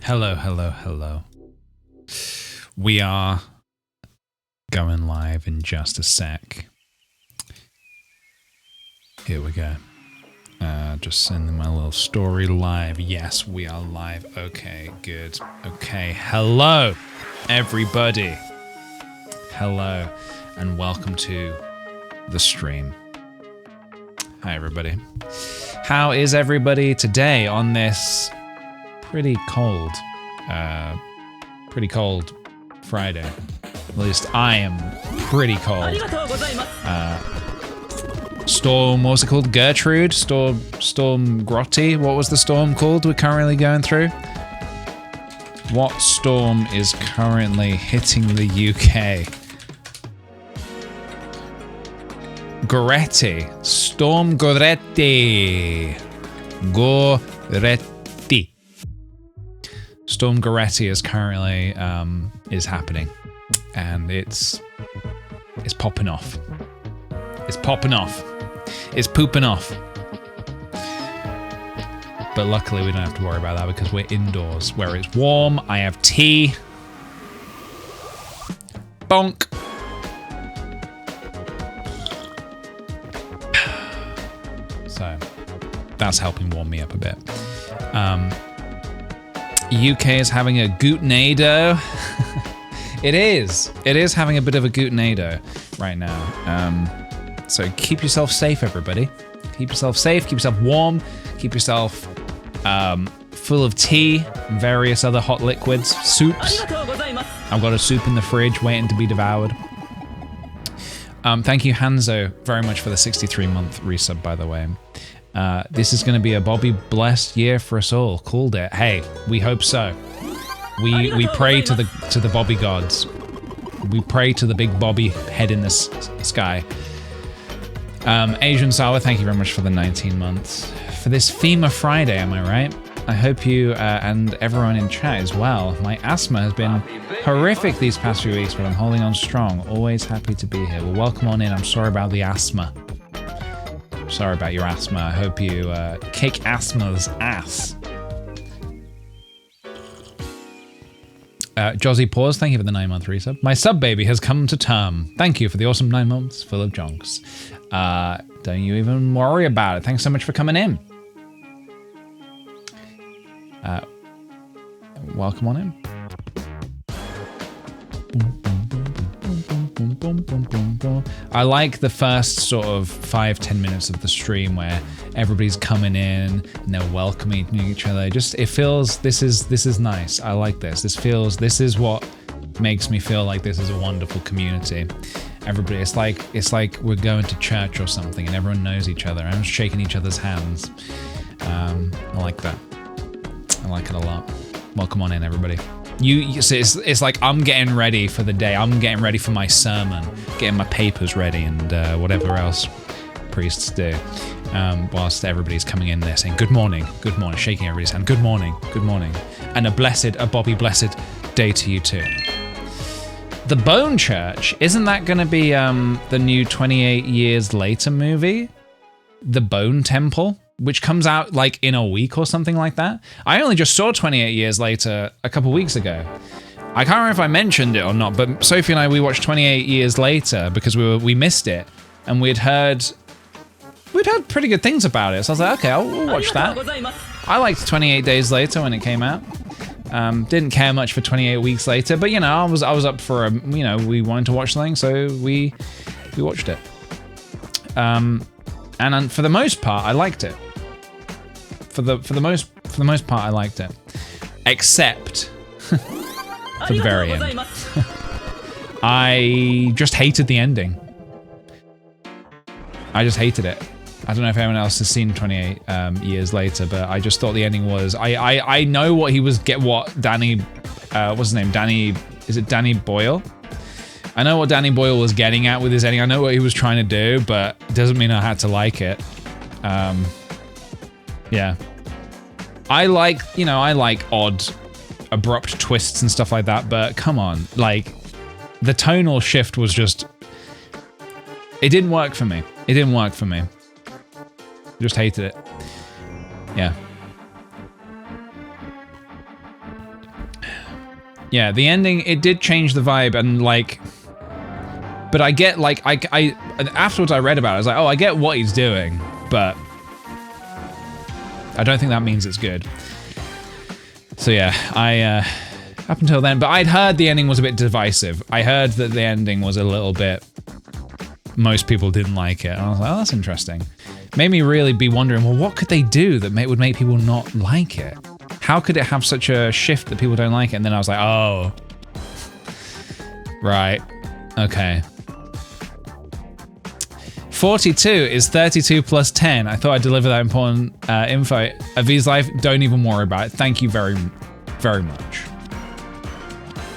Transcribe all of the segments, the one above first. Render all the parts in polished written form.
Hello, hello, hello. We are going live in just a sec. Here we go. Just sending my little story live. Yes, we are live. Okay, good. Okay, hello, everybody. Hello, and welcome to the stream. Hi, everybody. How is everybody today on this pretty cold Friday? At least I am pretty cold. Storm, what was it called? Gertrude? Storm Grotty? What was the storm called we're currently going through? What storm is currently hitting the UK? Goretti. Storm Goretti. Goretti. Storm Goretti is currently is happening, and it's popping off. It's popping off. It's pooping off. But luckily we don't have to worry about that because we're indoors where it's warm. I have tea. Bonk. So that's helping warm me up a bit. UK is having a Gutnado. It is having a bit of a Gutnado right now. So keep yourself safe, everybody. Keep yourself safe, keep yourself warm, keep yourself full of tea and various other hot liquids, soups. I've got a soup in the fridge waiting to be devoured. Thank you, Hanzo, very much for the 63-month resub, by the way. This is going to be a Bobby blessed year for us all. Called it. Hey, we hope so. We pray to the Bobby gods. We pray to the big Bobby head in the sky. Asian Sawa, thank you very much for the 19 months. For this FEMA Friday, am I right? I hope you and everyone in chat as well. My asthma has been horrific these past few weeks, but I'm holding on strong. Always happy to be here. Well, welcome on in. I'm sorry about the asthma. Sorry about your asthma. I hope you kick asthma's ass. Josie Paws, thank you for the 9-month resub. My sub baby has come to term. Thank you for the awesome 9 months full of jonks. Don't you even worry about it. Thanks so much for coming in. Welcome on in. I like the first sort of 5-10 minutes of the stream where everybody's coming in and they're welcoming each other. Just it feels this is nice. I like this. This is what makes me feel like this is a wonderful community. Everybody, it's like we're going to church or something and everyone knows each other. Everyone's shaking each other's hands. I like that. I like it a lot. Welcome on in, everybody. It's like I'm getting ready for the day. I'm getting ready for my sermon, getting my papers ready, and whatever else priests do. Whilst everybody's coming in there saying good morning, shaking everybody's hand, good morning, and a Bobby blessed day to you too. The Bone Church, isn't that going to be the new 28 Years Later movie? The Bone Temple? Which comes out like in a week or something like that. I only just saw 28 Years Later a couple weeks ago. I can't remember if I mentioned it or not, but Sophie and I, we watched 28 Years Later because we missed it, and we'd heard pretty good things about it. So I was like, okay, we'll watch that. I liked 28 Days Later when it came out. Didn't care much for 28 Weeks Later, but you know, I was up for we wanted to watch something, so we watched it. And for the most part, I liked it. For the most part, I liked it, except for the very end. I just hated the ending. I just hated it. I don't know if anyone else has seen 28 Years Later, but I just thought the ending was. I know what he was what Danny, what's his name? Danny, is it Danny Boyle? I know what Danny Boyle was getting at with his ending. I know what he was trying to do, but it doesn't mean I had to like it. Yeah. I like odd, abrupt twists and stuff like that, but come on. Like, the tonal shift was just... It didn't work for me. Just hated it. Yeah. Yeah, the ending, it did change the vibe, and like, but I get like, I afterwards I read about it, I was like, oh, I get what he's doing, but I don't think that means it's good. So yeah, up until then, but I'd heard the ending was a bit divisive. I heard that the ending was a little bit, most people didn't like it. And I was like, oh, that's interesting. Made me really be wondering, well, what could they do that would make people not like it? How could it have such a shift that people don't like it? And then I was like, oh, right, okay. 42 is 32 plus 10. I thought I'd deliver that important info. Avi's life, don't even worry about it. Thank you very, very much.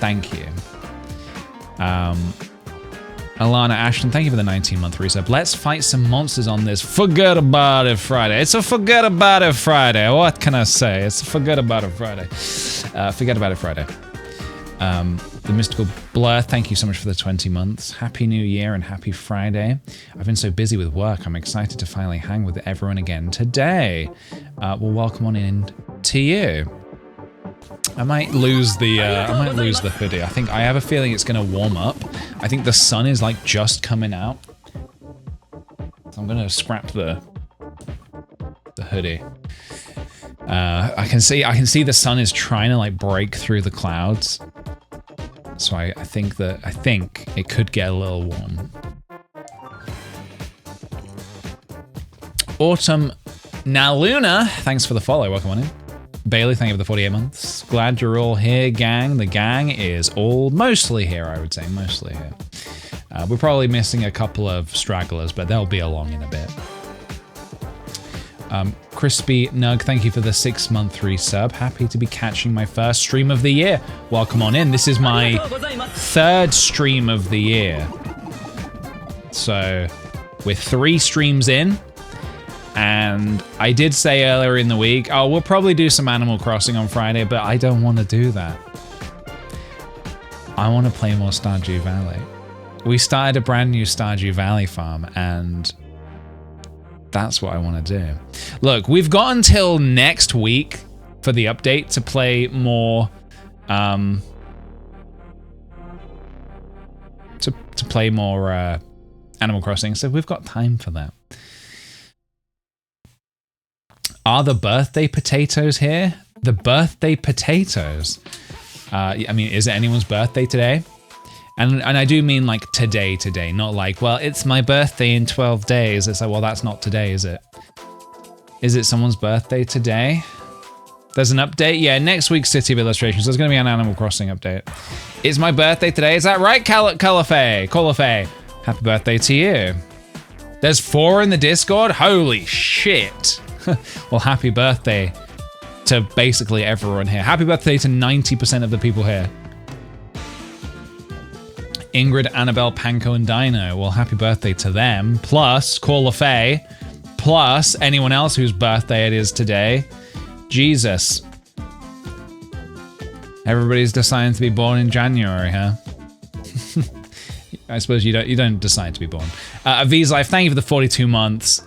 Thank you. Alana Ashton, thank you for the 19-month resub. Let's fight some monsters on this Forget About It Friday. It's a Forget About It Friday. What can I say? It's a Forget About It Friday. Forget About It Friday. The Mystical Blur, thank you so much for the 20 months. Happy New Year and happy Friday. I've been so busy with work. I'm excited to finally hang with everyone again today. Well, welcome on in to you. I might lose the hoodie. I have a feeling it's gonna warm up. I think the sun is like just coming out. So I'm gonna scrap the hoodie. I can see the sun is trying to like break through the clouds. So I think it could get a little warm. Autumn Naluna, thanks for the follow. Welcome on in. Bailey, thank you for the 48 months. Glad you're all here, gang. The gang is all mostly here, I would say, mostly here. We're probably missing a couple of stragglers, but they'll be along in a bit. Crispy Nug, thank you for the 6-month resub. Happy to be catching my first stream of the year. Welcome on in. This is my 3rd stream of the year. So we're 3 streams in. And I did say earlier in the week, oh, we'll probably do some Animal Crossing on Friday, but I don't want to do that. I want to play more Stardew Valley. We started a brand new Stardew Valley farm, and that's what I want to do. Look, we've got until next week for the update to play more, to play more Animal Crossing, so we've got time for that. Are the birthday potatoes here? The birthday potatoes. I mean, is it anyone's birthday today? And I do mean like today, not like, well, it's my birthday in 12 days. It's like, well, that's not today, is it? Is it someone's birthday today? There's an update? Yeah, next week's City of Illustrations. There's going to be an Animal Crossing update. It's my birthday today. Is that right, Colafe? Happy birthday to you. There's 4 in the Discord? Holy shit. Well, happy birthday to basically everyone here. Happy birthday to 90% of the people here. Ingrid, Annabelle, Panko, and Dino. Well, happy birthday to them. Plus, Call of Faye. Plus, anyone else whose birthday it is today. Jesus. Everybody's deciding to be born in January, huh? I suppose you don't decide to be born. Avi's Life, thank you for the 42 months.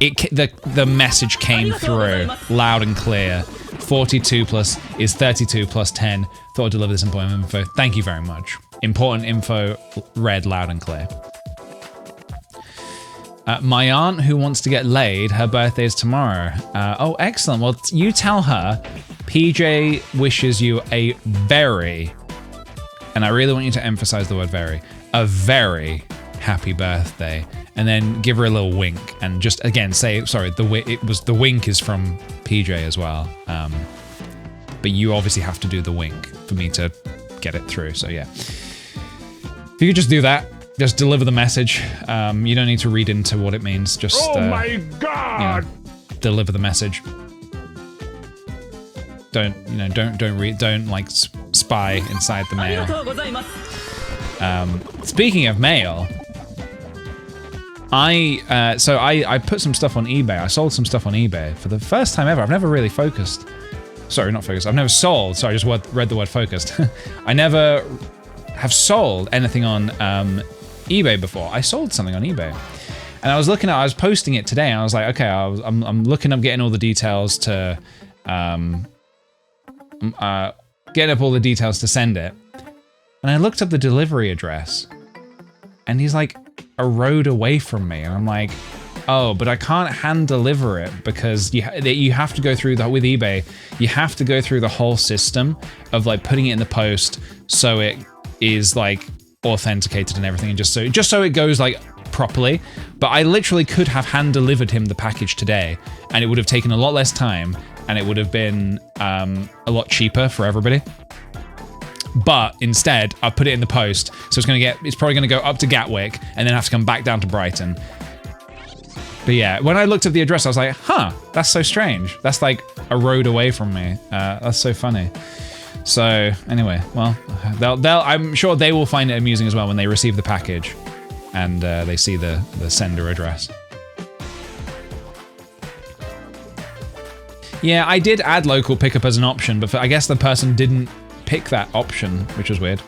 The message came through loud and clear. 42 plus is 32 plus 10. Thought I'd deliver this important info. Thank you very much. Important info read loud and clear. My aunt who wants to get laid, her birthday is tomorrow. Oh, excellent. Well, you tell her PJ wishes you a very, and I really want you to emphasize the word very, a very happy birthday. And then give her a little wink and just again say, sorry, the wink is from PJ as well. But you obviously have to do the wink for me to get it through. So yeah, if you could just do that, just deliver the message. You don't need to read into what it means. Just oh my god! You know, deliver the message. Don't read. Don't like spy inside the mail. Speaking of mail. I put some stuff on eBay. I sold some stuff on eBay for the first time ever. I've never really focused. Sorry, not focused. I've never sold. Sorry, I just read the word focused. I never have sold anything on eBay before. I sold something on eBay. And I was posting it today and I was like, okay, I'm looking up getting all the details to getting up all the details to send it. And I looked up the delivery address, and he's like a road away from me. And I'm like, oh, but I can't hand deliver it because you have to go through with eBay, you have to go through the whole system of like putting it in the post so it is like authenticated and everything, and just so it goes like properly. But I literally could have hand delivered him the package today, and it would have taken a lot less time, and it would have been a lot cheaper for everybody. But instead, I put it in the post, so it's probably gonna go up to Gatwick and then have to come back down to Brighton. But yeah, when I looked at the address, I was like, huh, that's so strange. That's like a road away from me. That's so funny. So anyway, well, I'm sure they will find it amusing as well when they receive the package and they see the sender address. Yeah, I did add local pickup as an option, but I guess the person didn't pick that option, which was weird.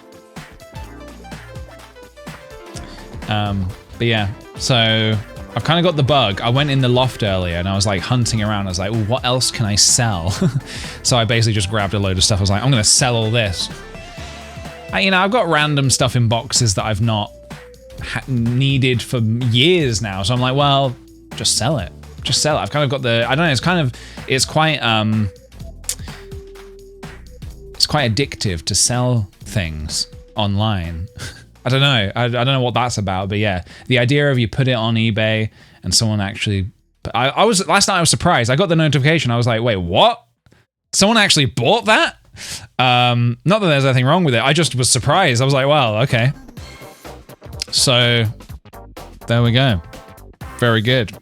But yeah, so I've kind of got the bug. I went in the loft earlier and I was like hunting around. I was like, well, what else can I sell? So I basically just grabbed a load of stuff. I was like, I'm going to sell all this. I've got random stuff in boxes that I've not needed for years now. So I'm like, well, just sell it. Just sell it. I've kind of got I don't know, it's quite addictive to sell things online. I don't know. I don't know what that's about, but yeah, the idea of you put it on eBay and someone actually. Last night I was surprised. I got the notification. I was like, wait, what? Someone actually bought that? Not that there's anything wrong with it. I just was surprised. I was like, well, okay. So there we go. Very good.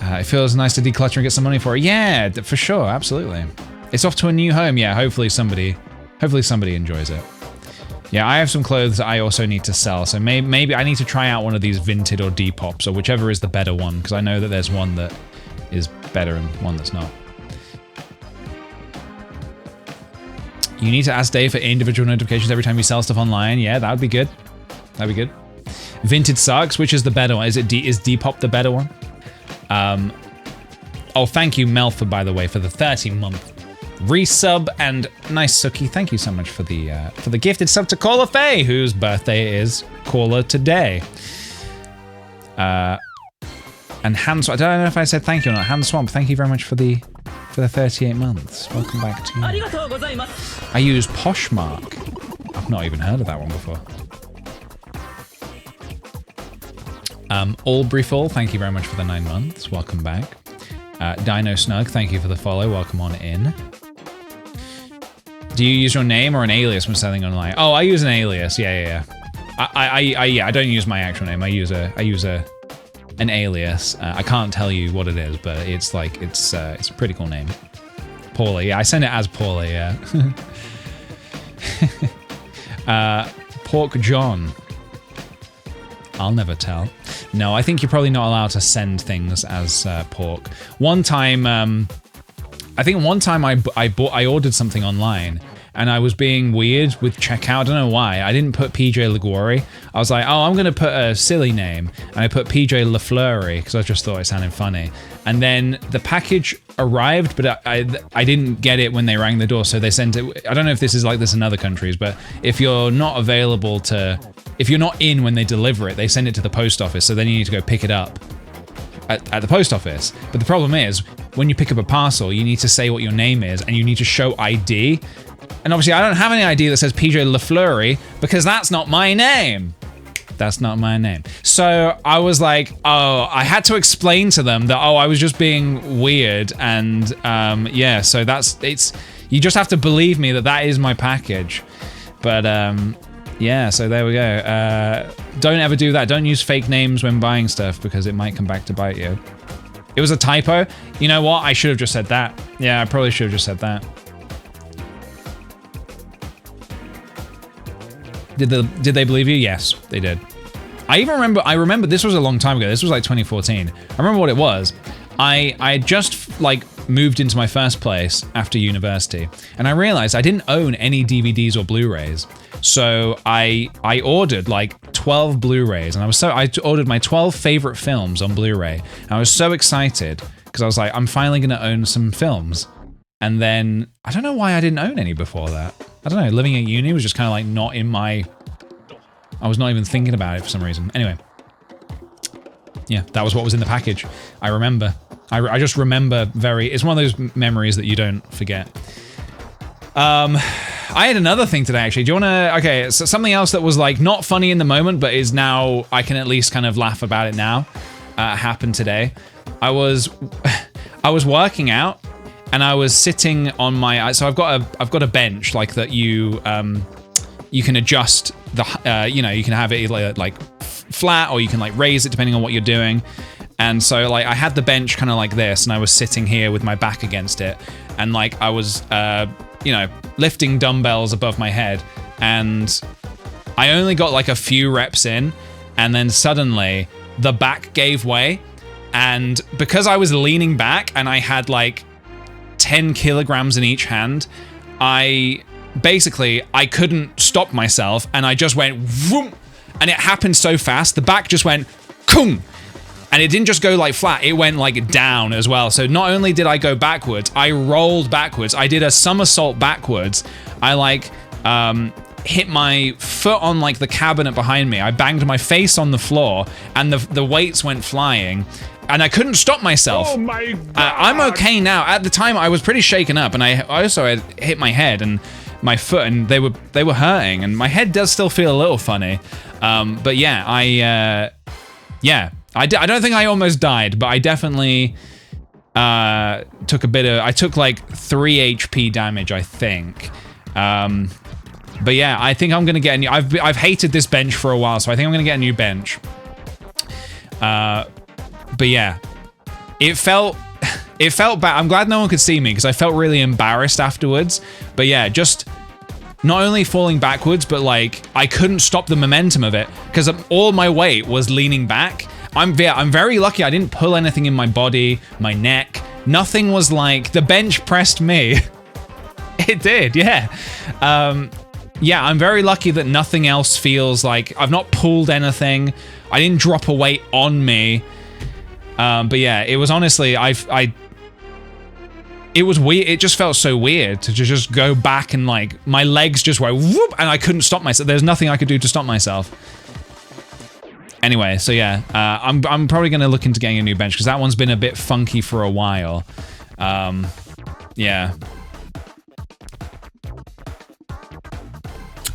It feels nice to declutter and get some money for it. Yeah, for sure, absolutely. It's off to a new home. Yeah, hopefully somebody enjoys it. Yeah, I have some clothes that I also need to sell, so maybe I need to try out one of these Vinted or Depop, or whichever is the better one, because I know that there's one that is better and one that's not. You need to ask Dave for individual notifications every time you sell stuff online. Yeah, that would be good. That'd be good. Vinted sucks. Which is the better one? Is Depop the better one? Oh, thank you, Melford, by the way, for the 30-month resub, and nice Suki. Thank you so much for the gifted sub to Caller Faye, whose birthday is Caller today. And Hand Swamp. I don't know if I said thank you or not. Hand Swamp, thank you very much for the 38 months. Welcome back to you. I use Poshmark. I've not even heard of that one before. Alburyful, thank you very much for the 9 months. Welcome back. Dino Snug, thank you for the follow. Welcome on in. Do you use your name or an alias when selling online? Oh, I use an alias. Yeah. I don't use my actual name. I use an alias. I can't tell you what it is, but it's like it's a pretty cool name. Paula. Yeah, I send it as Paula. Yeah. Pork John. I'll never tell. No, I think you're probably not allowed to send things as pork. One time, I think one time I ordered something online and I was being weird with checkout. I don't know why. I didn't put PJ Liguori. I was like, oh, I'm gonna put a silly name, and I put PJ LaFleury because I just thought it sounded funny. And then the package arrived, but I didn't get it when they rang the door, so they sent it. I don't know if this is like this in other countries, but if you're not available to, if you're not in when they deliver it, they send it to the post office, so then you need to go pick it up at the post office. But the problem is, when you pick up a parcel, you need to say what your name is, and you need to show ID. And obviously, I don't have any ID that says PJ LaFleury, because that's not my name. That's not my name. So I was like, oh, I had to explain to them that, oh, I was just being weird. And yeah, so you just have to believe me that is my package. But yeah, so there we go. Don't ever do that. Don't use fake names when buying stuff, because it might come back to bite you. It was a typo. You know what? I should have just said that. Yeah, I probably should have just said that. Did they believe you? Yes, they did. I remember this was a long time ago. This was like 2014. I remember what it was. I had just like moved into my first place after university, and I realized I didn't own any DVDs or Blu-rays. So I ordered like 12 Blu-rays, and I ordered my 12 favorite films on Blu-ray. And I was so excited because I was like, I'm finally gonna own some films. And then, I don't know why I didn't own any before that. I don't know, living at uni was just kind of like not in my... I was not even thinking about it for some reason. Anyway. Yeah, that was what was in the package. I remember. I just remember very... It's one of those memories that you don't forget. I had another thing today, actually. Do you want to... Okay, so something else that was, like, not funny in the moment, but is now... I can at least kind of laugh about it now. Happened today. I was working out, and I was sitting on my... So I've got a bench, like, that you can adjust the... you know, you can have it, like, flat, or you can, like, raise it, depending on what you're doing. And so, like, I had the bench kind of like this, and I was sitting here with my back against it, and, like, I was... you know, lifting dumbbells above my head, and I only got like a few reps in, and then suddenly the back gave way, and because I was leaning back and I had like 10 kilograms in each hand, I couldn't stop myself, and I just went vroom, and it happened so fast, the back just went kung. And it didn't just go like flat, it went like down as well. So not only did I go backwards, I rolled backwards. I did a somersault backwards. I like hit my foot on like the cabinet behind me. I banged my face on the floor, and the weights went flying, and I couldn't stop myself. Oh my God. I'm okay now. At the time I was pretty shaken up, and I also had hit my head and my foot, and they were hurting, and my head does still feel a little funny. But yeah, yeah. I don't think I almost died, but I definitely took a bit of... I took like 3 HP damage, I think. But yeah, I think I'm gonna get a new... I've hated this bench for a while, so I think I'm gonna get a new bench. But yeah, it felt bad. I'm glad no one could see me, because I felt really embarrassed afterwards. But yeah, just not only falling backwards, but like I couldn't stop the momentum of it, because all my weight was leaning back. I'm very lucky I didn't pull anything in my body, my neck. Nothing was like, the bench pressed me. It did, yeah. Yeah, I'm very lucky that nothing else feels like, I've not pulled anything. I didn't drop a weight on me. But yeah, it was honestly, it was weird. It just felt so weird to just go back, and like, my legs just went whoop, and I couldn't stop myself. There's nothing I could do to stop myself. Anyway, so yeah, I'm probably going to look into getting a new bench, because that one's been a bit funky for a while. Yeah.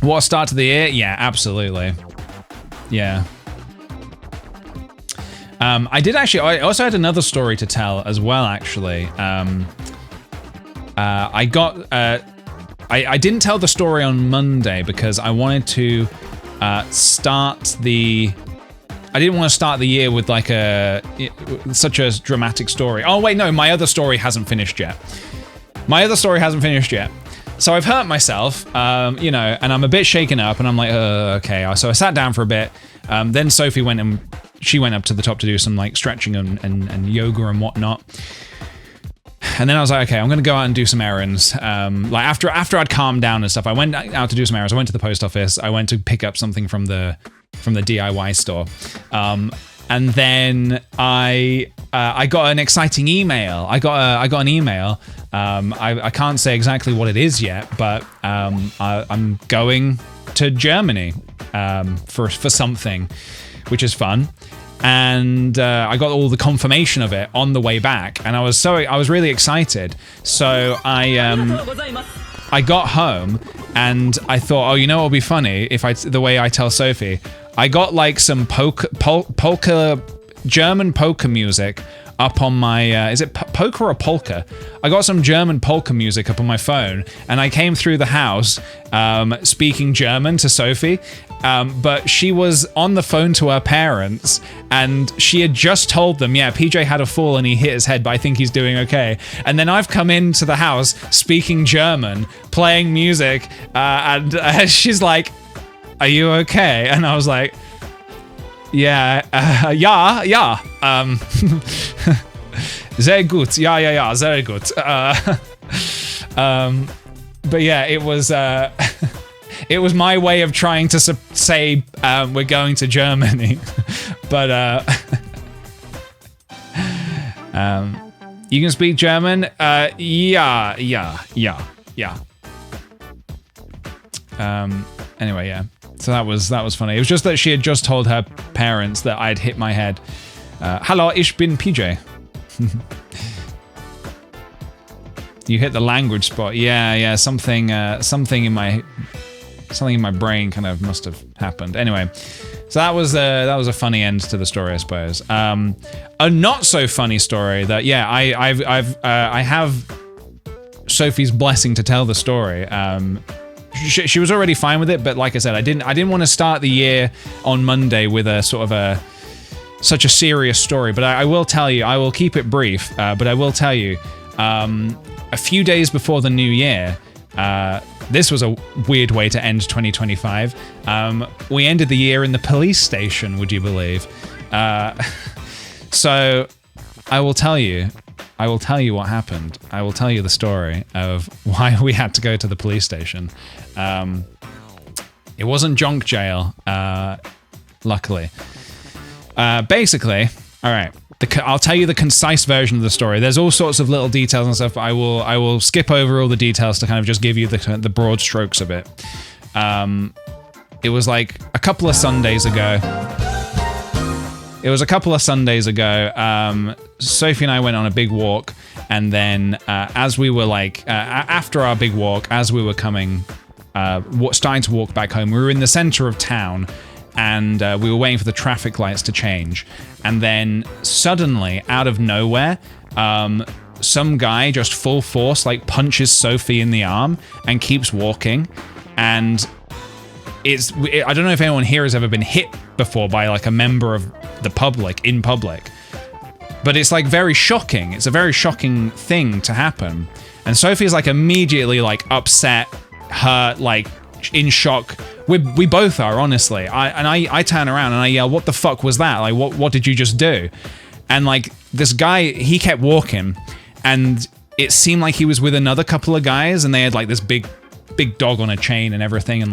What a start to the year? Yeah, absolutely. Yeah. I also had another story to tell as well, actually. I didn't tell the story on Monday because I wanted to I didn't want to start the year with like such a dramatic story. Oh wait, no, my other story hasn't finished yet. So I've hurt myself, you know, and I'm a bit shaken up, and I'm like, okay. So I sat down for a bit. Then Sophie went up to the top to do some like stretching and yoga and whatnot. And then I was like, okay, I'm gonna go out and do some errands. Like after I'd calmed down and stuff, I went out to do some errands. I went to the post office. I went to pick up something from the DIY store. And then I got an exciting email. I got an email. I can't say exactly what it is yet, but I'm going to Germany for something, which is fun. And I got all the confirmation of it on the way back, and I was really excited. So I got home, and I thought, oh, you know what would be funny if the way I tell Sophie, I got like some German polka music up on my, is it polka or polka? I got some German polka music up on my phone, and I came through the house speaking German to Sophie, but she was on the phone to her parents, and she had just told them, yeah, PJ had a fall and he hit his head, but I think he's doing okay. And then I've come into the house speaking German, playing music, and she's like, are you okay? And I was like, yeah, ja, sehr gut, ja, sehr gut. But yeah, it was it was my way of trying to say we're going to Germany, but You can speak German? Yeah. Anyway, yeah. So that was funny. It was just that she had just told her parents that I'd hit my head. Hallo, ich bin PJ. You hit the language spot. Yeah. Something in my brain kind of must have happened. Anyway, so that was a funny end to the story, I suppose. A not so funny story that I have Sophie's blessing to tell the story. She was already fine with it, but like I said, I didn't want to start the year on Monday with a sort of such a serious story. But I will tell you, I will keep it brief. But I will tell you, a few days before the new year, this was a weird way to end 2025. We ended the year in the police station, would you believe? So I will tell you what happened. I will tell you the story of why we had to go to the police station. It wasn't junk jail, luckily. Basically, all right. I'll tell you the concise version of the story. There's all sorts of little details and stuff, but I will skip over all the details to kind of just give you the broad strokes of it. It was like a couple of Sundays ago. Sophie and I went on a big walk, and then as we were after our big walk, as we were starting to walk back home, we were in the center of town, and we were waiting for the traffic lights to change. And then suddenly, out of nowhere, some guy just full force punches Sophie in the arm and keeps walking. And I don't know if anyone here has ever been hit before by a member of the public in public, but it's very shocking. It's a very shocking thing to happen. And Sophie's immediately upset, hurt, in shock. We both are, honestly. I turn around and I yell, "What the fuck was that? What did you just do?" And this guy, he kept walking, and it seemed like he was with another couple of guys, and they had this big dog on a chain and everything, and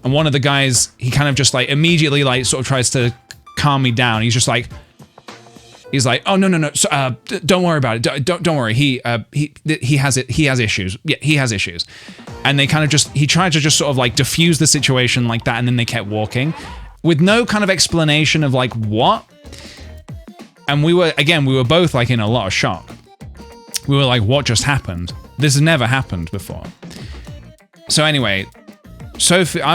one of the guys, he kind of just immediately sort of tries to calm me down. He's just he's like, "Oh no, so, don't worry about it. Don't worry. He has it. He has issues. Yeah, he has issues." And they kind of he tried to just sort of diffuse the situation like that, and then they kept walking with no kind of explanation of what. And we were both in a lot of shock. We were like, "What just happened? This has never happened before." So anyway, Sophie, I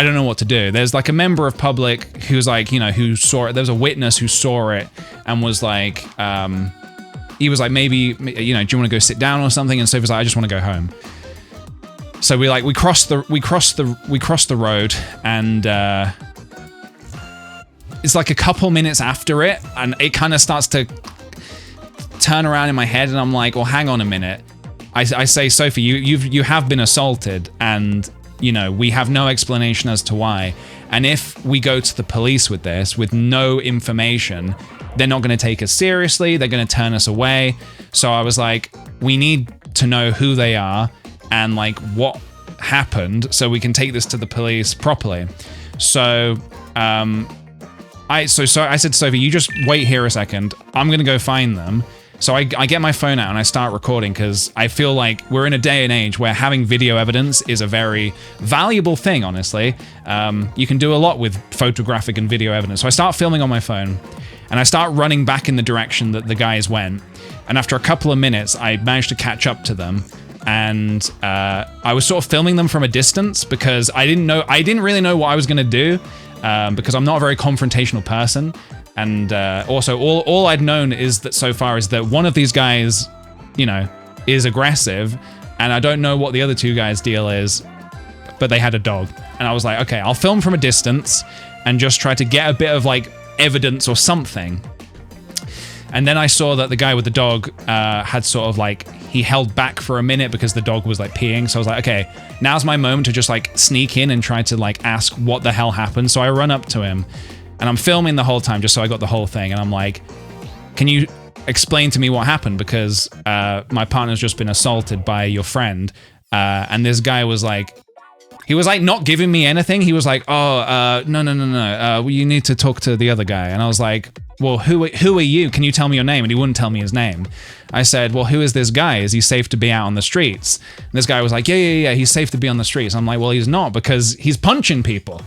don't know what to do. There's a member of public who's who saw it. There's a witness who saw it and was he was maybe, do you want to go sit down or something? And Sophie's I just want to go home. So we crossed the road, and it's a couple minutes after it, and it kind of starts to turn around in my head, and I'm like, well, hang on a minute. I say, Sophie, you have been assaulted, and we have no explanation as to why. And if we go to the police with this, with no information, they're not going to take us seriously. They're going to turn us away. So I was like, we need to know who they are and what happened, so we can take this to the police properly. So I said to Sophie, you just wait here a second. I'm going to go find them. So I get my phone out and I start recording, because I feel like we're in a day and age where having video evidence is a very valuable thing, honestly. You can do a lot with photographic and video evidence. So I start filming on my phone, and I start running back in the direction that the guys went. And after a couple of minutes, I managed to catch up to them. And I was sort of filming them from a distance, because I didn't really know what I was going to do, because I'm not a very confrontational person. And also, all I'd known is that one of these guys, is aggressive, and I don't know what the other two guys' deal is, but they had a dog. And I was like, okay, I'll film from a distance and just try to get a bit of evidence or something. And then I saw that the guy with the dog had sort of he held back for a minute because the dog was peeing. So I was like, okay, now's my moment to just sneak in and try to ask what the hell happened. So I run up to him. And I'm filming the whole time just so I got the whole thing. And I'm like, can you explain to me what happened? Because my partner's just been assaulted by your friend. And this guy was he was like not giving me anything. He was like, oh, no. You need to talk to the other guy. And I was like, well, who are you? Can you tell me your name? And he wouldn't tell me his name. I said, well, who is this guy? Is he safe to be out on the streets? And this guy was like, yeah, he's safe to be on the streets. I'm like, well, he's not, because he's punching people.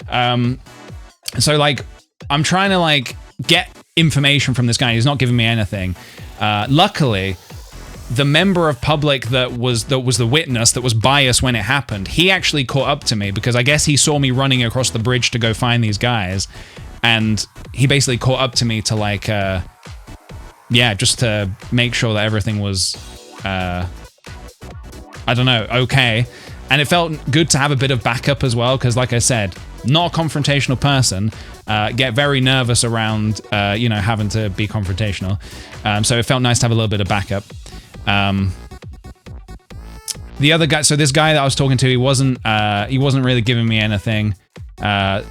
So like, I'm trying to like get information from this guy. He's not giving me anything. Luckily, the member of public that was the witness, that was biased when it happened, he actually caught up to me, because I guess he saw me running across the bridge to go find these guys, and he basically caught up to me to like, just to make sure that everything was, I don't know, okay. And it felt good to have a bit of backup as well, because like I said, not a confrontational person, get very nervous around, having to be confrontational. So it felt nice to have a little bit of backup. The other guy, so this guy that I was talking to, he wasn't really giving me anything.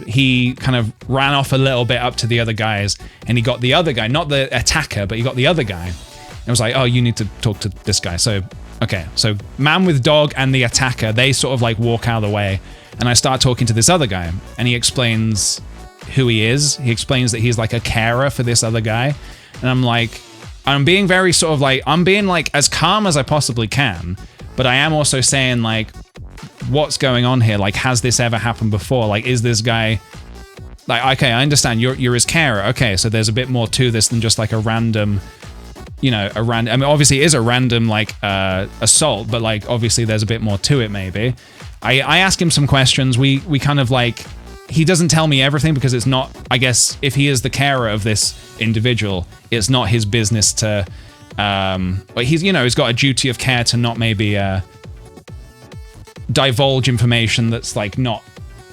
He kind of ran off a little bit up to the other guys, and he got the other guy, not the attacker, but he got the other guy. And was like, oh, you need to talk to this guy. So, okay, so man with dog and the attacker, they sort of like walk out of the way, and I start talking to this other guy, and he explains who he is. He explains that he's like a carer for this other guy, and I'm like, I'm being very sort of like, I'm being like as calm as I possibly can, but I am also saying like, what's going on here? Like, has this ever happened before? Like, is this guy like, okay, I understand you're his carer. Okay, so there's a bit more to this than just like a random, I mean, obviously it is a random like assault, but like obviously there's a bit more to it maybe. I ask him some questions. We kind of like, he doesn't tell me everything because it's not, I guess, if he is the carer of this individual, it's not his business to, but he's got a duty of care to not maybe divulge information that's like not,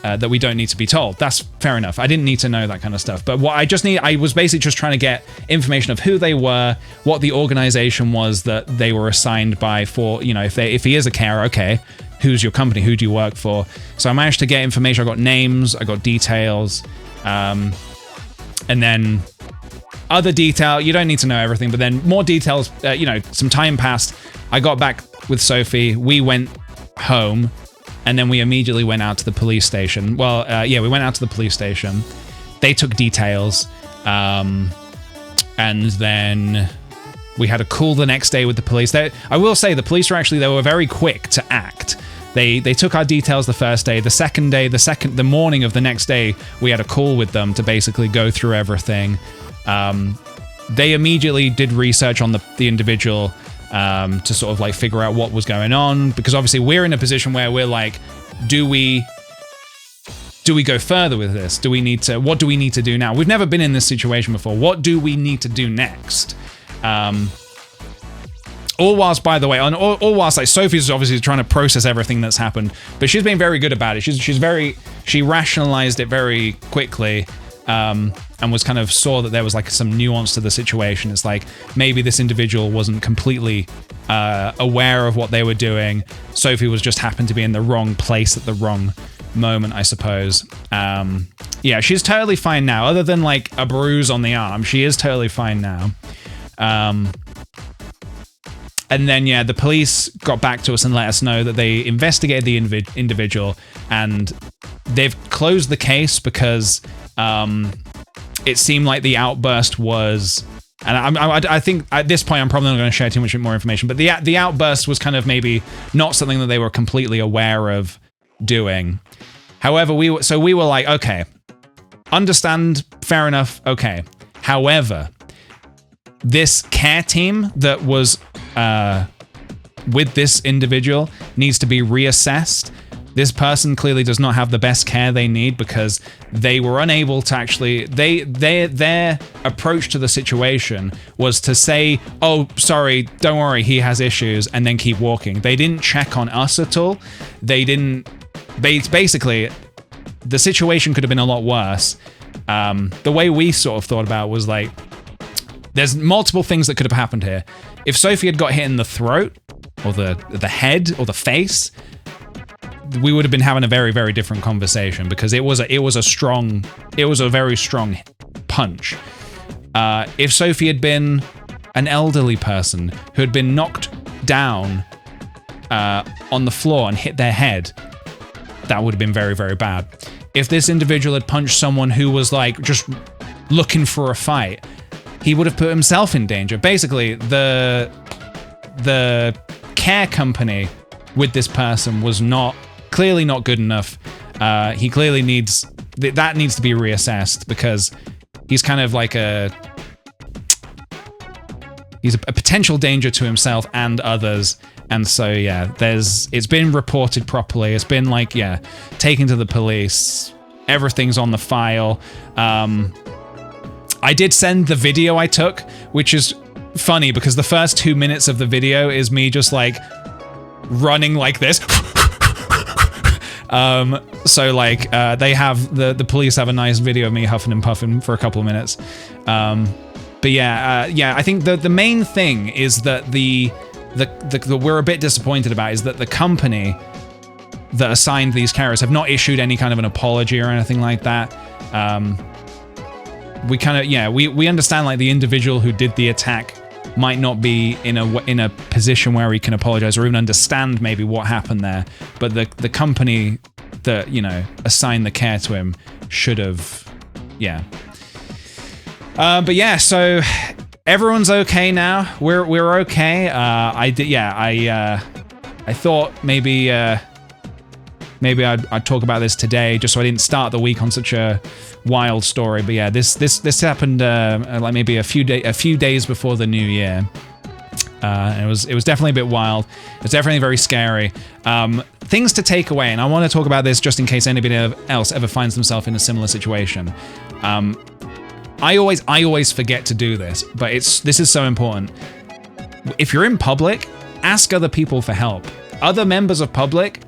that we don't need to be told. That's fair enough. I didn't need to know that kind of stuff. But what I was basically just trying to get information of who they were, what the organization was that they were assigned by for, if he is a carer, okay, who's your company? Who do you work for? So I managed to get information. I got names, I got details, and then other detail. You don't need to know everything, but then more details, some time passed. I got back with Sophie. We went home, and then we immediately went out to the police station. Well, we went out to the police station. They took details, and then we had a call the next day with the police. I will say the police were very quick to act. They took our details the first day. The morning of the next day, we had a call with them to basically go through everything. They immediately did research on the individual, to sort of like figure out what was going on, because obviously we're in a position where we're like, do we go further with this? What do we need to do now? We've never been in this situation before. What do we need to do next? All whilst, by the way, all whilst like Sophie's obviously trying to process everything that's happened, but she's been very good about it. She rationalized it very quickly, and was kind of saw that there was like some nuance to the situation. It's like maybe this individual wasn't completely aware of what they were doing. Sophie was just happened to be in the wrong place at the wrong moment, I suppose. She's totally fine now. Other than like a bruise on the arm, she is totally fine now. And then, the police got back to us and let us know that they investigated the individual, and they've closed the case because it seemed like the outburst was, and I think at this point I'm probably not going to share too much more information, but the outburst was kind of maybe not something that they were completely aware of doing. However, we were like, okay, understand, fair enough, okay. However, this care team that was with this individual needs to be reassessed. This person clearly does not have the best care they need, because they were unable to actually, their approach to the situation was to say, oh, sorry, don't worry, he has issues, and then keep walking. They didn't check on us at all. Basically, the situation could have been a lot worse. The way we sort of thought about it was like, there's multiple things that could have happened here. If Sophie had got hit in the throat, or the head, or the face, we would have been having a very, very different conversation, because it was a very strong punch. If Sophie had been an elderly person who had been knocked down on the floor and hit their head, that would have been very, very bad. If this individual had punched someone who was like just looking for a fight, he would have put himself in danger. Basically, the care company with this person was clearly not good enough. He clearly needs that needs to be reassessed, because he's kind of like he's a potential danger to himself and others. And so, yeah, it's been reported properly. It's been like, yeah, taken to the police. Everything's on the file. I did send the video I took, which is funny because the first 2 minutes of the video is me just like running like this. So like, they have, the police have a nice video of me huffing and puffing for a couple of minutes. But yeah, I think the main thing is that the we're a bit disappointed about is that the company that assigned these carriers have not issued any kind of an apology or anything like that. We kind of, yeah, we understand like the individual who did the attack might not be in a position where he can apologize or even understand maybe what happened there, but the company that, you know, assigned the care to him should have, yeah. But yeah, so everyone's okay now. We're okay. I thought maybe I'd talk about this today, just so I didn't start the week on such a wild story. But yeah, this happened like maybe a few days before the new year. And it was definitely a bit wild. It was definitely very scary. Things to take away, and I want to talk about this just in case anybody else ever finds themselves in a similar situation. I always forget to do this, but this is so important. If you're in public, ask other people for help. Other members of public,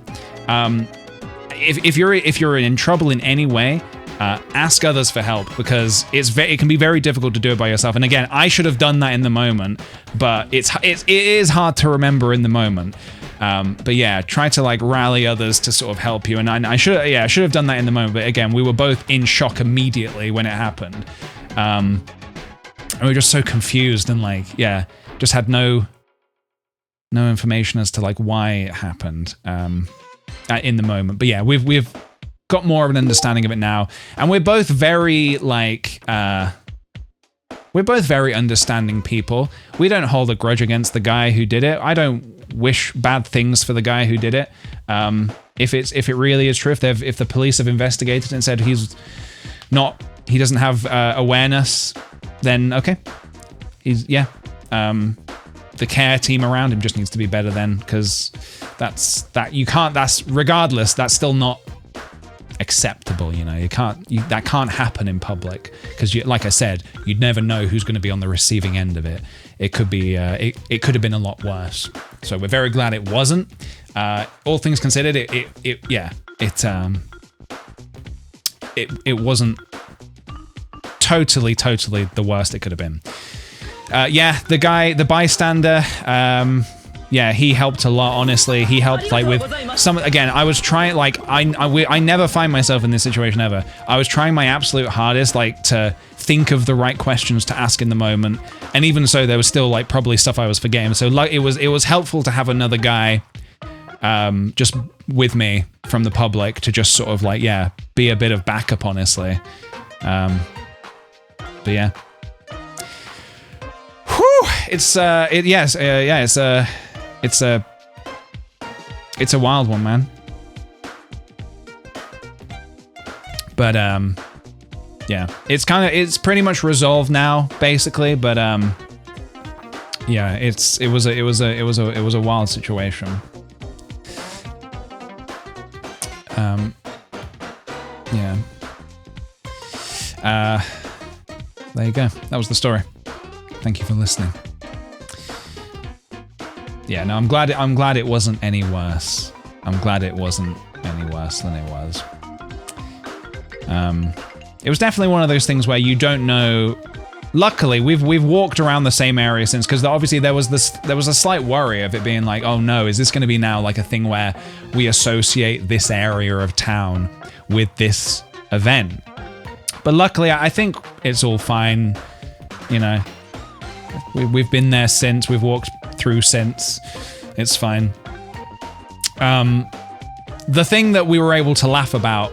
if you're in trouble in any way, ask others for help, because it can be very difficult to do it by yourself. And again, I should have done that in the moment, but it is hard to remember in the moment. But yeah, try to like rally others to sort of help you. And I should have done that in the moment. But again, we were both in shock immediately when it happened. And we were just so confused and like, yeah, just had no information as to like why it happened in the moment. But yeah, we've got more of an understanding of it now, and we're both very like we're both very understanding people. We don't hold a grudge against the guy who did it. I don't wish bad things for the guy who did it. If it really is true, if the police have investigated and said he doesn't have awareness, then okay. The care team around him just needs to be better then, because that's regardless, that's still not acceptable, you know. That can't happen in public, because like I said, you'd never know who's going to be on the receiving end of it. It could be it could have been a lot worse. So we're very glad it wasn't. All things considered, it wasn't totally the worst it could have been. Yeah, the bystander, yeah, he helped a lot, honestly. He helped like with some, again, I was trying, like, I never find myself in this situation ever. I was trying my absolute hardest, like, to think of the right questions to ask in the moment. And even so, there was still like probably stuff I was forgetting. So like, it was helpful to have another guy just with me from the public to just sort of like, yeah, be a bit of backup, honestly. But yeah. Whew! It's a wild one, man. But yeah, it's pretty much resolved now, basically. But yeah, it was a wild situation. Yeah. There you go. That was the story. Thank you for listening. Yeah, no, I'm glad it wasn't any worse. I'm glad it wasn't any worse than it was. It was definitely one of those things where you don't know. Luckily, we've walked around the same area since, because obviously there was a slight worry of it being like, oh no, is this going to be now like a thing where we associate this area of town with this event? But luckily, I think it's all fine. You know, we've been there since, we've walked through since. It's fine. the thing that we were able to laugh about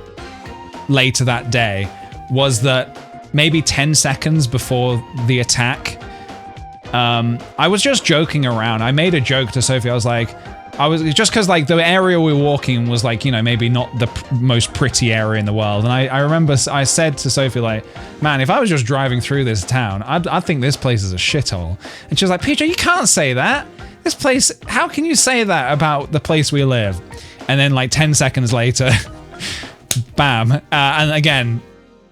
later that day was that maybe 10 seconds before the attack, I was just joking around. I made a joke to Sophie. I was like, just because like the area we were walking was like, you know, maybe not the most pretty area in the world. And I remember I said to Sophie, like, man, if I was just driving through this town, I'd think this place is a shithole. And she was like, PJ, you can't say that. This place, how can you say that about the place we live? And then like 10 seconds later, bam. And again,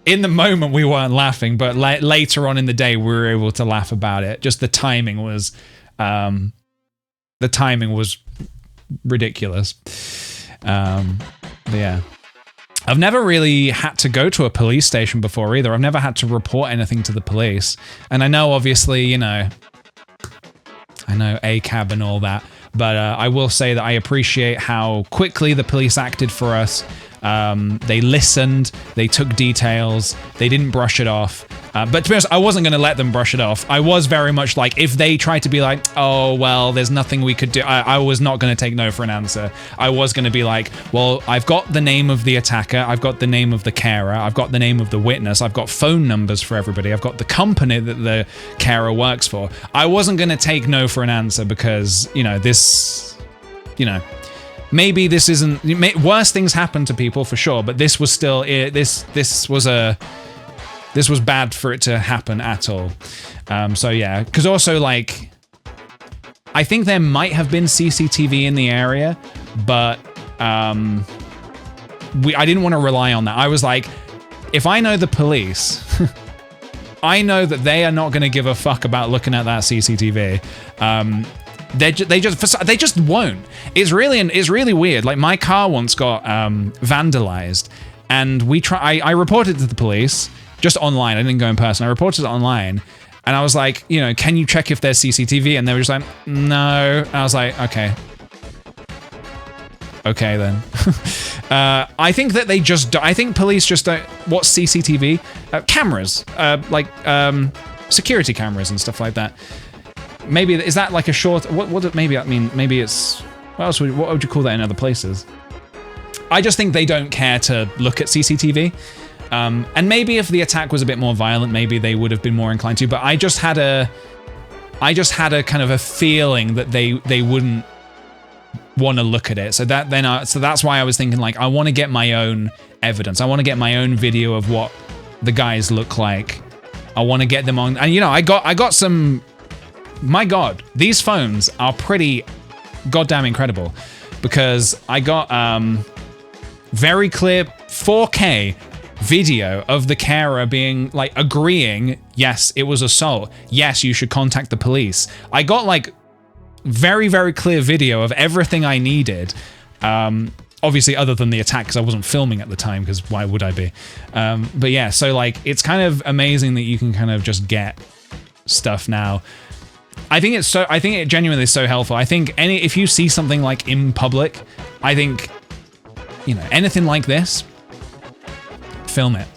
in the moment we weren't laughing, but later on in the day we were able to laugh about it. Just the timing was ridiculous. But yeah. I've never really had to go to a police station before either. I've never had to report anything to the police. And I know obviously, you know, I know ACAB and all that, but I will say that I appreciate how quickly the police acted for us. They listened, they took details, they didn't brush it off. But to be honest, I wasn't going to let them brush it off. I was very much like, if they tried to be like, oh, well, there's nothing we could do, I was not going to take no for an answer. I was going to be like, well, I've got the name of the attacker, I've got the name of the carer, I've got the name of the witness, I've got phone numbers for everybody, I've got the company that the carer works for. I wasn't going to take no for an answer because, you know, this, you know, maybe this isn't, worse things happen to people for sure, but this was still, this was bad for it to happen at all. So yeah, because also like, I think there might have been CCTV in the area, but I didn't want to rely on that. I was like, if I know the police, I know that they are not going to give a fuck about looking at that CCTV. They just won't. It's really weird. Like my car once got vandalized, and I reported to the police. Just online, I didn't go in person. I reported it online, and I was like, you know, can you check if there's CCTV? And they were just like, no. And I was like, okay then. I think that I think police just don't. What's CCTV? Cameras, like security cameras and stuff like that. Maybe is that like a short? What? Maybe I mean, maybe it's. What would you call that in other places? I just think they don't care to look at CCTV. And maybe if the attack was a bit more violent, maybe they would have been more inclined to, but I just had a kind of a feeling that they wouldn't want to look at it. So that's why I was thinking like, I want to get my own evidence. I want to get my own video of what the guys look like. I want to get them on, and you know, I got some, my God, these phones are pretty goddamn incredible, because I got, very clear 4K video of the carer being like agreeing, yes, it was assault, yes, you should contact the police. I got like very, very clear video of everything I needed, obviously other than the attack because I wasn't filming at the time, because why would I be? But yeah, so like it's kind of amazing that you can kind of just get stuff now. I think it genuinely is so helpful. I think if you see something like in public, I think, you know, anything like this, film it.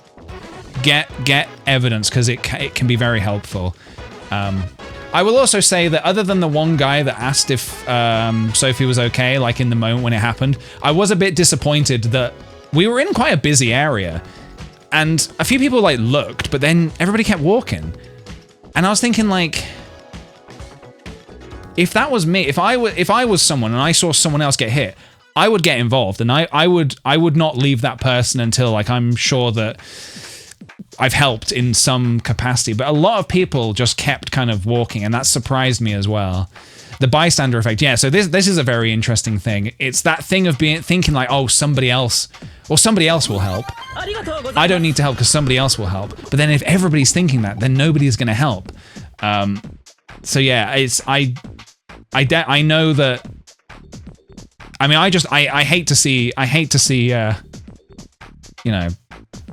Get evidence, because it can be very helpful. I will also say that other than the one guy that asked if Sophie was okay, like in the moment when it happened, I was a bit disappointed that we were in quite a busy area, and a few people like looked, but then everybody kept walking, and I was thinking like, if that was me, if I was someone and I saw someone else get hit, I would get involved, and I would not leave that person until like I'm sure that I've helped in some capacity. But a lot of people just kept kind of walking, and that surprised me as well. The bystander effect, yeah. So this is a very interesting thing. It's that thing of thinking like, oh, somebody else will help. I don't need to help because somebody else will help. But then if everybody's thinking that, then nobody's going to help. So yeah, I know that. I mean, I hate to see, you know,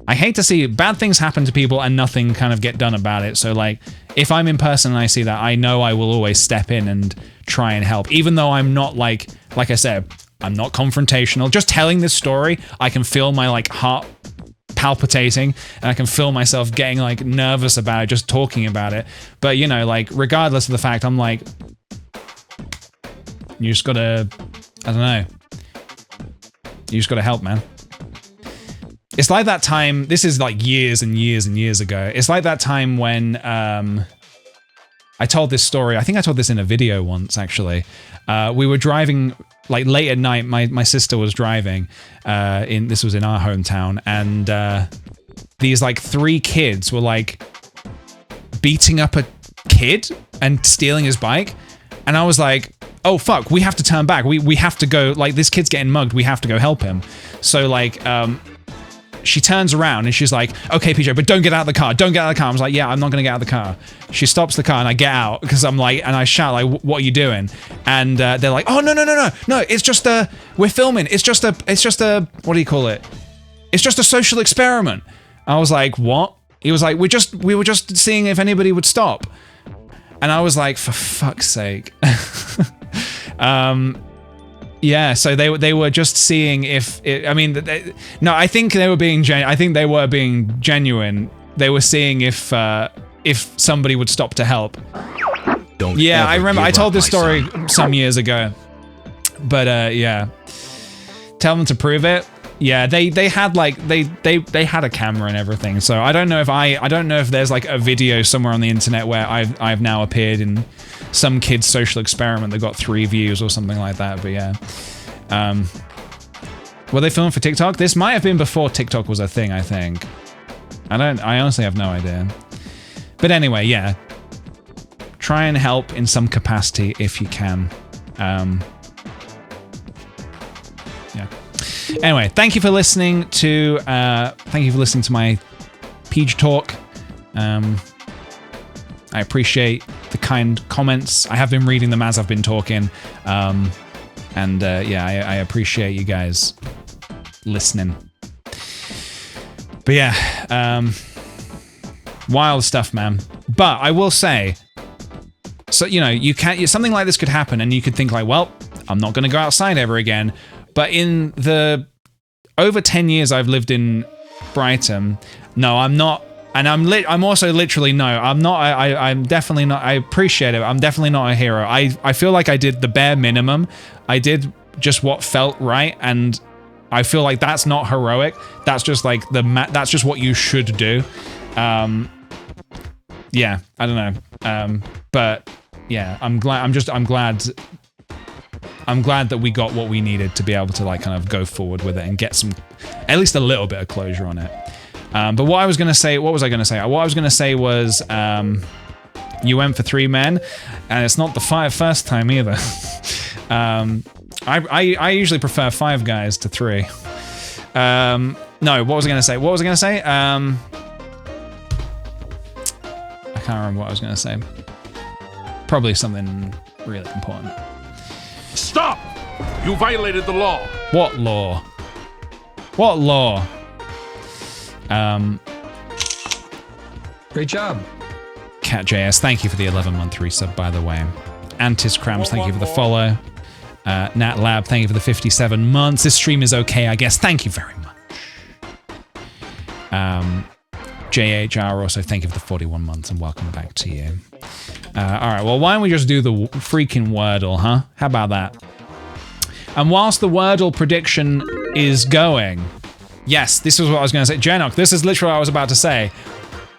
I hate to see bad things happen to people and nothing kind of get done about it. So like, if I'm in person and I see that, I know I will always step in and try and help, even though I'm not like I said, I'm not confrontational. Just telling this story, I can feel my like heart palpitating, and I can feel myself getting like nervous about it, just talking about it. But you know, like regardless of the fact, I'm like, you just gotta, I don't know. You just got to help, man. It's like that time, this is like years and years and years ago. It's like that time when I told this story. I think I told this in a video once, actually. We were driving like late at night. My sister was driving. This was in our hometown, and these like 3 kids were like beating up a kid and stealing his bike. And I was like, oh fuck, we have to turn back. We have to go, like, this kid's getting mugged. We have to go help him. So like, she turns around and she's like, okay, PJ, but don't get out of the car. Don't get out of the car. I was like, yeah, I'm not going to get out of the car. She stops the car and I get out because I'm like, and I shout like, what are you doing? And they're like, oh, no, it's just we're filming. It's just a, what do you call it? It's just a social experiment. I was like, what? He was like, we were just seeing if anybody would stop. And I was like, for fuck's sake. Yeah, so they were just seeing if no, I think they were being genuine. They were seeing if somebody would stop to help. Yeah, I remember I told this story some years ago. But yeah. Tell them to prove it. Yeah, they had like they had a camera and everything. So I don't know if there's like a video somewhere on the internet where I've now appeared in some kid's social experiment that got 3 views or something like that. But yeah, were they filming for TikTok? This might have been before TikTok was a thing. I think. I honestly have no idea. But anyway, yeah. Try and help in some capacity if you can. Yeah. Anyway, thank you for listening to my Pej talk. I appreciate the kind comments. I have been reading them as I've been talking. Yeah, I appreciate you guys listening. But yeah, wild stuff, man. But I will say, so, you know, something like this could happen and you could think like, well, I'm not going to go outside ever again. But in the over 10 years I've lived in Brighton, no, I'm not. And I'm also literally, no, I'm not, I'm definitely not, I appreciate it. I'm definitely not a hero. I feel like I did the bare minimum. I did just what felt right. And I feel like that's not heroic. That's just like that's just what you should do. Yeah, I don't know. But yeah, I'm glad that we got what we needed to be able to like kind of go forward with it and get at least a little bit of closure on it. But what I was going to say, what was I going to say? What I was going to say was, you went for 3 men, and it's not the first time either. I usually prefer 5 guys to 3. No, what was I going to say? I can't remember what I was going to say. Probably something really important. Stop! You violated the law. What law? What law? Great job. CatJS, thank you for the 11-month resub, by the way. Antis Crams, thank you for the follow. Nat Lab, thank you for the 57 months. This stream is okay, I guess. Thank you very much. JHR, also thank you for the 41 months and welcome back to you. Alright, well, why don't we just do the freaking Wordle, huh? How about that? And whilst the Wordle prediction is going, yes, this is what I was going to say. Genok, this is literally what I was about to say.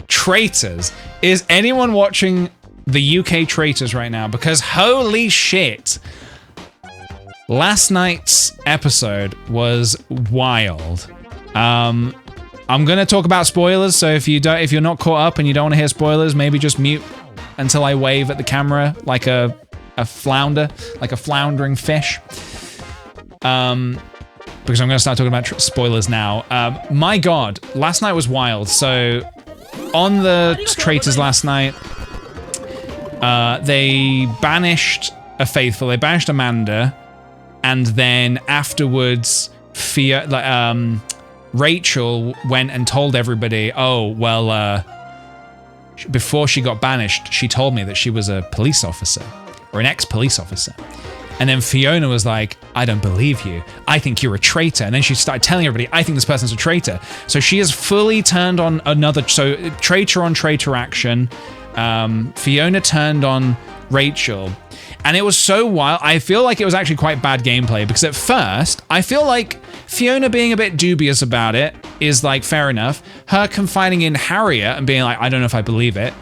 Traitors. Is anyone watching the UK Traitors right now? Because holy shit. Last night's episode was wild. I'm going to talk about spoilers, so if you're not caught up and you don't want to hear spoilers, maybe just mute until I wave at the camera like a flounder, like a floundering fish. Because I'm going to start talking about spoilers now. My god, last night was wild. So, on the Traitors last night, they banished a faithful. They banished Amanda, and then afterwards, Rachel went and told everybody, oh, well, before she got banished, she told me that she was a police officer, or an ex-police officer. And then Fiona was like, I don't believe you. I think you're a traitor. And then she started telling everybody, I think this person's a traitor. So she has fully turned on another, so traitor on traitor action. Fiona turned on Rachel. And it was so wild. I feel like it was actually quite bad gameplay because at first, I feel like Fiona being a bit dubious about it is like fair enough. Her confiding in Harriet and being like, I don't know if I believe it.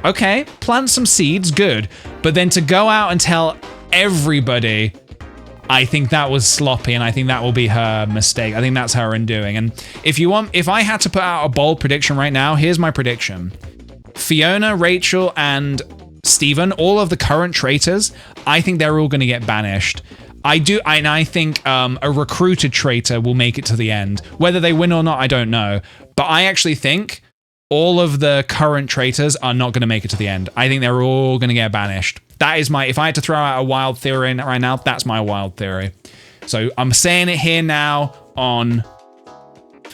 Okay, plant some seeds, good. But then to go out and tell everybody, I think that was sloppy, and I think that will be her mistake. I think that's her undoing. And if I had to put out a bold prediction right now, here's my prediction. Fiona, Rachel, and Stephen, all of the current traitors, I think they're all going to get banished. I think a recruited traitor will make it to the end. Whether they win or not, I don't know. But I actually think all of the current traitors are not going to make it to the end. I think they're all going to get banished. That is if I had to throw out a wild theory right now, that's my wild theory. So I'm saying it here now on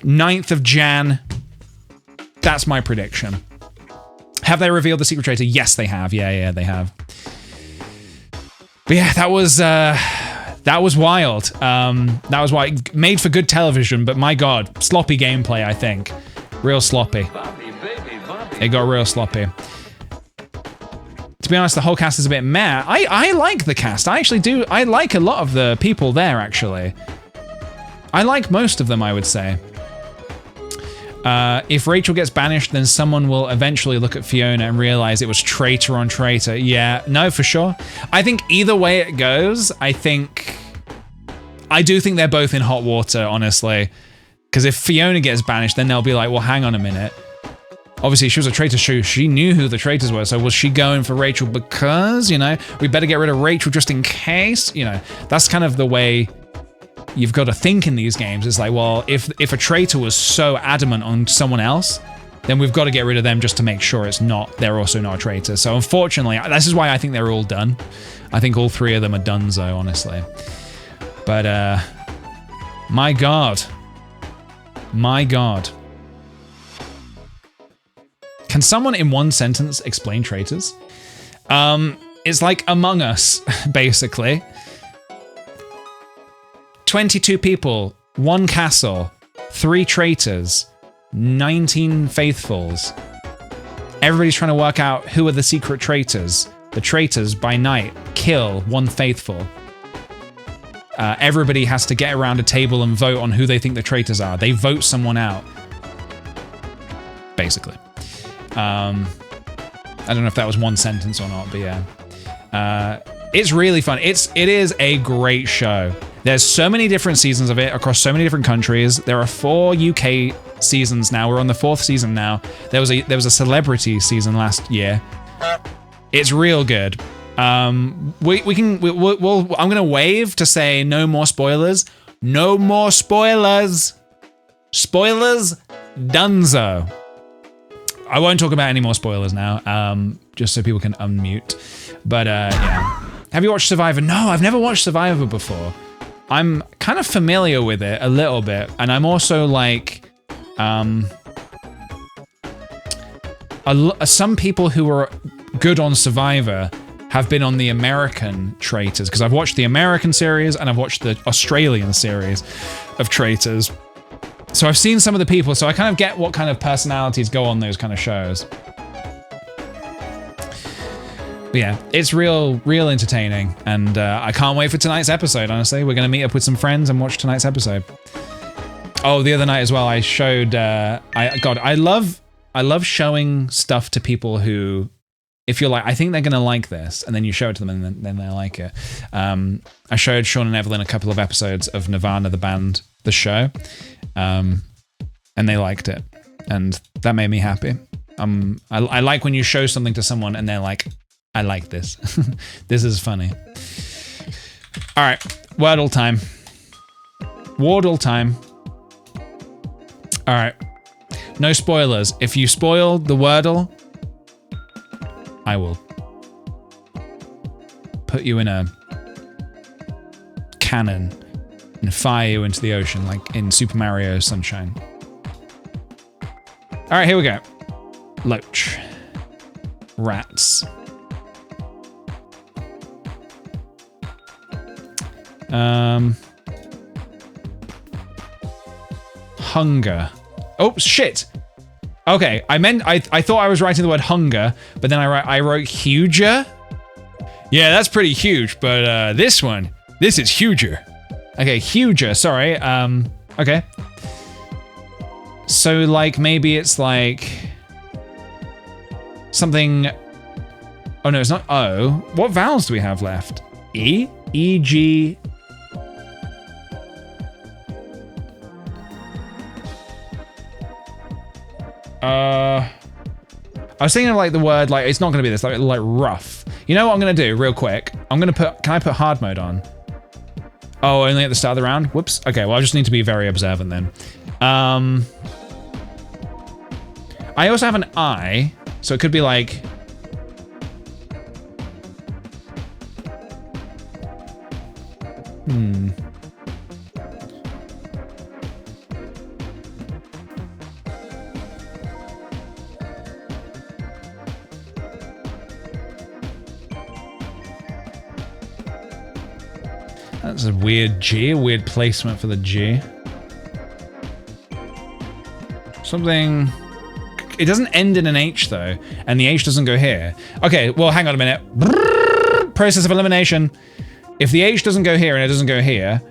9th of Jan. That's my prediction. Have they revealed the secret traitor? Yes, they have. Yeah, they have. But yeah, that was wild. That was wild. Made for good television, but my God, sloppy gameplay, I think. Real sloppy. It got real sloppy. To be honest, the whole cast is a bit meh. I like the cast. I actually do. I like a lot of the people there, actually. I like most of them, I would say. If Rachel gets banished, then someone will eventually look at Fiona and realize it was traitor on traitor. Yeah, no, for sure. I think either way it goes, I do think they're both in hot water, honestly. Because if Fiona gets banished, then they'll be like, well, hang on a minute. Obviously, she was a traitor, so she knew who the traitors were. So was she going for Rachel because, we better get rid of Rachel just in case? That's kind of the way you've got to think in these games. It's like, well, if a traitor was so adamant on someone else, then we've got to get rid of them just to make sure they're also not a traitor. So unfortunately, this is why I think they're all done. I think all three of them are donezo, honestly. But, my God. My God. Can someone in one sentence explain traitors? It's like Among Us, basically. 22 people, 1 castle, 3 traitors, 19 faithfuls. Everybody's trying to work out who are the secret traitors. The traitors, by night, kill 1 faithful. Everybody has to get around a table and vote on who they think the traitors are. They vote someone out. Basically. I don't know if that was one sentence or not, but yeah. It's really fun. It is a great show. There's so many different seasons of it across so many different countries. There are 4 UK seasons now. We're on the 4th season now. There was a celebrity season last year. It's real good. I'm gonna wave to say no more spoilers. No more spoilers. Spoilers, donezo. I won't talk about any more spoilers now, just so people can unmute. But yeah. Have you watched Survivor? No, I've never watched Survivor before. I'm kind of familiar with it a little bit, and I'm also like, some people who are good on Survivor have been on the American Traitors, because I've watched the American series and I've watched the Australian series of Traitors. So I've seen some of the people, so I kind of get what kind of personalities go on those kind of shows. But yeah, it's real entertaining, and I can't wait for tonight's episode, honestly. We're going to meet up with some friends and watch tonight's episode. Oh, the other night as well, I showed... I love showing stuff to people who... If you're like, I think they're going to like this, and then you show it to them and then they like it. I showed Sean and Evelyn a couple of episodes of Nirvana, the band, the show, and they liked it, and that made me happy. I like when you show something to someone and they're like, I like this. This is funny. All right, Wordle time. Wardle time. All right, no spoilers. If you spoil the Wordle, I will put you in a cannon and fire you into the ocean like in Super Mario Sunshine. All right, here we go. Loach. Rats. Hunger. Oh, shit. Okay, I thought I was writing the word hunger, but then I wrote huger. Yeah, that's pretty huge, but this is huger. Okay, huger, sorry. Okay. So, like, maybe it's like something. Oh no, it's not O. What vowels do we have left? E? E, G. I was thinking of like the word, like, it's not gonna be this, like rough. You know what I'm gonna do real quick? Can I put hard mode on? Oh, only at the start of the round? Whoops. Okay, well, I just need to be very observant then. I also have an I, so it could be like. That's a weird G, a weird placement for the G. Something. It doesn't end in an H though, and the H doesn't go here. Okay, well, hang on a minute. Process of elimination. If the H doesn't go here and it doesn't go here,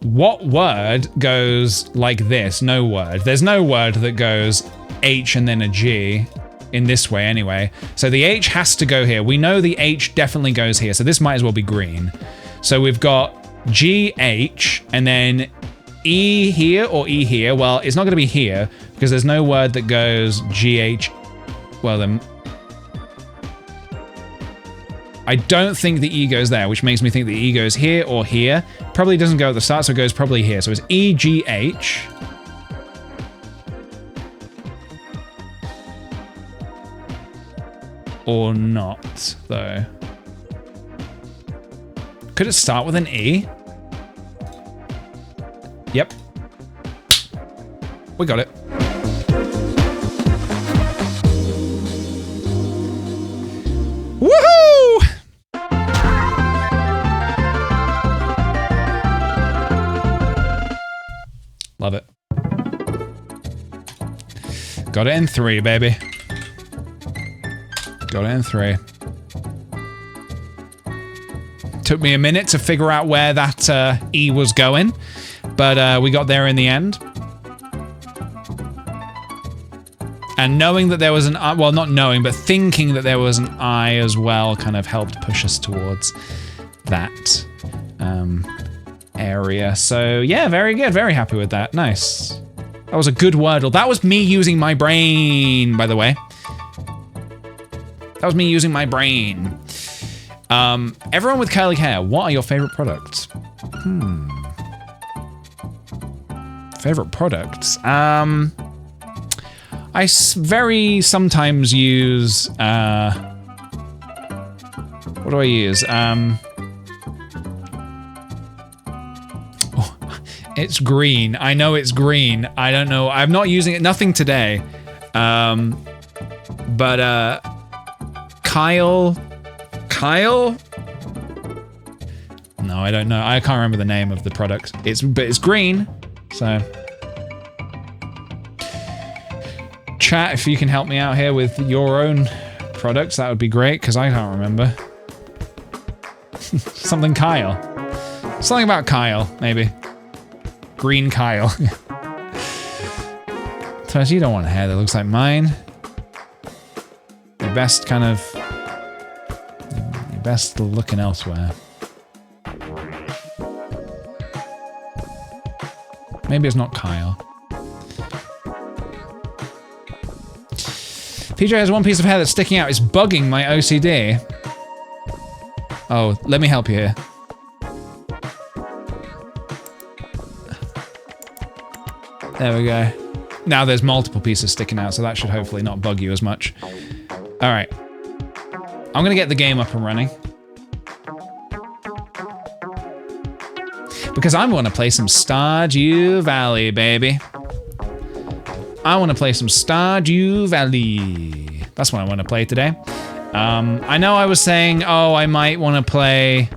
what word goes like this? No word. There's no word that goes H and then a G in this way anyway. So the H has to go here. We know the H definitely goes here, so this might as well be green. So we've got GH and then E here or E here. Well, it's not going to be here because there's no word that goes GH. Well, then I don't think the E goes there, which makes me think the E goes here or here. Probably doesn't go at the start, so it goes probably here. So it's EGH. Or not, though. Could it start with an E? Yep. We got it. Woohoo! Love it. Got it in 3, baby. Got it in 3. Took me a minute to figure out where that E was going, but we got there in the end. And knowing that there was an I, well, not knowing, but thinking that there was an I as well kind of helped push us towards that area. So yeah, very good. Very happy with that. Nice. That was a good Wordle. That was me using my brain, by the way. That was me using my brain. Everyone with curly hair, what are your favorite products? Favorite products? I very sometimes use, what do I use? Oh, it's green. I know it's green. I don't know. I'm not using it. Nothing today. But Kyle? No, I don't know. I can't remember the name of the product. But it's green, so. Chat, if you can help me out here with your own products, that would be great, because I can't remember. Something Kyle. Something about Kyle, maybe. Green Kyle. Tess, you don't want hair that looks like mine. You're best kind of... You're best looking elsewhere. Maybe it's not Kyle. PJ has one piece of hair that's sticking out. It's bugging my OCD. Oh, let me help you here. There we go. Now there's multiple pieces sticking out, so that should hopefully not bug you as much. All right. I'm gonna get the game up and running. Because I want to play some Stardew Valley, baby. I want to play some Stardew Valley. That's what I want to play today. I know I was saying, oh, I might want to play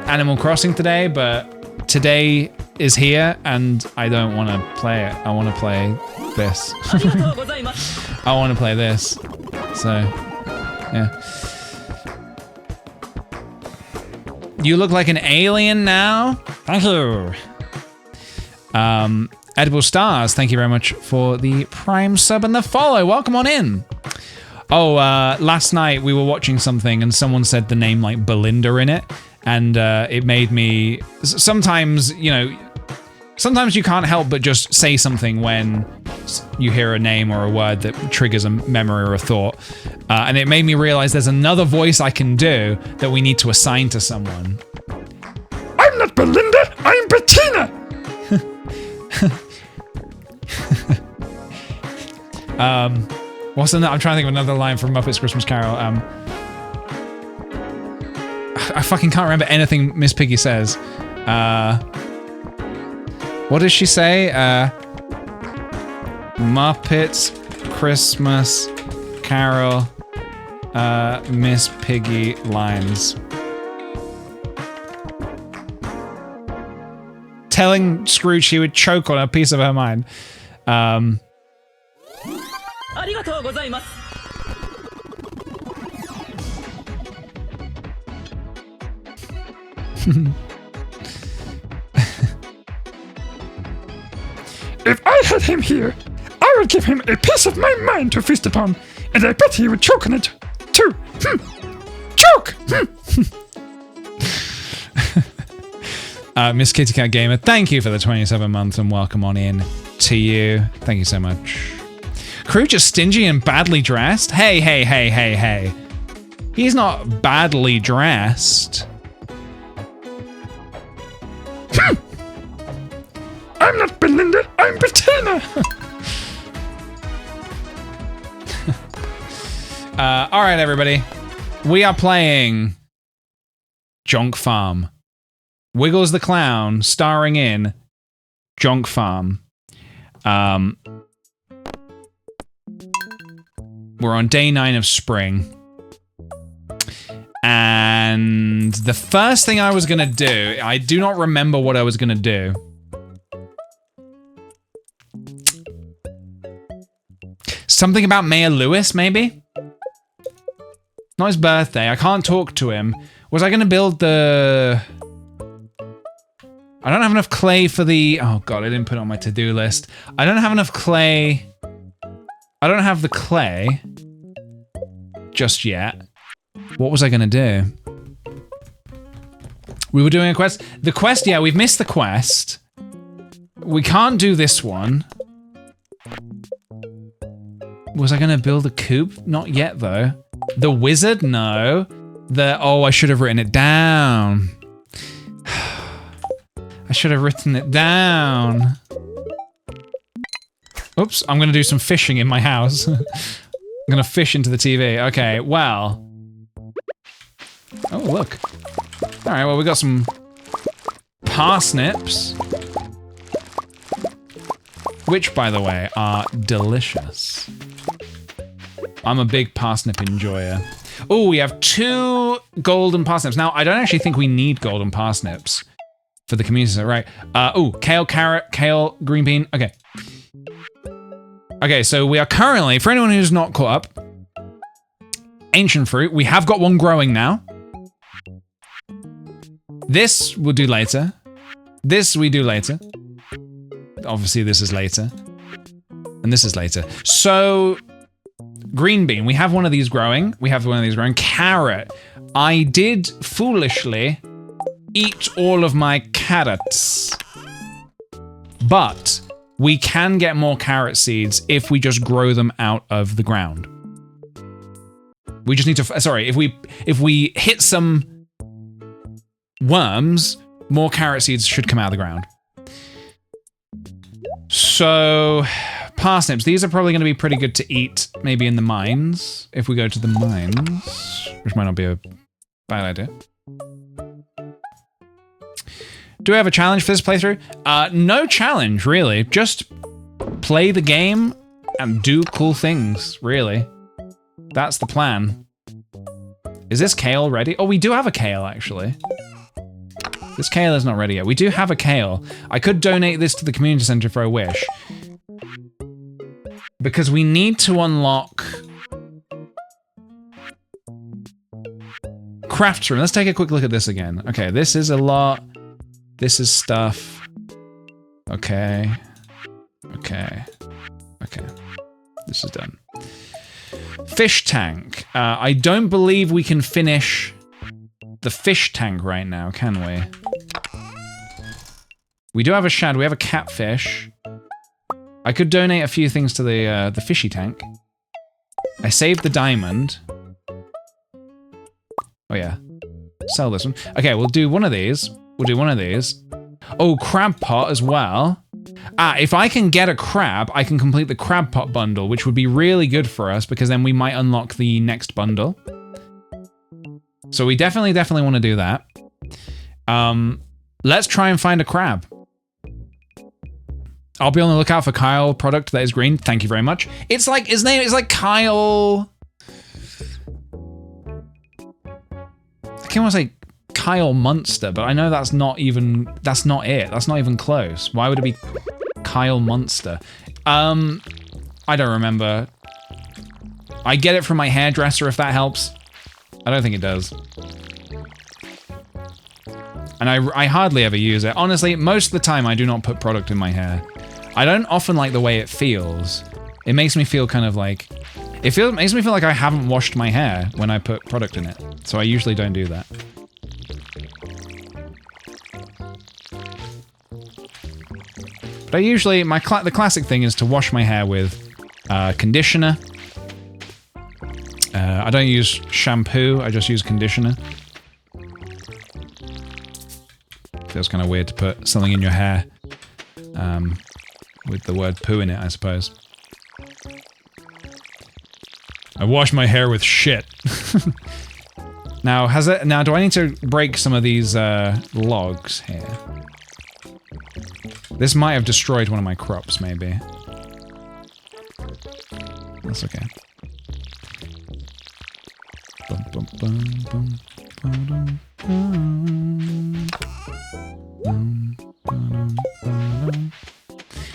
Animal Crossing today, but today is here and I don't want to play it. I want to play this. I want to play this. So, yeah. You look like an alien now. Thank you. Edible Stars, thank you very much for the Prime sub and the follow. Welcome on in. Oh, last night we were watching something and someone said the name like Belinda in it. And it made me, sometimes, you know, sometimes you can't help but just say something when you hear a name or a word that triggers a memory or a thought. And it made me realize there's another voice I can do that we need to assign to someone. I'm not Belinda, I'm Bettina! What's another? I'm trying to think of another line from Muppets Christmas Carol. I fucking can't remember anything Miss Piggy says. What does she say? Muppets Christmas Carol Miss Piggy lines. Telling Scrooge she would choke on a piece of her mind. If I had him here, I would give him a piece of my mind to feast upon, and I bet he would choke on it, too. Choke! Miss Kitty Cat Gamer, thank you for the 27 months and welcome on in to you. Thank you so much. Crew just stingy and badly dressed? Hey, hey, hey, hey, hey. He's not badly dressed. I'm not Belinda, I'm Bettina! Alright, everybody. We are playing Jonk Farm. Wiggles the Clown, starring in Jonk Farm. We're on day 9 of spring. And the first thing I was gonna do, I do not remember what I was gonna do. Something about Mayor Lewis, maybe? Not his birthday. I can't talk to him. Was I gonna build the... I don't have enough clay for the... Oh god, I didn't put it on my to-do list. I don't have enough clay... I don't have the clay just yet. What was I gonna do? We were doing a quest. The quest, yeah, we've missed the quest. We can't do this one. Was I gonna build a coop? Not yet, though. The wizard? No. The... Oh, I should have written it down. I should have written it down. Oops, I'm gonna do some fishing in my house. I'm gonna fish into the TV. Okay, well. Oh, look. Alright, well, we got some parsnips. Which, by the way, are delicious. I'm a big parsnip enjoyer. Oh, we have 2 golden parsnips. Now, I don't actually think we need golden parsnips for the community center, right? Oh, kale, carrot, kale, green bean. Okay. Okay, so we are currently, for anyone who's not caught up, ancient fruit. We have got one growing now. This we'll do later. This we do later. Obviously, this is later. And this is later. So, green bean. We have one of these growing. We have one of these growing. Carrot. I did foolishly eat all of my carrots. But we can get more carrot seeds if we just grow them out of the ground. We just need to, sorry, if we hit some worms, more carrot seeds should come out of the ground. So, parsnips. These are probably going to be pretty good to eat, maybe in the mines, if we go to the mines, which might not be a bad idea. Do we have a challenge for this playthrough? No challenge, really. Just play the game and do cool things, really. That's the plan. Is this kale ready? Oh, we do have a kale, actually. This kale is not ready yet. We do have a kale. I could donate this to the community center if I wish. Because we need to unlock... Craft room. Let's take a quick look at this again. Okay, this is a lot. This is stuff. Okay. Okay. Okay. This is done. Fish tank. I don't believe we can finish the fish tank right now, can we? We do have a shad. We have a catfish. I could donate a few things to the fishy tank. I saved the diamond. Oh yeah. Sell this one. Okay, we'll do one of these. We'll do one of these. Oh, crab pot as well. Ah, if I can get a crab, I can complete the crab pot bundle, which would be really good for us because then we might unlock the next bundle. So we definitely want to do that. Let's try and find a crab. I'll be on the lookout for Kyle product that is green. Thank you very much. It's like, his name is like Kyle... I can't want to say Kyle Munster, but I know that's not even, that's not it. That's not even close. Why would it be Kyle Munster? I don't remember. I get it from my hairdresser if that helps. I don't think it does. And I hardly ever use it. Honestly, most of the time I do not put product in my hair. I don't often like the way it feels. It makes me feel kind of like... It makes me feel like I haven't washed my hair when I put product in it. So I usually don't do that. But I usually... the classic thing is to wash my hair with conditioner. I don't use shampoo, I just use conditioner. Feels kind of weird to put something in your hair with the word poo in it, I suppose. I wash my hair with shit. Now, do I need to break some of these logs here? This might have destroyed one of my crops, maybe. That's okay.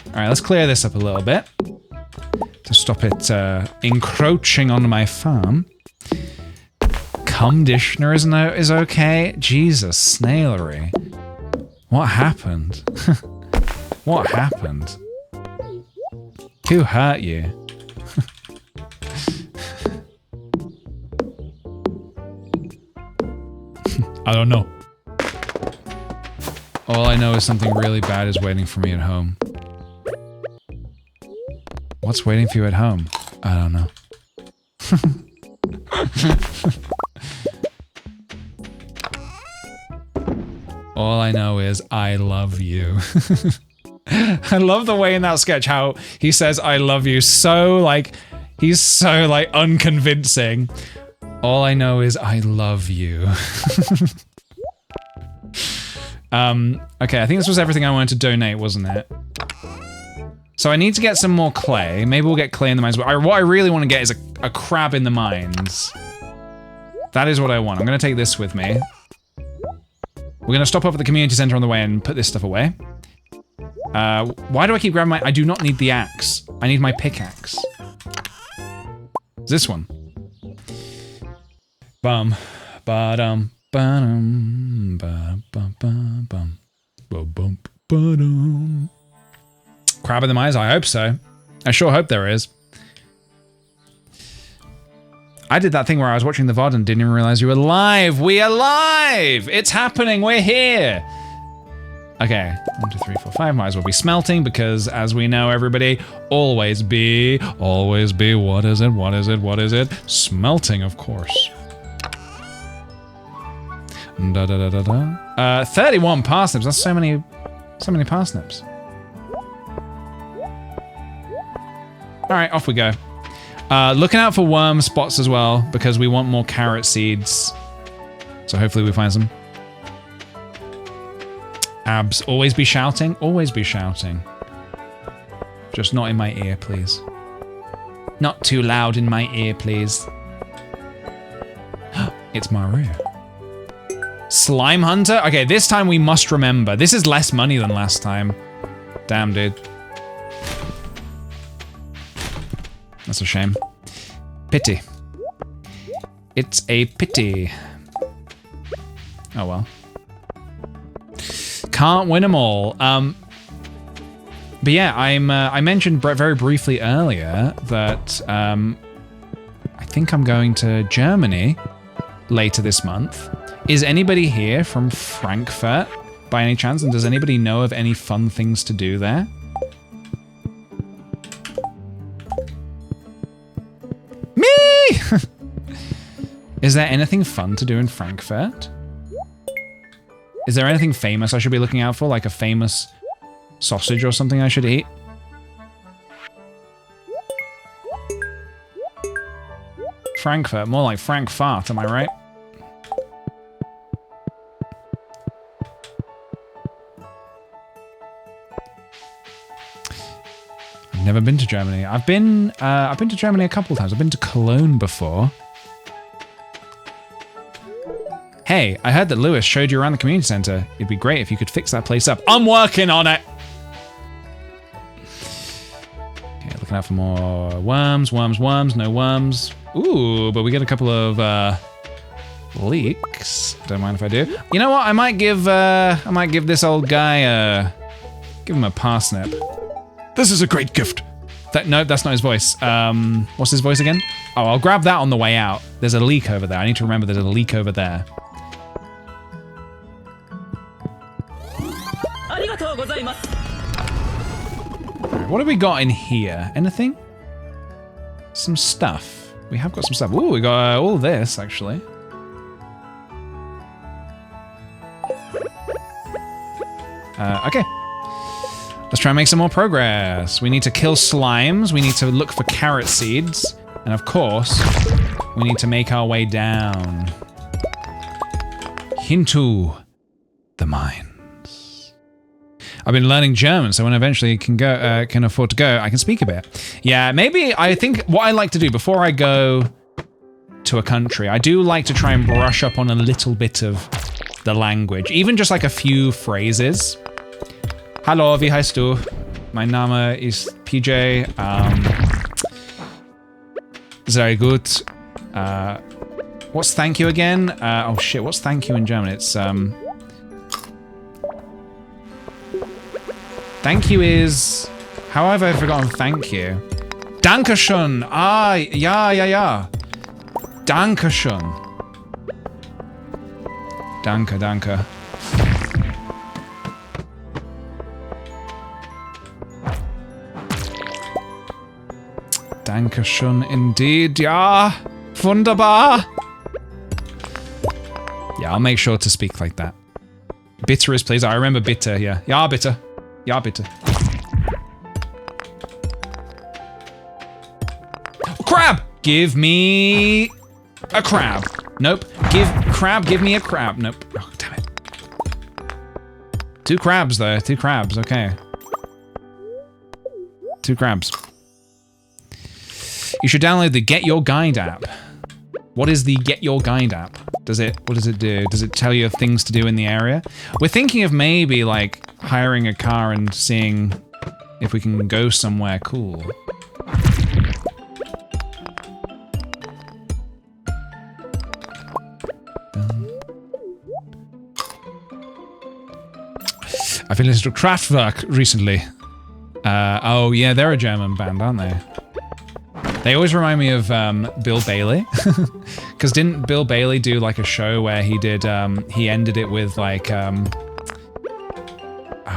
Alright, let's clear this up a little bit to stop it encroaching on my farm. Conditioner is okay. Jesus, snaillery. What happened? What happened? Who hurt you? I don't know. All I know is something really bad is waiting for me at home. What's waiting for you at home? I don't know. All I know is I love you. I love the way in that sketch how he says I love you so like, he's so like unconvincing. All I know is I love you. Okay, I think this was everything I wanted to donate, wasn't it? So I need to get some more clay. Maybe we'll get clay in the mines. But what I really want to get is a crab in the mines. That is what I want. I'm going to take this with me. We're going to stop off at the community center on the way and put this stuff away. Why do I keep grabbing my... I do not need the axe. I need my pickaxe. This one. Bum. Ba-dum. Ba-dum. Ba-bum. Bum. Ba-bum. Ba-dum. Crab in the mines? I hope so. I sure hope there is. I did that thing where I was watching the VOD and didn't even realize you were live. We are live! It's happening, we're here! Okay, 1, 2, 3, 4, 5. Might as well be smelting because, as we know, everybody, always be, what is it? Smelting, of course. 31 parsnips, that's so many parsnips. Alright, off we go. Looking out for worm spots as well, because we want more carrot seeds. So hopefully we find some. Abs, always be shouting? Always be shouting. Just not in my ear, please. Not too loud in my ear, please. It's Maria. Slime Hunter? Okay, this time we must remember. This is less money than last time. Damn, dude. That's a shame. Pity. It's a pity. Oh well. Can't win them all. But yeah, I mentioned very briefly earlier that I think I'm going to Germany later this month. Is anybody here from Frankfurt by any chance? And does anybody know of any fun things to do there? Me! Is there anything fun to do in Frankfurt? Is there anything famous I should be looking out for? Like a famous sausage or something I should eat? Frankfurt, more like Frankfurt, am I right? I've never been to Germany. I've been to Germany a couple of times. I've been to Cologne before. Hey, I heard that Lewis showed you around the community center. It'd be great if you could fix that place up. I'm working on it! Okay, looking out for more worms, no worms. Ooh, but we get a couple of leeks. Don't mind if I do. You know what? I might give this old guy give him a parsnip. This is a great gift. No, that's not his voice. What's his voice again? Oh, I'll grab that on the way out. There's a leek over there. I need to remember there's a leek over there. What have we got in here? Anything? Some stuff. We have got some stuff. Ooh, we got all this, actually. Okay. Let's try and make some more progress. We need to kill slimes. We need to look for carrot seeds. And of course, we need to make our way down into the mines. I've been learning German, so when I eventually can afford to go, I can speak a bit. Yeah, maybe I think what I like to do before I go to a country, I do like to try and brush up on a little bit of the language, even just like a few phrases. Hallo, wie heißt du? Mein Name ist PJ. Sehr gut. What's thank you again? Oh shit, what's thank you in German? It's thank you is... How have I forgotten thank you? Dankeschön! Ah, ja. Dankeschön. Danke. Dankeschön indeed, ja. Wunderbar. Yeah, I'll make sure to speak like that. Bitter is please. I remember bitter, yeah. Ja, bitte. Ja, bitte. Crab! Give me a crab. Nope. Give me a crab. Nope. Oh, damn it. 2 crabs, though. 2 crabs, okay. 2 crabs. You should download the Get Your Guide app. What is the Get Your Guide app? What does it do? Does it tell you things to do in the area? We're thinking of maybe like hiring a car and seeing if we can go somewhere cool. I've been listening to Kraftwerk recently. Oh yeah, they're a German band, aren't they? They always remind me of Bill Bailey. Because didn't Bill Bailey do like a show where he did, he ended it with like, oh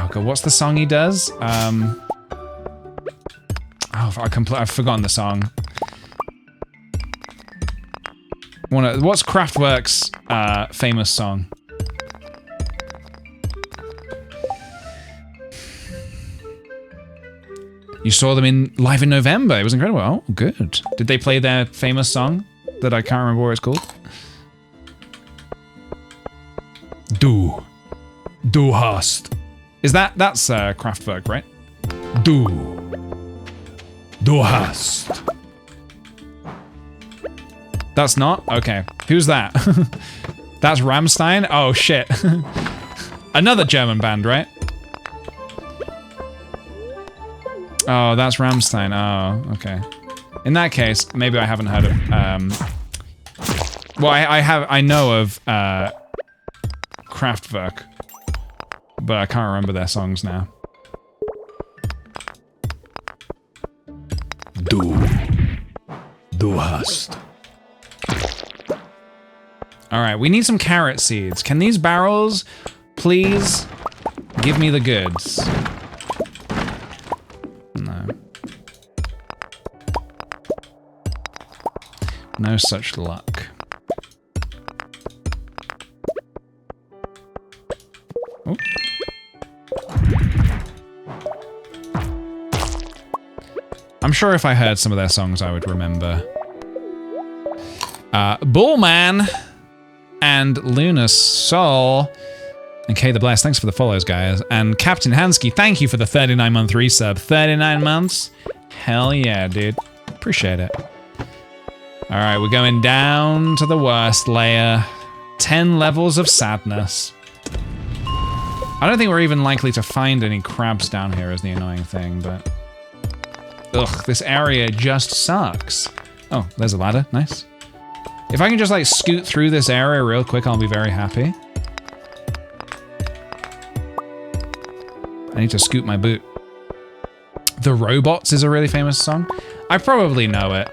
god, what's the song he does? Oh, I've forgotten the song. What's Kraftwerk's famous song? You saw them live in November. It was incredible. Oh, good. Did they play their famous song that I can't remember what it's called? Du hast. That's Kraftwerk, right? Du hast. That's not? Okay. Who's that? That's Rammstein? Oh, shit. Another German band, right? Oh, that's Rammstein. Oh, okay. In that case, maybe I haven't heard of... well, I know of Kraftwerk, but I can't remember their songs now. Du hast. Alright, we need some carrot seeds. Can these barrels please give me the goods? No. No such luck. Oh. I'm sure if I heard some of their songs, I would remember. Bullman and Luna Soul and Kay the Blessed, thanks for the follows, guys. And Captain Hansky, thank you for the 39-month resub. 39 months? Hell yeah, dude. Appreciate it. All right, we're going down to the worst layer. 10 levels of sadness. I don't think we're even likely to find any crabs down here is the annoying thing, but... Ugh, this area just sucks. Oh, there's a ladder, nice. If I can just like scoot through this area real quick, I'll be very happy. I need to scoot my boot. The Robots is a really famous song. I probably know it.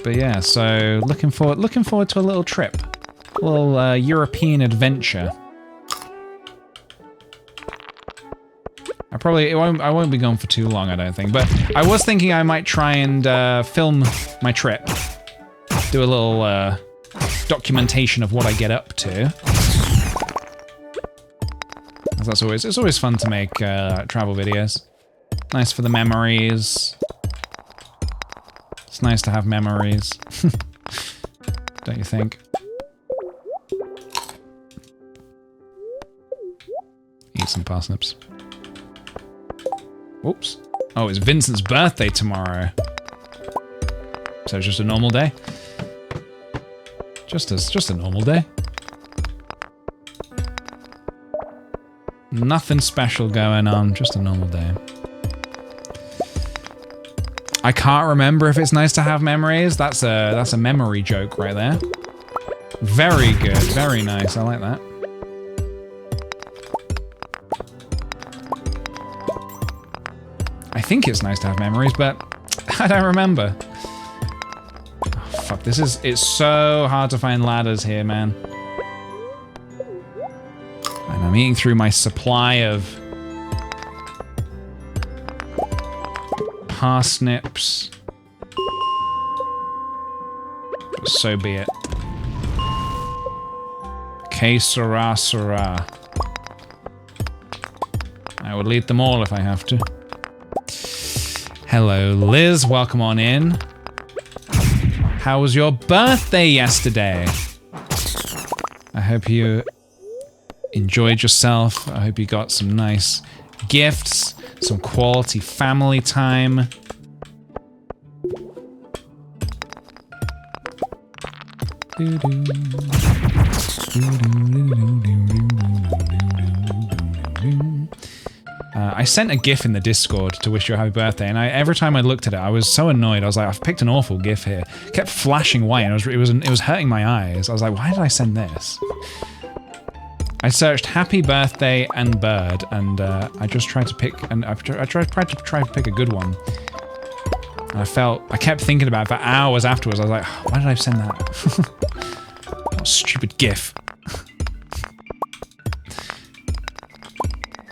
But yeah, so looking forward to a little trip. A little European adventure. I won't be gone for too long, I don't think. But I was thinking I might try and film my trip. Do a little documentation of what I get up to. It's always fun to make travel videos. Nice for the memories. It's nice to have memories. Don't you think? Eat some parsnips. Whoops. Oh, it's Vincent's birthday tomorrow. So it's just a normal day? Just a normal day. Nothing special going on, just a normal day. I can't remember if it's nice to have memories. That's a memory joke right there. Very good, very nice. I like that. I think it's nice to have memories, but I don't remember. Oh, fuck, it's so hard to find ladders here, man. And I'm eating through my supply of parsnips. So be it. Que sera, sera. I will eat them all if I have to. Hello, Liz. Welcome on in. How was your birthday yesterday? I hope you enjoyed yourself. I hope you got some nice gifts, some quality family time. I sent a GIF in the Discord to wish you a happy birthday, and every time I looked at it, I was so annoyed. I was like, I've picked an awful GIF here. It kept flashing white, and it was hurting my eyes. I was like, why did I send this? I searched "happy birthday" and "bird," and I just tried to pick, and I tried to pick a good one. And I kept thinking about it for hours afterwards. I was like, why did I send that? What a stupid GIF.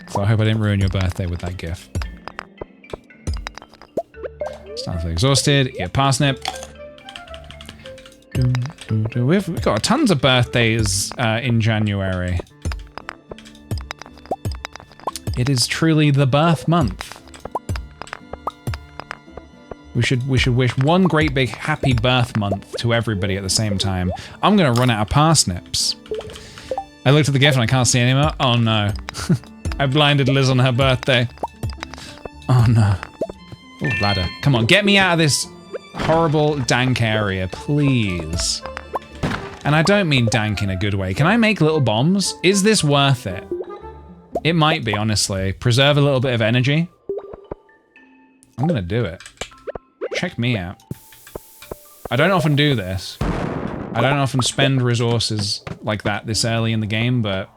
So I hope I didn't ruin your birthday with that GIF. Starting to feel exhausted. Eat a parsnip. We've got tons of birthdays in January. It is truly the birth month. We should wish one great big happy birth month to everybody at the same time. I'm gonna run out of parsnips. I looked at the GIF and I can't see anymore. Oh no. I blinded Liz on her birthday. Oh no. Oh, ladder. Come on, get me out of this horrible, dank area, please. And I don't mean dank in a good way. Can I make little bombs? Is this worth it? It might be, honestly. Preserve a little bit of energy. I'm gonna do it. Check me out. I don't often do this. I don't often spend resources like that this early in the game, but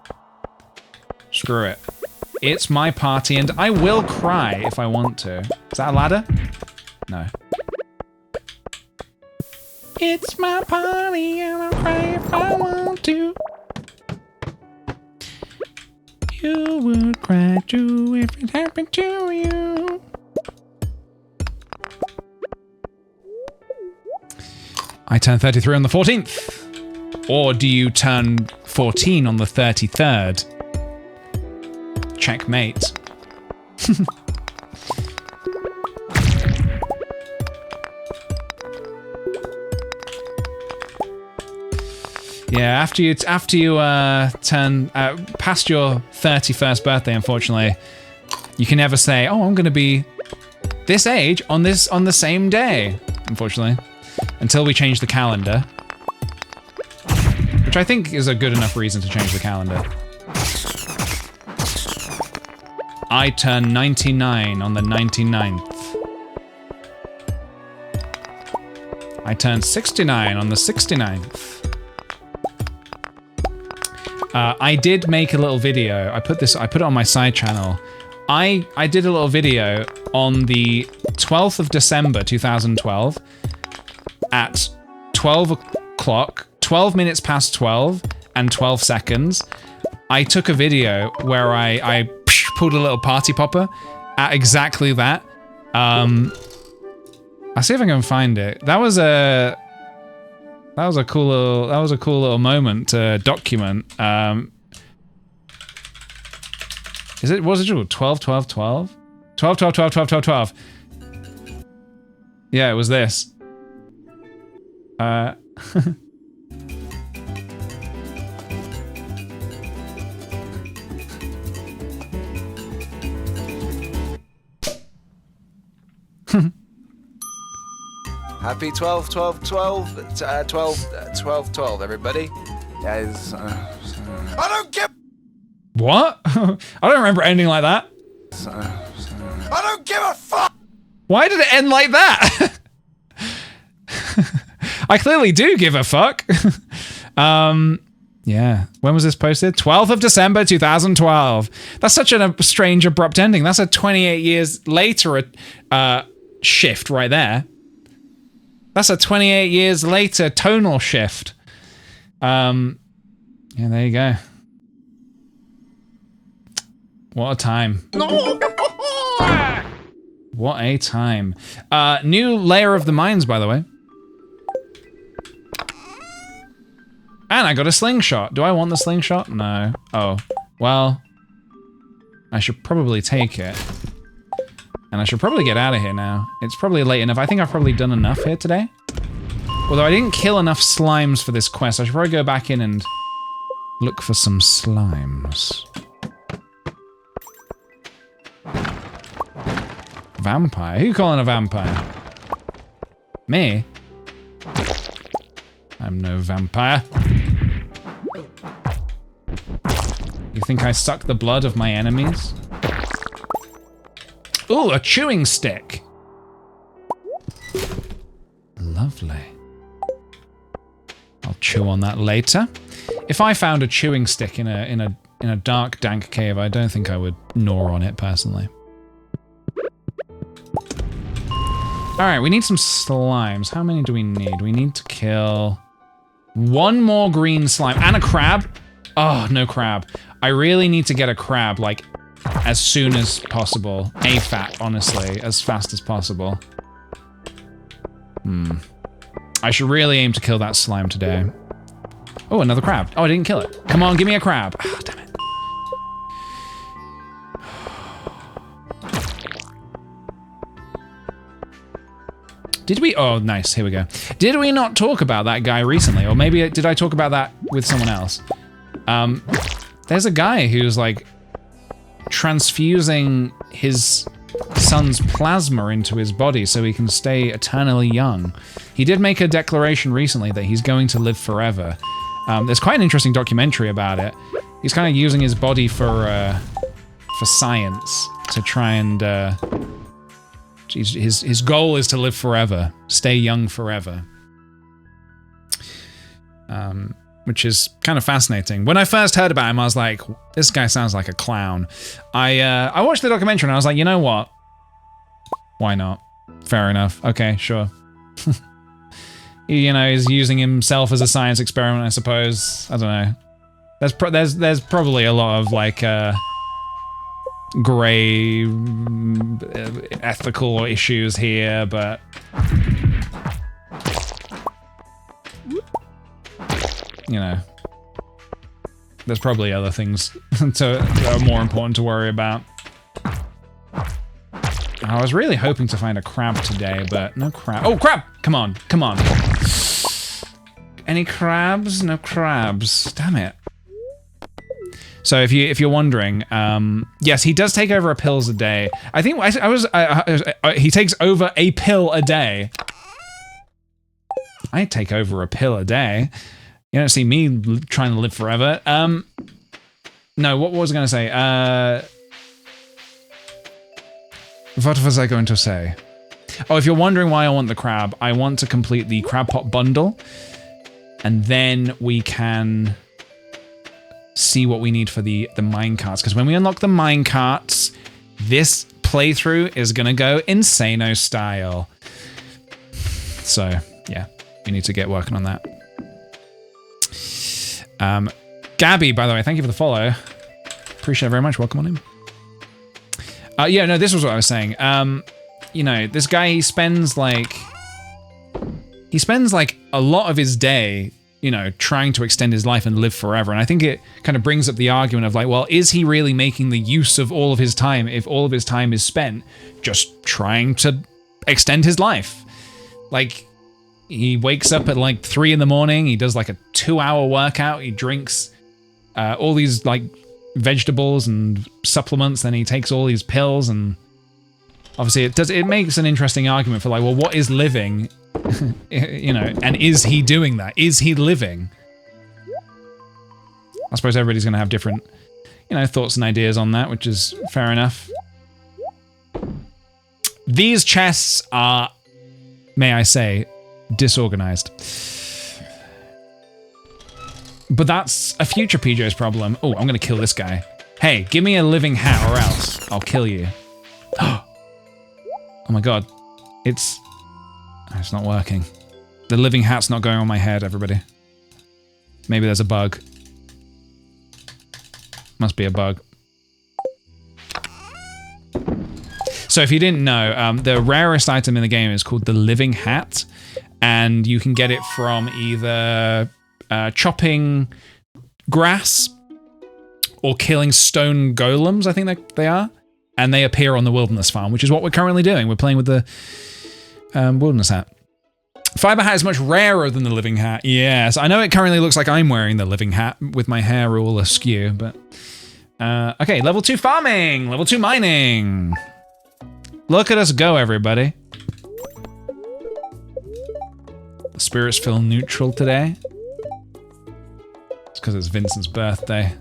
screw it. It's my party and I will cry if I want to. Is that a ladder? No. It's my party and I'll cry if I want to. You would cry too if it happened to you. I turn 33 on the 14th. Or do you turn 14 on the 33rd? Checkmate. Yeah, after you turn past your 31st birthday, unfortunately, you can never say, "Oh, I'm going to be this age on the same day." Unfortunately, until we change the calendar, which I think is a good enough reason to change the calendar. I turn 99 on the 99th. I turn 69 on the 69th. I did make a little video. I put it on my side channel. I did a little video on the 12th of December 2012 at 12 o'clock, 12 minutes past 12 and 12 seconds. I took a video where I pulled a little party popper at exactly that. I'll see if I can find it. That was a cool little moment to document. Was it 12, 12, 12? 12, 12, 12, 12, 12, 12. Yeah, it was this. Happy 12, 12, 12, 12, 12, everybody. Guys, I don't give. What? I don't remember ending like that. I don't give a fuck. Why did it end like that? I clearly do give a fuck. Yeah. When was this posted? 12th of December 2012. That's such a strange, abrupt ending. That's a 28 years later shift right there. That's a 28 years later tonal shift. Yeah, there you go. What a time. What a time. New layer of the mines, by the way. And I got a slingshot. Do I want the slingshot? No. Oh. Well, I should probably take it. And I should probably get out of here now. It's probably late enough. I think I've probably done enough here today. Although I didn't kill enough slimes for this quest. I should probably go back in and look for some slimes. Vampire? Who you calling a vampire? Me? I'm no vampire. You think I suck the blood of my enemies? Ooh, a chewing stick. Lovely. I'll chew on that later. If I found a chewing stick in a dark, dank cave, I don't think I would gnaw on it personally. All right, we need some slimes. How many do we need? We need to kill one more green slime and a crab. Oh, no crab. I really need to get a crab, like, as soon as possible. AFAT, honestly, as fast as possible. I should really aim to kill that slime today. Oh, another crab. Oh, I didn't kill it. Come on, give me a crab. Ah, damn it. Did we? Oh, nice. Here we go. Did we not talk about that guy recently? Or maybe did I talk about that with someone else? There's a guy who's like transfusing his sun's plasma into his body so he can stay eternally young. He did make a declaration recently that he's going to live forever. There's quite an interesting documentary about it. He's kind of using his body for science to try and his goal is to live forever, stay young forever. Which is kind of fascinating. When I first heard about him, I was like, this guy sounds like a clown. I watched the documentary and I was like, you know what? Why not? Fair enough. Okay, sure. You know, he's using himself as a science experiment, I suppose. I don't know. There's probably a lot of like gray ethical issues here, but you know, there's probably other things that are more important to worry about. I was really hoping to find a crab today, but no crab. Oh, crab! Come on, come on. Any crabs? No crabs. Damn it. So if you're wondering, yes, he does take over a pills a day. I think he takes over a pill a day. I take over a pill a day. You don't see me trying to live forever. No, what was I going to say? What was I going to say? Oh, if you're wondering why I want the crab, I want to complete the crab pot bundle. And then we can see what we need for the mine carts. Because when we unlock the mine carts, this playthrough is going to go insano style. So, yeah, we need to get working on that. Gabby, by the way, thank you for the follow. Appreciate it very much. Welcome on in. Yeah, no, this was what I was saying. You know, this guy, he spends like a lot of his day, you know, trying to extend his life and live forever. And I think it kind of brings up the argument of like, well, is he really making the use of all of his time if all of his time is spent just trying to extend his life? Like, he wakes up at like 3 in the morning, he does like a 2-hour workout, he drinks all these like vegetables and supplements, then he takes all these pills, and obviously it makes an interesting argument for like, well, what is living? You know, and is he doing that? Is he living? I suppose everybody's gonna have different, you know, thoughts and ideas on that, which is fair enough. These chests are, may I say, disorganized. But that's a future PJ's problem. Oh, I'm gonna kill this guy. Hey, give me a living hat or else I'll kill you. Oh my god. It's not working. The living hat's not going on my head, everybody. Maybe there's a bug. Must be a bug. So if you didn't know, the rarest item in the game is called the living hat. And you can get it from either chopping grass or killing stone golems, I think they are. And they appear on the wilderness farm, which is what we're currently doing. We're playing with the wilderness hat. Fiber hat is much rarer than the living hat. Yes, I know it currently looks like I'm wearing the living hat with my hair all askew, but... okay, level 2 farming! Level 2 mining! Look at us go, everybody. The spirits feel neutral today. It's because it's Vincent's birthday.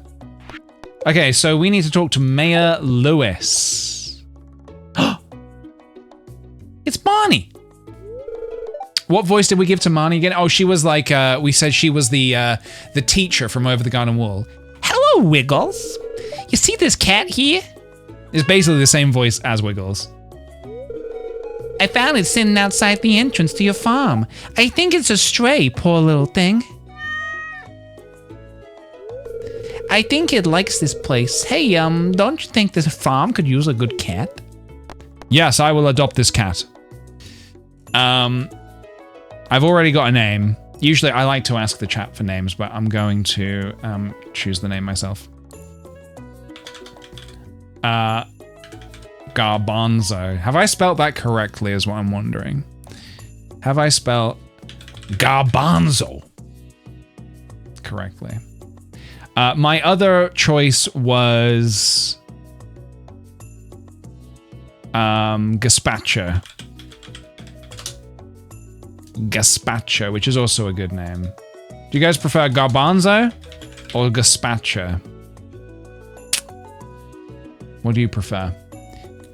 Okay, so we need to talk to Mayor Lewis. It's Marnie! What voice did we give to Marnie again? Oh, she was like, we said she was the teacher from Over the Garden Wall. Hello, Wiggles. You see this cat here? It's basically the same voice as Wiggles. I found it sitting outside the entrance to your farm. I think it's a stray, poor little thing. I think it likes this place. Hey, don't you think this farm could use a good cat? Yes, I will adopt this cat. I've already got a name. Usually I like to ask the chat for names, but I'm going to choose the name myself. Garbanzo. Have I spelt that correctly is what I'm wondering. Have I spelt Garbanzo correctly? My other choice was... Gazpacho. Gazpacho, which is also a good name. Do you guys prefer garbanzo or gazpacho? What do you prefer?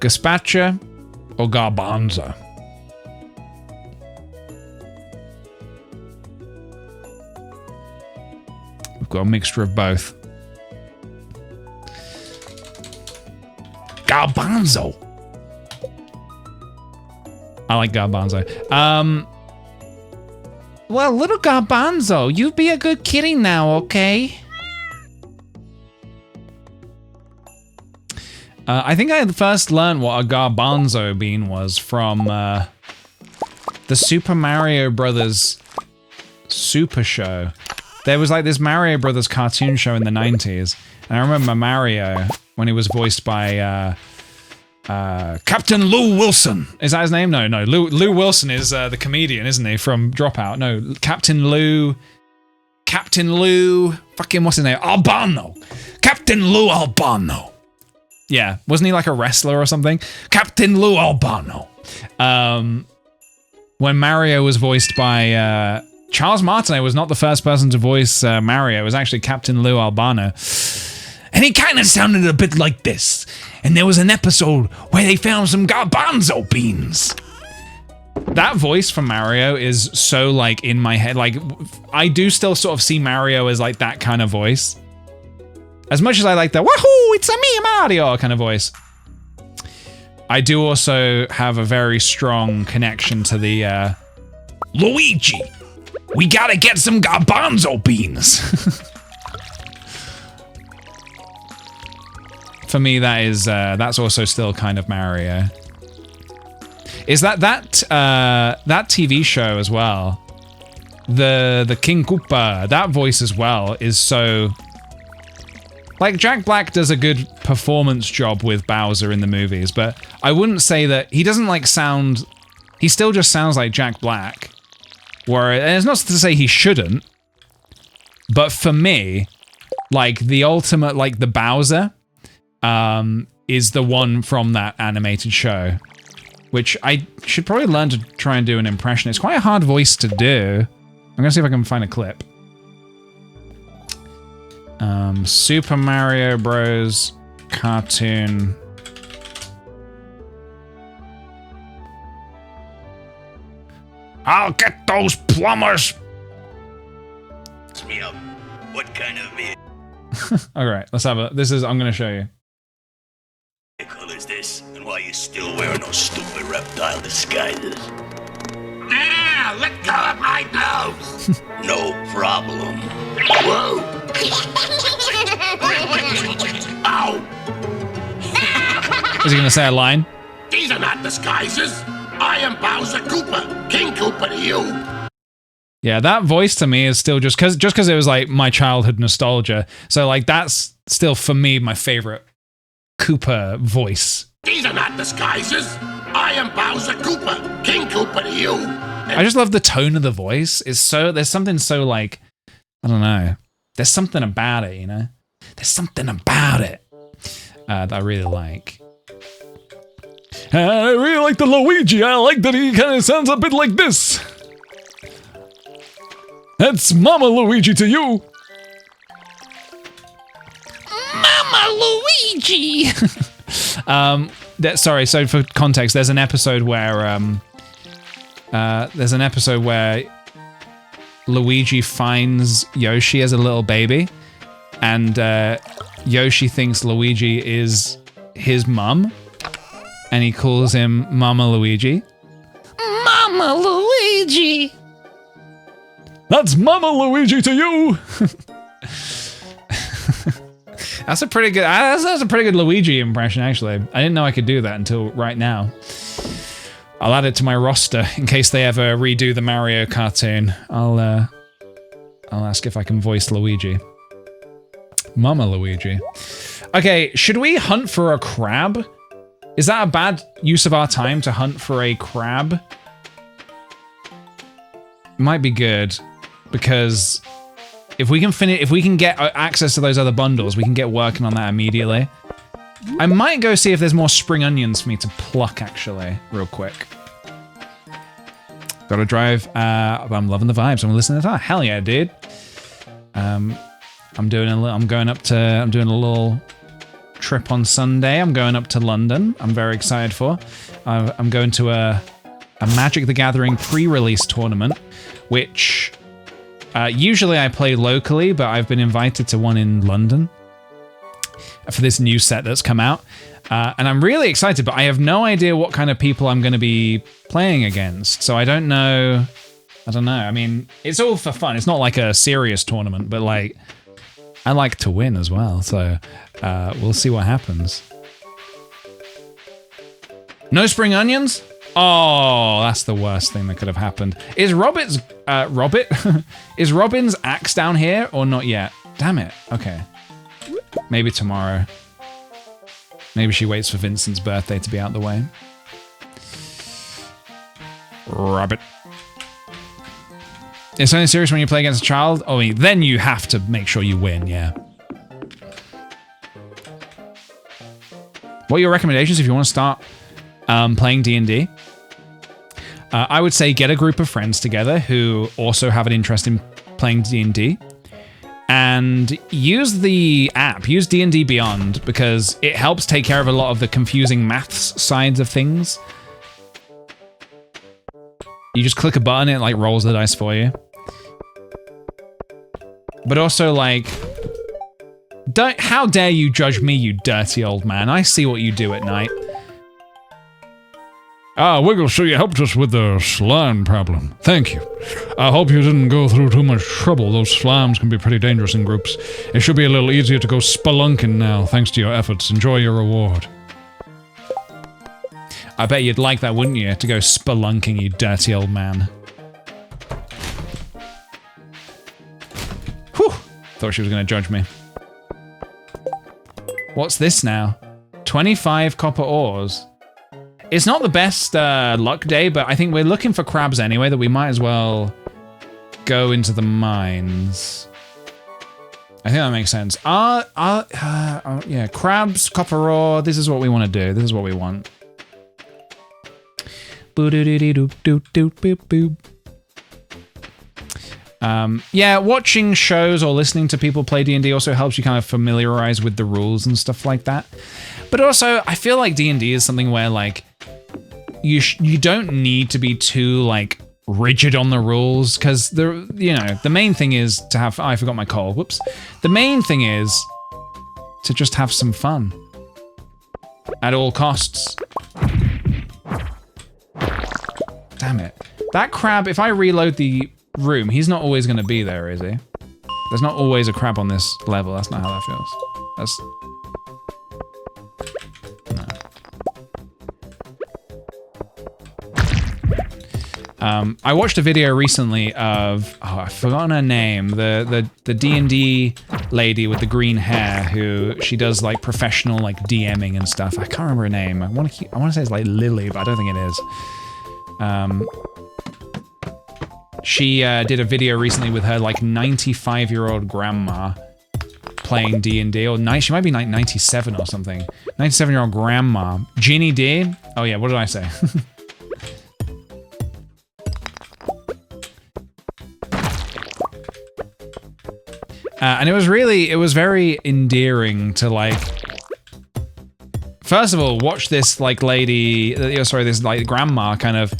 Gazpacho or garbanzo? We've got a mixture of both. Garbanzo. I like garbanzo. Well, little garbanzo, you be a good kitty now, okay? I think I first learned what a garbanzo bean was from the Super Mario Brothers Super Show. There was like this Mario Brothers cartoon show in the 90s, and I remember Mario when he was voiced by Captain Lou Wilson. Is that his name? No. Lou Wilson is the comedian, isn't he, from Dropout? No, Captain Lou, fucking what's his name? Albano. Captain Lou Albano. Yeah, wasn't he like a wrestler or something? Captain Lou Albano. When Mario was voiced by Charles Martinet was not the first person to voice Mario. It was actually Captain Lou Albano. And he kind of sounded a bit like this. And there was an episode where they found some garbanzo beans. That voice from Mario is so like in my head. Like I do still sort of see Mario as like that kind of voice. As much as I like the wahoo, it's a me Mario kind of voice. I do also have a very strong connection to the Luigi. We gotta get some garbanzo beans. For me, that is that's also still kind of Mario. Is that TV show as well? The King Koopa, that voice as well is so. Like Jack Black does a good performance job with Bowser in the movies, but I wouldn't say that he doesn't like sound. He still just sounds like Jack Black. Where, and it's not to say he shouldn't, but for me, like the ultimate, like the Bowser, is the one from that animated show, which I should probably learn to try and do an impression. It's quite a hard voice to do. I'm gonna see if I can find a clip. Super Mario Bros. Cartoon. I'll get those plumbers! It's me up. What kind of Alright, let's have a. I'm gonna show you. vehicle is this? And why are you still wearing those stupid reptile disguises? Ah, let go of my nose! No problem. Whoa! Ow! Is he gonna say a line? These are not disguises! I am Bowser Koopa, King Koopa to you! Yeah, that voice to me is still just because it was like my childhood nostalgia. So like that's still for me my favorite Koopa voice. These are not disguises! I am Bowser Koopa, King Koopa to you! I just love the tone of the voice. It's so there's something so like I don't know. There's something about it, you know? There's something about it that I really like. I really like the Luigi. I like that he kind of sounds a bit like this. That's Mama Luigi to you. Mama Luigi. Sorry. So for context, there's an episode where Luigi finds Yoshi as a little baby, and Yoshi thinks Luigi is his mum, and he calls him Mama Luigi. Mama Luigi! That's Mama Luigi to you! That's a pretty good. That's a pretty good Luigi impression, actually. I didn't know I could do that until right now. I'll add it to my roster in case they ever redo the Mario cartoon. I'll ask if I can voice Luigi. Mama Luigi. Okay, should we hunt for a crab? Is that a bad use of our time to hunt for a crab? Might be good, because if we can get access to those other bundles, we can get working on that immediately. I might go see if there's more spring onions for me to pluck, actually, real quick. Gotta drive. I'm loving the vibes. I'm listening to that. Hell yeah, dude. I'm doing a little trip on Sunday. I'm going up to London. I'm very excited for. I'm going to a Magic the Gathering pre-release tournament, which usually I play locally, but I've been invited to one in London for this new set that's come out. And I'm really excited, but I have no idea what kind of people I'm going to be playing against. So I don't know. I mean, it's all for fun. It's not like a serious tournament, but like, I like to win as well. So we'll see what happens. No spring onions? Oh, that's the worst thing that could have happened. Is Robin's axe down here or not yet? Damn it. Okay. Maybe tomorrow. Maybe she waits for Vincent's birthday to be out the way. Rabbit. It's only serious when you play against a child? Oh, then you have to make sure you win, yeah. What are your recommendations if you want to start playing D&D? I would say get a group of friends together who also have an interest in playing D&D. And use the app, use D&D Beyond, because it helps take care of a lot of the confusing maths sides of things. You just click a button, it like rolls the dice for you. But also like, how dare you judge me, you dirty old man. I see what you do at night. Ah, Wiggle, so you helped us with the slime problem. Thank you. I hope you didn't go through too much trouble. Those slimes can be pretty dangerous in groups. It should be a little easier to go spelunking now, thanks to your efforts. Enjoy your reward. I bet you'd like that, wouldn't you? To go spelunking, you dirty old man. Whew! Thought she was going to judge me. What's this now? 25 copper ores. It's not the best luck day, but I think we're looking for crabs anyway, that we might as well go into the mines. I think that makes sense. Yeah, crabs, copper ore, this is what we want to do. This is what we want. Yeah, watching shows or listening to people play D&D also helps you kind of familiarize with the rules and stuff like that. But also, I feel like D&D is something where, like, you don't need to be too, like, rigid on the rules, because, the main thing is to have... I forgot my call. Whoops. The main thing is to just have some fun. At all costs. Damn it. That crab, if I reload the room, he's not always going to be there, is he? There's not always a crab on this level. That's not how that feels. That's... I watched a video recently of, I've forgotten her name, the D&D lady with the green hair who, she does like professional like DMing and stuff. I can't remember her name. I want to say it's like Lily, but I don't think it is. She did a video recently with her like 95-year-old grandma playing D&D, or she might be like 97 or something. 97-year-old grandma. Ginny D? Oh yeah, what did I say? And it was very endearing to like, first of all, watch this like lady, this like grandma kind of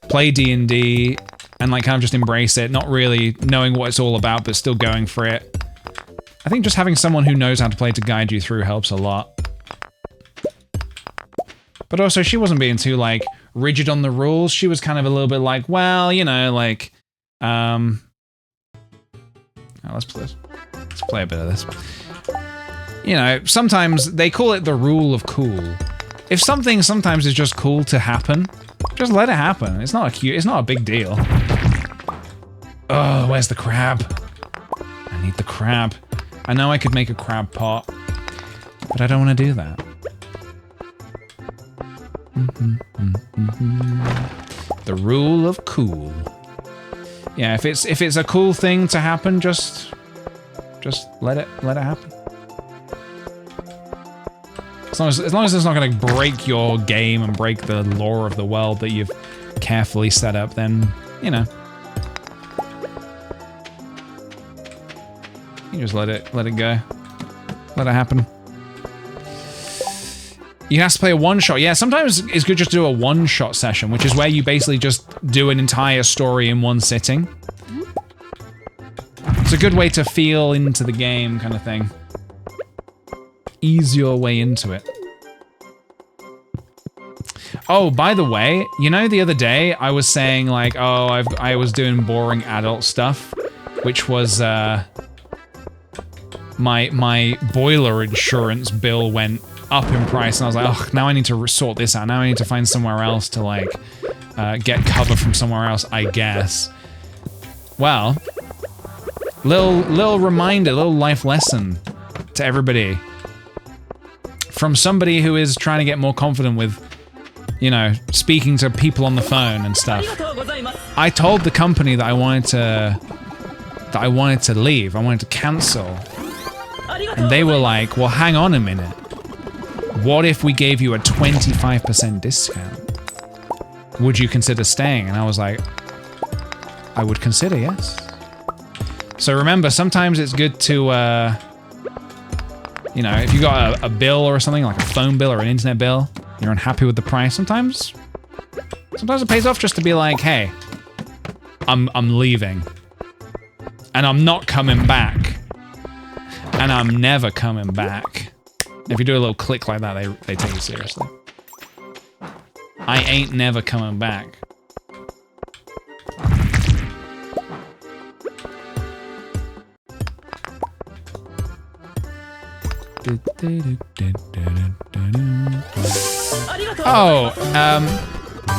play D&D and like kind of just embrace it, not really knowing what it's all about, but still going for it. I think just having someone who knows how to play to guide you through helps a lot. But also, she wasn't being too like rigid on the rules. She was kind of a little bit like, well, like, let's play this. Let's play a bit of this. Sometimes they call it the rule of cool. If something sometimes is just cool to happen, just let it happen. It's not a big deal. Oh, where's the crab? I need the crab. I know I could make a crab pot, but I don't want to do that. The rule of cool. Yeah, if it's a cool thing to happen, just let it happen. As long as it's not going to break your game and break the lore of the world that you've carefully set up, then, you know. You just let it go. Let it happen. You have to play a one-shot. Yeah, sometimes it's good just to do a one-shot session, which is where you basically just do an entire story in one sitting. It's a good way to feel into the game, kind of thing. Ease your way into it. Oh, by the way, you know the other day I was saying like, oh, I was doing boring adult stuff, which was my boiler insurance bill went up in price, and I was like, oh, now I need to sort this out. Now I need to find somewhere else to like get cover from somewhere else, I guess. Well, little reminder, little life lesson to everybody from somebody who is trying to get more confident with, you know, speaking to people on the phone and stuff. I told the company that I wanted to leave. I wanted to cancel. And they were like, well, hang on a minute. What if we gave you a 25% discount? Would you consider staying? And I was like, I would consider, yes. So remember, sometimes it's good to, you know, if you got a bill or something, like a phone bill or an internet bill, you're unhappy with the price, sometimes it pays off just to be like, hey, I'm leaving. And I'm not coming back. And I'm never coming back. If you do a little click like that, they take you seriously. I ain't never coming back. Oh,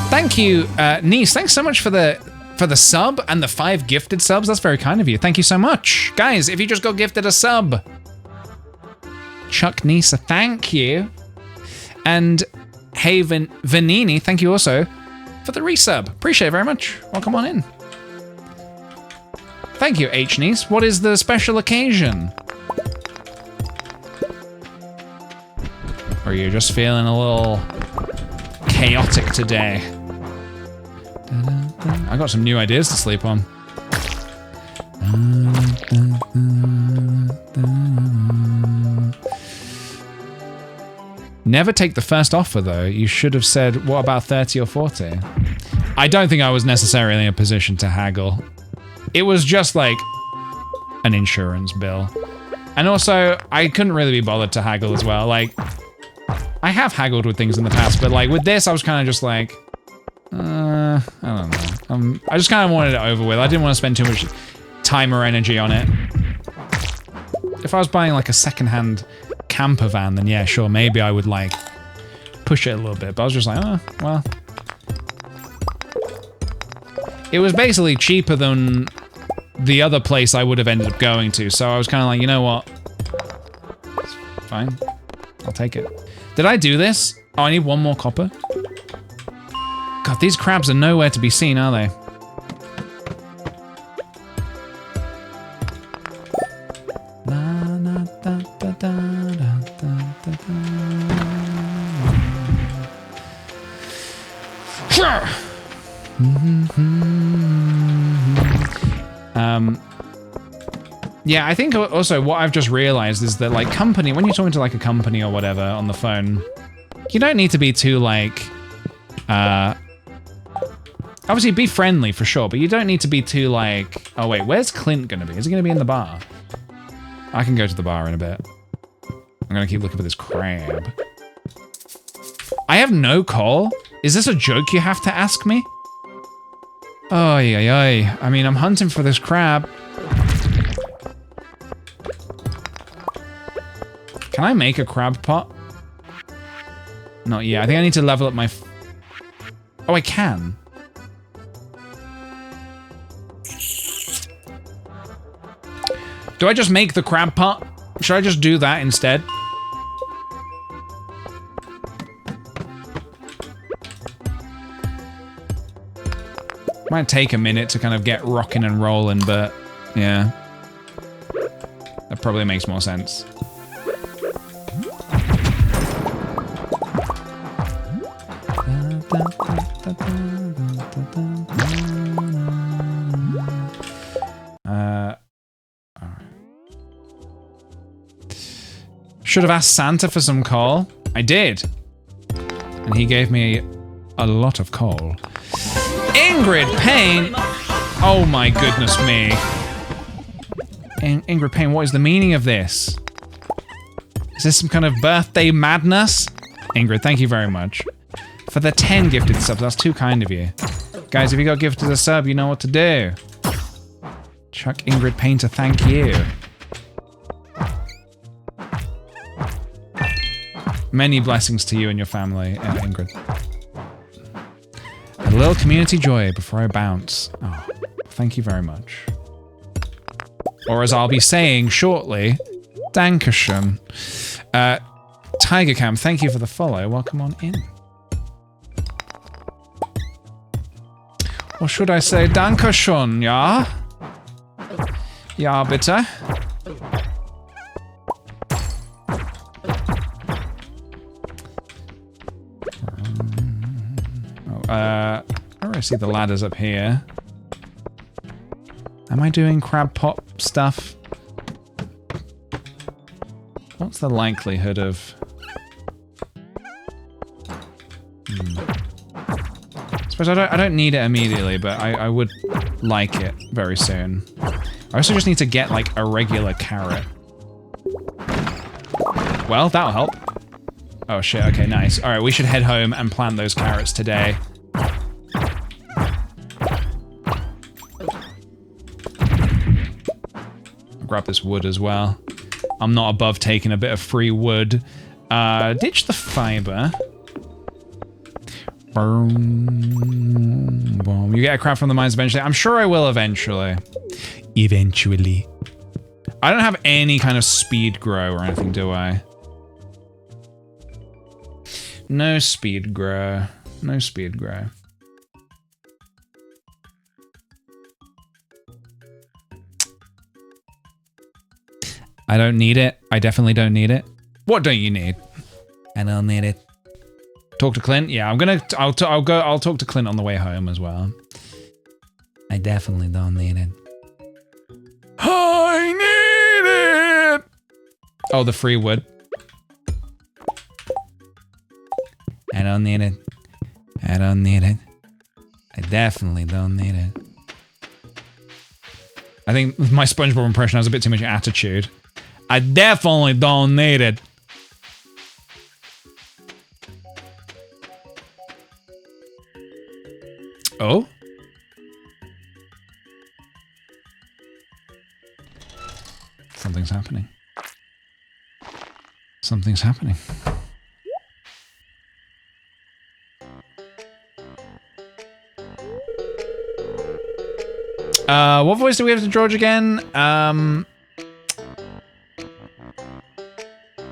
thank you, Niece. Thanks so much for the sub and the 5 gifted subs. That's very kind of you. Thank you so much. Guys, if you just got gifted a sub, Chuck Nisa, thank you. And hey, Vanini, thank you also for the resub. Appreciate it very much. Welcome on in. Thank you, H Niece. What is the special occasion? Or are you just feeling a little chaotic today? I got some new ideas to sleep on. Never take the first offer, though. You should have said, what about 30 or 40? I don't think I was necessarily in a position to haggle. It was just like an insurance bill. And also, I couldn't really be bothered to haggle as well. Like, I have haggled with things in the past, but like with this, I was kind of just like, I don't know. I just kind of wanted it over with. I didn't want to spend too much time or energy on it. If I was buying like a secondhand camper van, then yeah, sure, maybe I would like push it a little bit. But I was just like, oh, well. It was basically cheaper than the other place I would have ended up going to. So I was kind of like, you know what? It's fine. I'll take it. Did I do this? Oh, I need one more copper. God, these crabs are nowhere to be seen, are they? Yeah, I think also what I've just realized is that like company, when you're talking to like a company or whatever on the phone, you don't need to be too like, obviously be friendly for sure, but you don't need to be too like, oh wait, where's Clint gonna be? Is he gonna be in the bar? I can go to the bar in a bit. I'm gonna keep looking for this crab. I have no call? Is this a joke you have to ask me? Oh, yeah. I mean, I'm hunting for this crab. Can I make a crab pot? Not yet. I think I need to level up my... Oh, I can. Do I just make the crab pot? Should I just do that instead? Might take a minute to kind of get rocking and rolling, but yeah. That probably makes more sense. Should have asked Santa for some coal. I did. And he gave me a lot of coal. Ingrid Payne! Oh my goodness me. Ingrid Payne, what is the meaning of this? Is this some kind of birthday madness? Ingrid, thank you very much. For the 10 gifted subs, that's too kind of you. Guys, if you got gifted a sub, you know what to do. Chuck Ingrid Payne to thank you. Many blessings to you and your family, Ingrid. A little community joy before I bounce. Oh, thank you very much. Or as I'll be saying shortly, Dankeschön. Tiger Cam, thank you for the follow. Welcome on in. Or should I say Dankeschön, ja? Ja, bitte. I already see the ladders up here. Am I doing crab pot stuff? What's the likelihood of... I suppose I don't need it immediately, but I would like it very soon. I also just need to get, like, a regular carrot. Well, that'll help. Oh shit, okay, nice. Alright, we should head home and plant those carrots today. Grab this wood as well. I'm not above taking a bit of free wood. Ditch the fiber. Boom, boom. You get a crab from the mines eventually. I'm sure I will eventually. Eventually. I don't have any kind of speed grow or anything, do I? No speed grow. No speed grow. I don't need it. I definitely don't need it. What don't you need? I don't need it. Talk to Clint? Yeah, I'll talk to Clint on the way home as well. I definitely don't need it. I need it! Oh, the free wood. I don't need it. I don't need it. I definitely don't need it. I think my SpongeBob impression has a bit too much attitude. I definitely don't need it. Oh? Something's happening. Something's happening. What voice do we have to George again?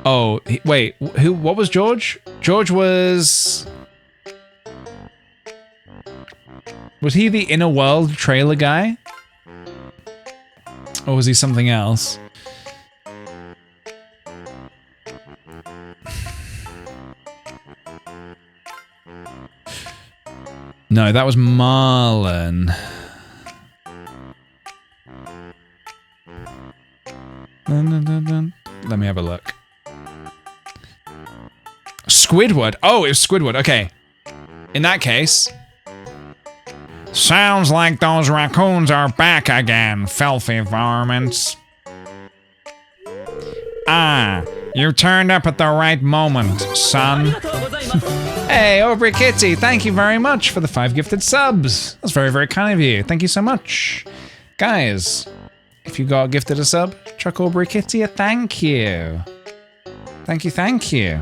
Oh, wait, who, what was George? George was he the Inner World trailer guy? Or was he something else? No, that was Marlon. Let me have a look. Squidward. Oh, it was Squidward. Okay. In that case... Sounds like those raccoons are back again, filthy varmints. Ah, you turned up at the right moment, son. Hey, Aubrey Kitty, thank you very much for the 5 gifted subs. That's very, very kind of you. Thank you so much. Guys, if you got gifted a sub, chuck Aubrey Kitty a thank you. Thank you, thank you.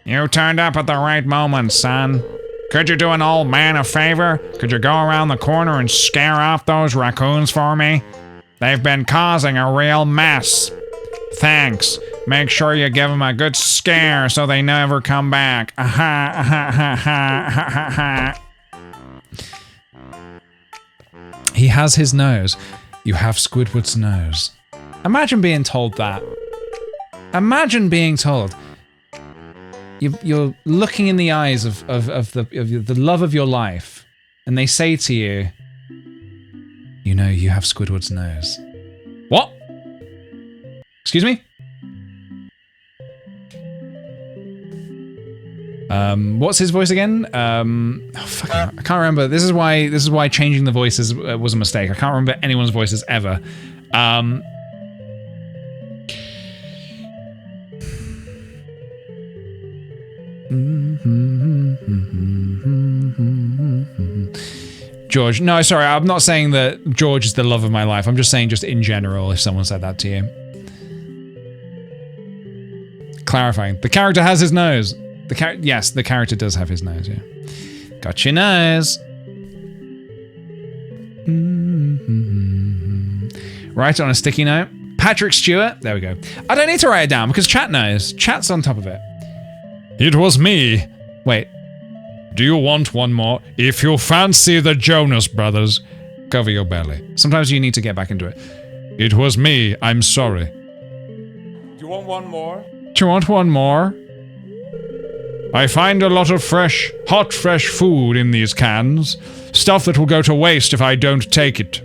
You turned up at the right moment, son. Could you do an old man a favor? Could you go around the corner and scare off those raccoons for me? They've been causing a real mess. Thanks. Make sure you give them a good scare so they never come back. He has his nose. You have Squidward's nose. Imagine being told that. Imagine being told, you're looking in the eyes of the love of your life, and they say to you, you know, you have Squidward's nose. What? Excuse me? What's his voice again? I can't remember. This is why changing the voices was a mistake. I can't remember anyone's voices ever. George. No, sorry, I'm not saying that George is the love of my life. I'm just saying just in general, if someone said that to you. Clarifying. The character has his nose. Yes, the character does have his nose, yeah. Got your nose. Write it on a sticky note. Patrick Stewart. There we go. I don't need to write it down because chat knows. Chat's on top of it. It was me. Wait. Do you want one more? If you fancy the Jonas Brothers, cover your belly. Sometimes you need to get back into it. It was me. I'm sorry. Do you want one more? Do you want one more? I find a lot of hot fresh food in these cans. Stuff that will go to waste if I don't take it.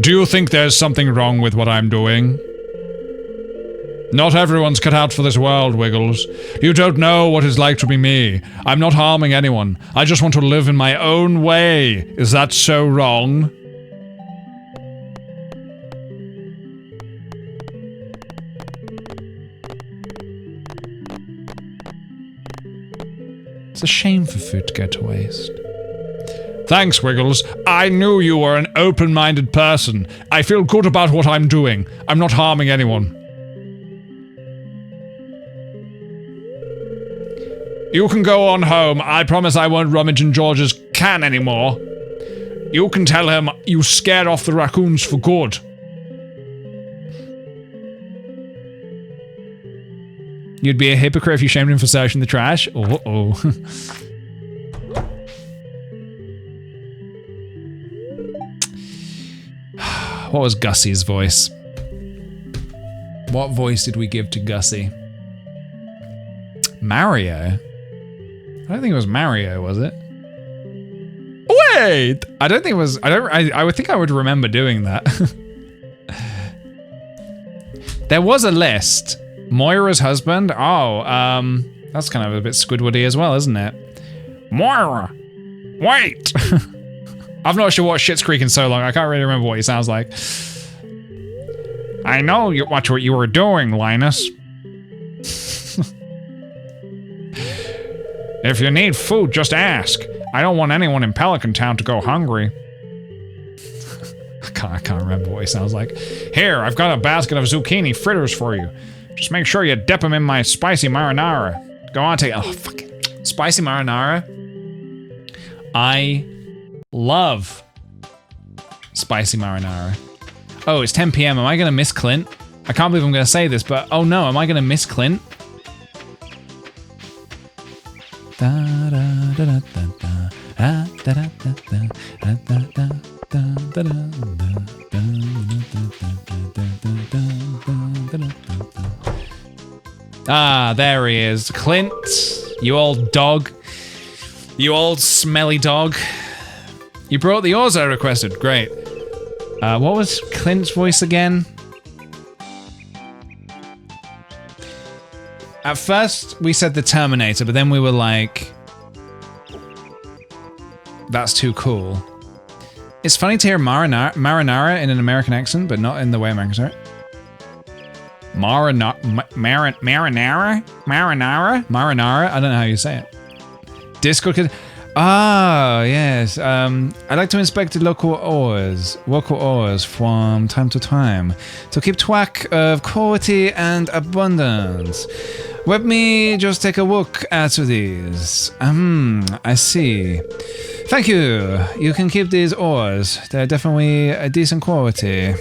Do you think there's something wrong with what I'm doing? Not everyone's cut out for this world, Wiggles. You don't know what it's like to be me. I'm not harming anyone. I just want to live in my own way. Is that so wrong? It's a shame for food to go to waste. Thanks, Wiggles. I knew you were an open-minded person. I feel good about what I'm doing. I'm not harming anyone. You can go on home. I promise I won't rummage in George's can anymore. You can tell him you scared off the raccoons for good. You'd be a hypocrite if you shamed him for searching the trash? Uh-oh. What was Gussie's voice? What voice did we give to Gussie? Mario? I don't think it was Mario, was it? Wait! I don't think it was... I would think I would remember doing that. There was a list. Moira's husband? Oh, that's kind of a bit Squidwardy as well, isn't it? Moira! Wait! I've not sure what Schitt's Creek in so long, I can't really remember what he sounds like. I know what you were doing, Linus. If you need food, just ask. I don't want anyone in Pelican Town to go hungry. I can't remember what he sounds like. Here, I've got a basket of zucchini fritters for you. Just make sure you dip them in my spicy marinara. Go on, take... Oh, fuck it. Spicy marinara. I love spicy marinara. Oh, it's 10 PM. Am I going to miss Clint? I can't believe I'm going to say this, but... Oh no, am I going to miss Clint? Ah, there he is. Clint, you old dog. You old smelly dog. You brought the oars I requested. Great. What was Clint's voice again? At first, we said the Terminator, but then we were like... That's too cool. It's funny to hear marinara in an American accent, but not in the way Americans say it. Marinara? Marinara? I don't know how you say it. Discord could... Ah, yes. I like to inspect the local ores from time to time to keep track of quality and abundance. Let me just take a look at these. I see. Thank you. You can keep these ores. They're definitely a decent quality.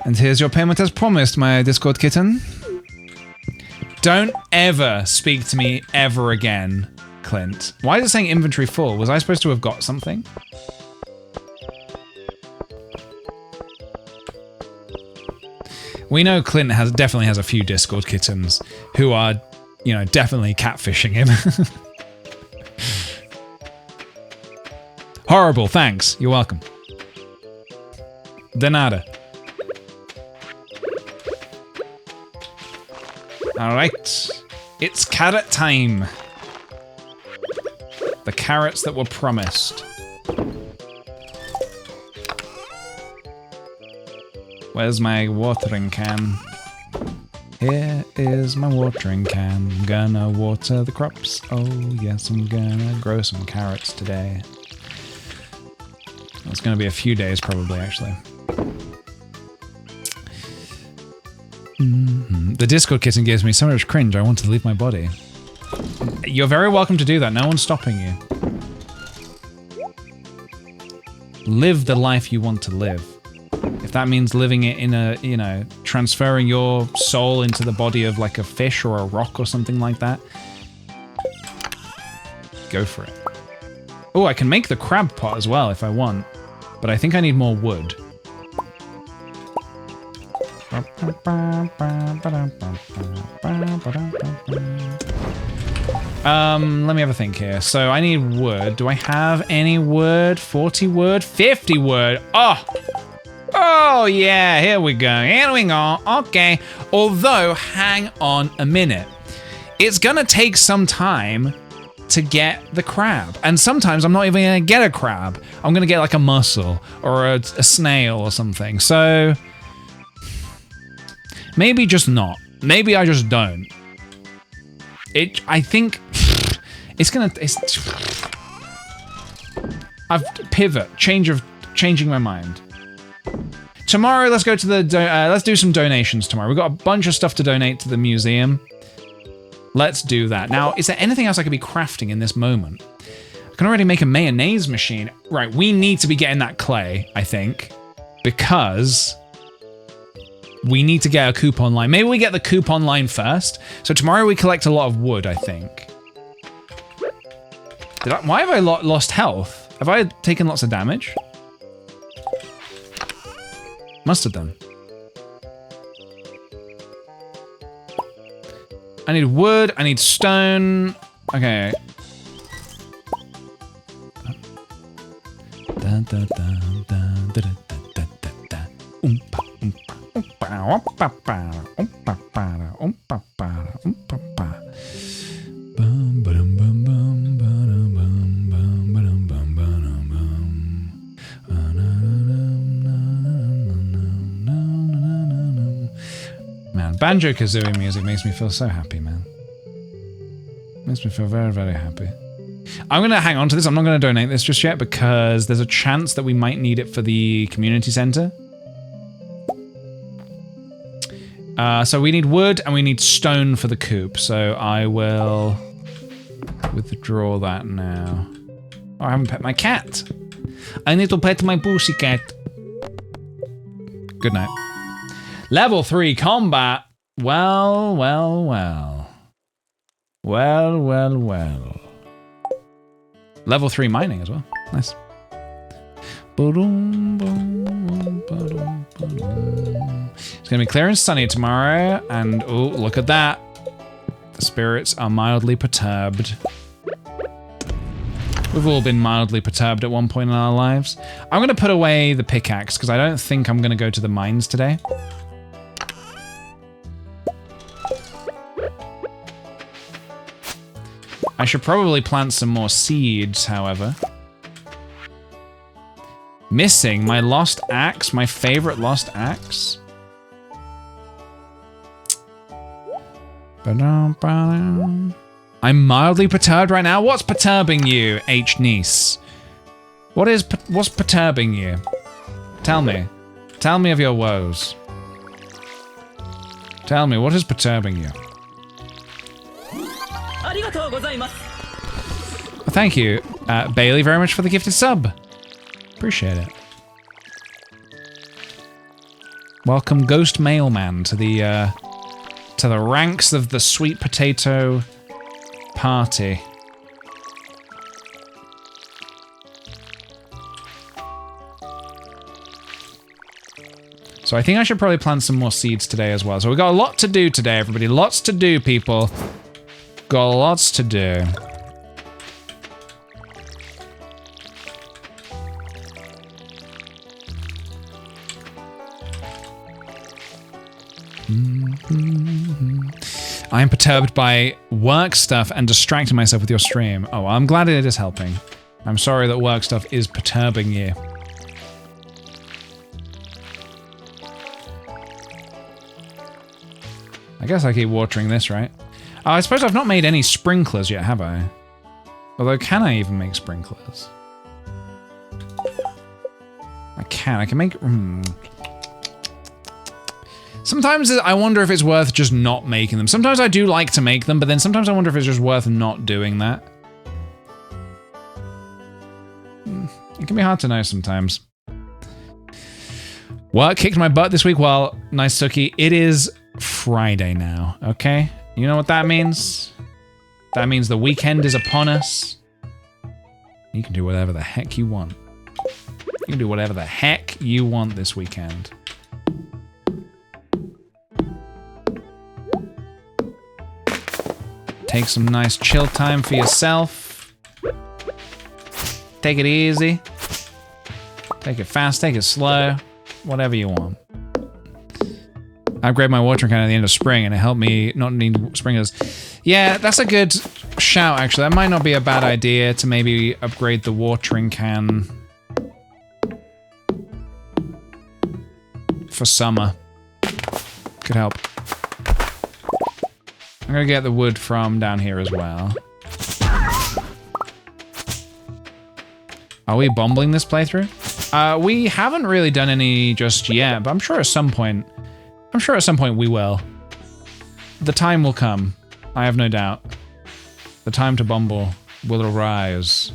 And here's your payment as promised, my Discord kitten. Don't ever speak to me ever again, Clint. Why is it saying inventory full? Was I supposed to have got something? We know Clint definitely has a few Discord kittens who are, you know, definitely catfishing him. Horrible, thanks. You're welcome. De nada. Alright. It's carrot time. The carrots that were promised. Where's my watering can? Here is my watering can. I'm gonna water the crops. Oh yes, I'm gonna grow some carrots today. It's gonna be a few days probably, actually. The Discord kitten gives me so much cringe, I want to leave my body. You're very welcome to do that, no one's stopping you. Live the life you want to live. If that means living it in a, you know, transferring your soul into the body of like a fish or a rock or something like that, go for it. Oh, I can make the crab pot as well if I want, but I think I need more wood. Let me have a think here. So I need wood. Do I have any wood? 40 wood? 50 wood? Oh yeah, here we go. Here we go. Okay. Although, hang on a minute. It's gonna take some time to get the crab. And sometimes I'm not even gonna get a crab. I'm gonna get like a mussel or a snail or something. So maybe just not. Maybe I just don't. I think it's gonna. I've changing my mind. Tomorrow, let's go to the. Let's do some donations tomorrow. We've got a bunch of stuff to donate to the museum. Let's do that. Now, is there anything else I could be crafting in this moment? I can already make a mayonnaise machine. Right, we need to be getting that clay, I think, because we need to get a coupon line. Maybe we get the coupon line first. So tomorrow we collect a lot of wood, I think. Why have I lost health? Have I taken lots of damage? Must have done. I need wood, I need stone. Okay. Man, Banjo-Kazooie music makes me feel so happy, man. Makes me feel very, very happy. I'm going to hang on to this. I'm not going to donate this just yet because there's a chance that we might need it for the community center. So we need wood and we need stone for the coop. So I will withdraw that now. Oh, I haven't pet my cat. I need to pet my pussy cat. Good night. Level 3 combat. Well, well, well. Well, well, well. Level 3 mining as well. Nice. It's gonna be clear and sunny tomorrow, and oh, look at that. The spirits are mildly perturbed. We've all been mildly perturbed at one point in our lives. I'm gonna put away the pickaxe because I don't think I'm gonna go to the mines today. I should probably plant some more seeds, however. Missing my lost axe, my favorite lost axe. I'm mildly perturbed right now. What's perturbing you, H. Niece? What's perturbing you? Tell me. Tell me of your woes. Tell me, what is perturbing you? Thank you, Bailey, very much for the gifted sub. Appreciate it. Welcome, Ghost Mailman, to the ranks of the sweet potato party. So I think I should probably plant some more seeds today as well. So we got a lot to do today, everybody. Lots to do, people. Got lots to do. I am perturbed by work stuff and distracting myself with your stream. Oh, I'm glad it is helping. I'm sorry that work stuff is perturbing you. I guess I keep watering this, right? Oh, I suppose I've not made any sprinklers yet, have I? Although, can I even make sprinklers? I can make... Sometimes I wonder if it's worth just not making them. Sometimes I do like to make them, but then sometimes I wonder if it's just worth not doing that. It can be hard to know sometimes. Work kicked my butt this week. Well, nice Suki. It is Friday now, okay? You know what that means? That means the weekend is upon us. You can do whatever the heck you want. You can do whatever the heck you want this weekend. Take some nice chill time for yourself. Take it easy. Take it fast, take it slow. Whatever you want. I upgraded my watering can at the end of spring and it helped me not need sprinklers. Yeah, that's a good shout actually. That might not be a bad idea to maybe upgrade the watering can for summer. Could help. I'm gonna get the wood from down here as well. Are we bombling this playthrough? We haven't really done any just yet, but I'm sure at some point we will. The time will come. I have no doubt. The time to bumble will arise.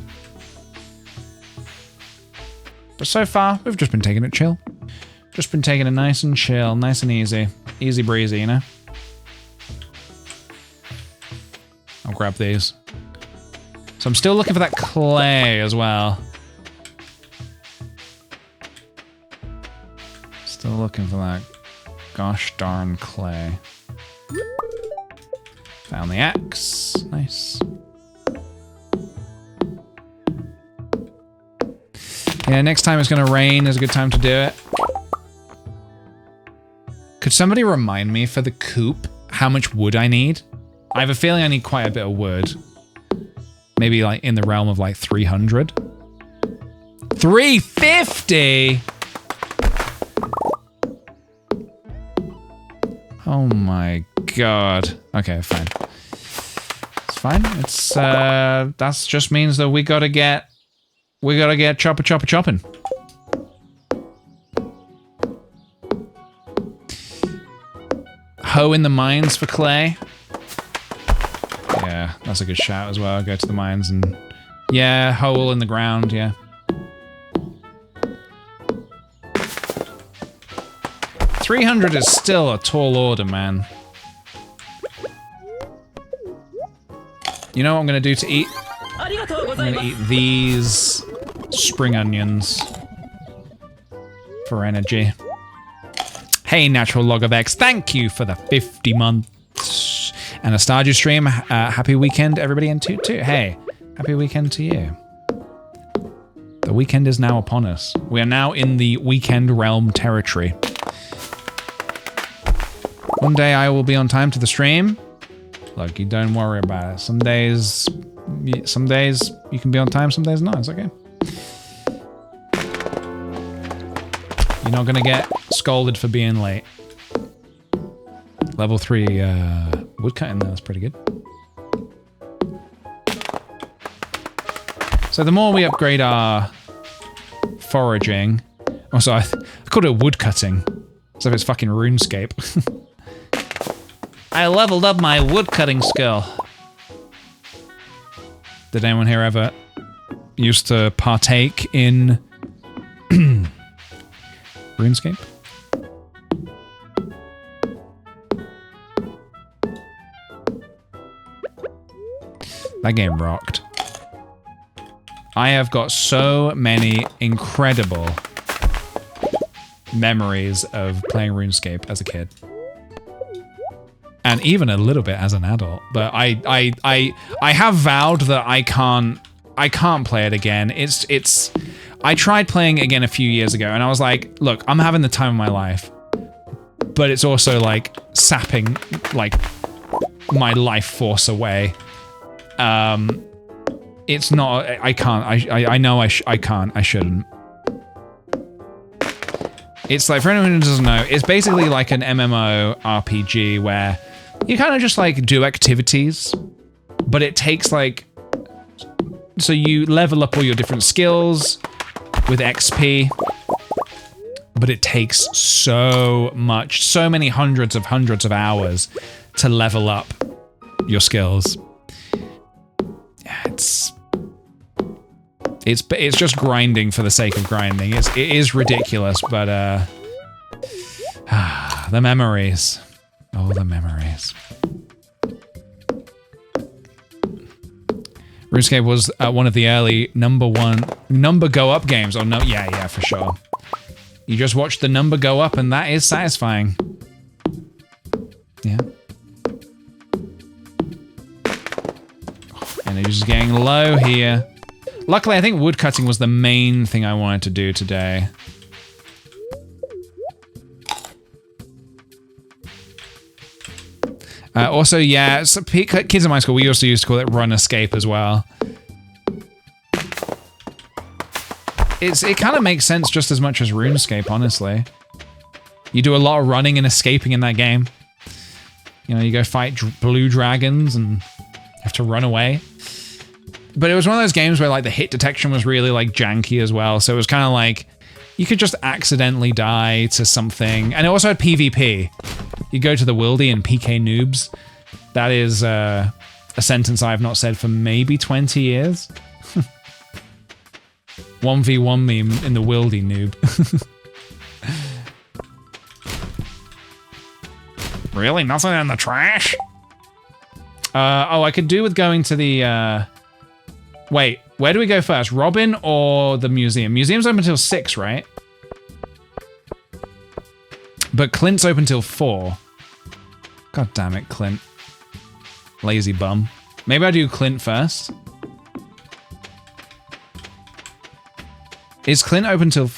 But so far, we've just been taking it chill. Just been taking it nice and chill, nice and easy. Easy breezy, you know? I'll grab these. So I'm still looking for that clay as well. Still looking for that gosh darn clay. Found the axe. Nice. Yeah, next time it's gonna rain is a good time to do it. Could somebody remind me for the coop how much wood I need? I have a feeling I need quite a bit of wood. Maybe like in the realm of like 300. 350? Oh my god. Okay, fine. It's fine. It's that just means that we gotta get chopping. Hoe in the mines for clay. Yeah, that's a good shout as well. Go to the mines and... Yeah, hole in the ground, yeah. $300 is still a tall order, man. You know what I'm gonna do to eat? I'm gonna eat these spring onions for energy. Hey, Natural Log of X, thank you for the 50 months. And a Stardew stream. Happy weekend, everybody, and toot toot. Hey, happy weekend to you. The weekend is now upon us. We are now in the weekend realm territory. One day I will be on time to the stream. Look, you don't worry about it. Some days you can be on time, some days not. It's okay. You're not gonna get scolded for being late. Level 3 woodcutting, that's pretty good. So the more we upgrade our foraging... Oh, sorry, I called it woodcutting. As if it's fucking RuneScape. I leveled up my woodcutting skill. Did anyone here ever used to partake in RuneScape? That game rocked. I have got so many incredible memories of playing RuneScape as a kid. And even a little bit as an adult. But I have vowed that I can't play it again. I tried playing it again a few years ago and I was like, look, I'm having the time of my life. But it's also like sapping like my life force away. It's not, I can't, I know I can't, I shouldn't. It's like, for anyone who doesn't know, it's basically like an MMO RPG where you kind of just like do activities, but it takes like, so you level up all your different skills with XP, but it takes so much, so many hundreds of hours to level up your skills. It's just grinding for the sake of grinding. It is ridiculous, but the memories. Oh, the memories. RuneScape was one of the early number go up games. Oh no, yeah, for sure. You just watch the number go up and that is satisfying. Yeah. And it's just getting low here. Luckily, I think woodcutting was the main thing I wanted to do today. Also, yeah, so kids in my school, we also used to call it run escape as well. It kind of makes sense just as much as RuneScape, honestly. You do a lot of running and escaping in that game. You know, you go fight blue dragons and have to run away. But it was one of those games where like the hit detection was really like janky as well. So it was kind of like you could just accidentally die to something. And it also had PvP. You go to the Wildy and PK noobs. That is a sentence I have not said for maybe 20 years. 1v1 me in the Wildy noob. Really? Nothing in the trash? Oh, I could do with going to the wait, where do we go first? Robin or the museum? Museum's open until 6, right? But Clint's open till 4. God damn it, Clint. Lazy bum. Maybe I do Clint first. Is Clint open till...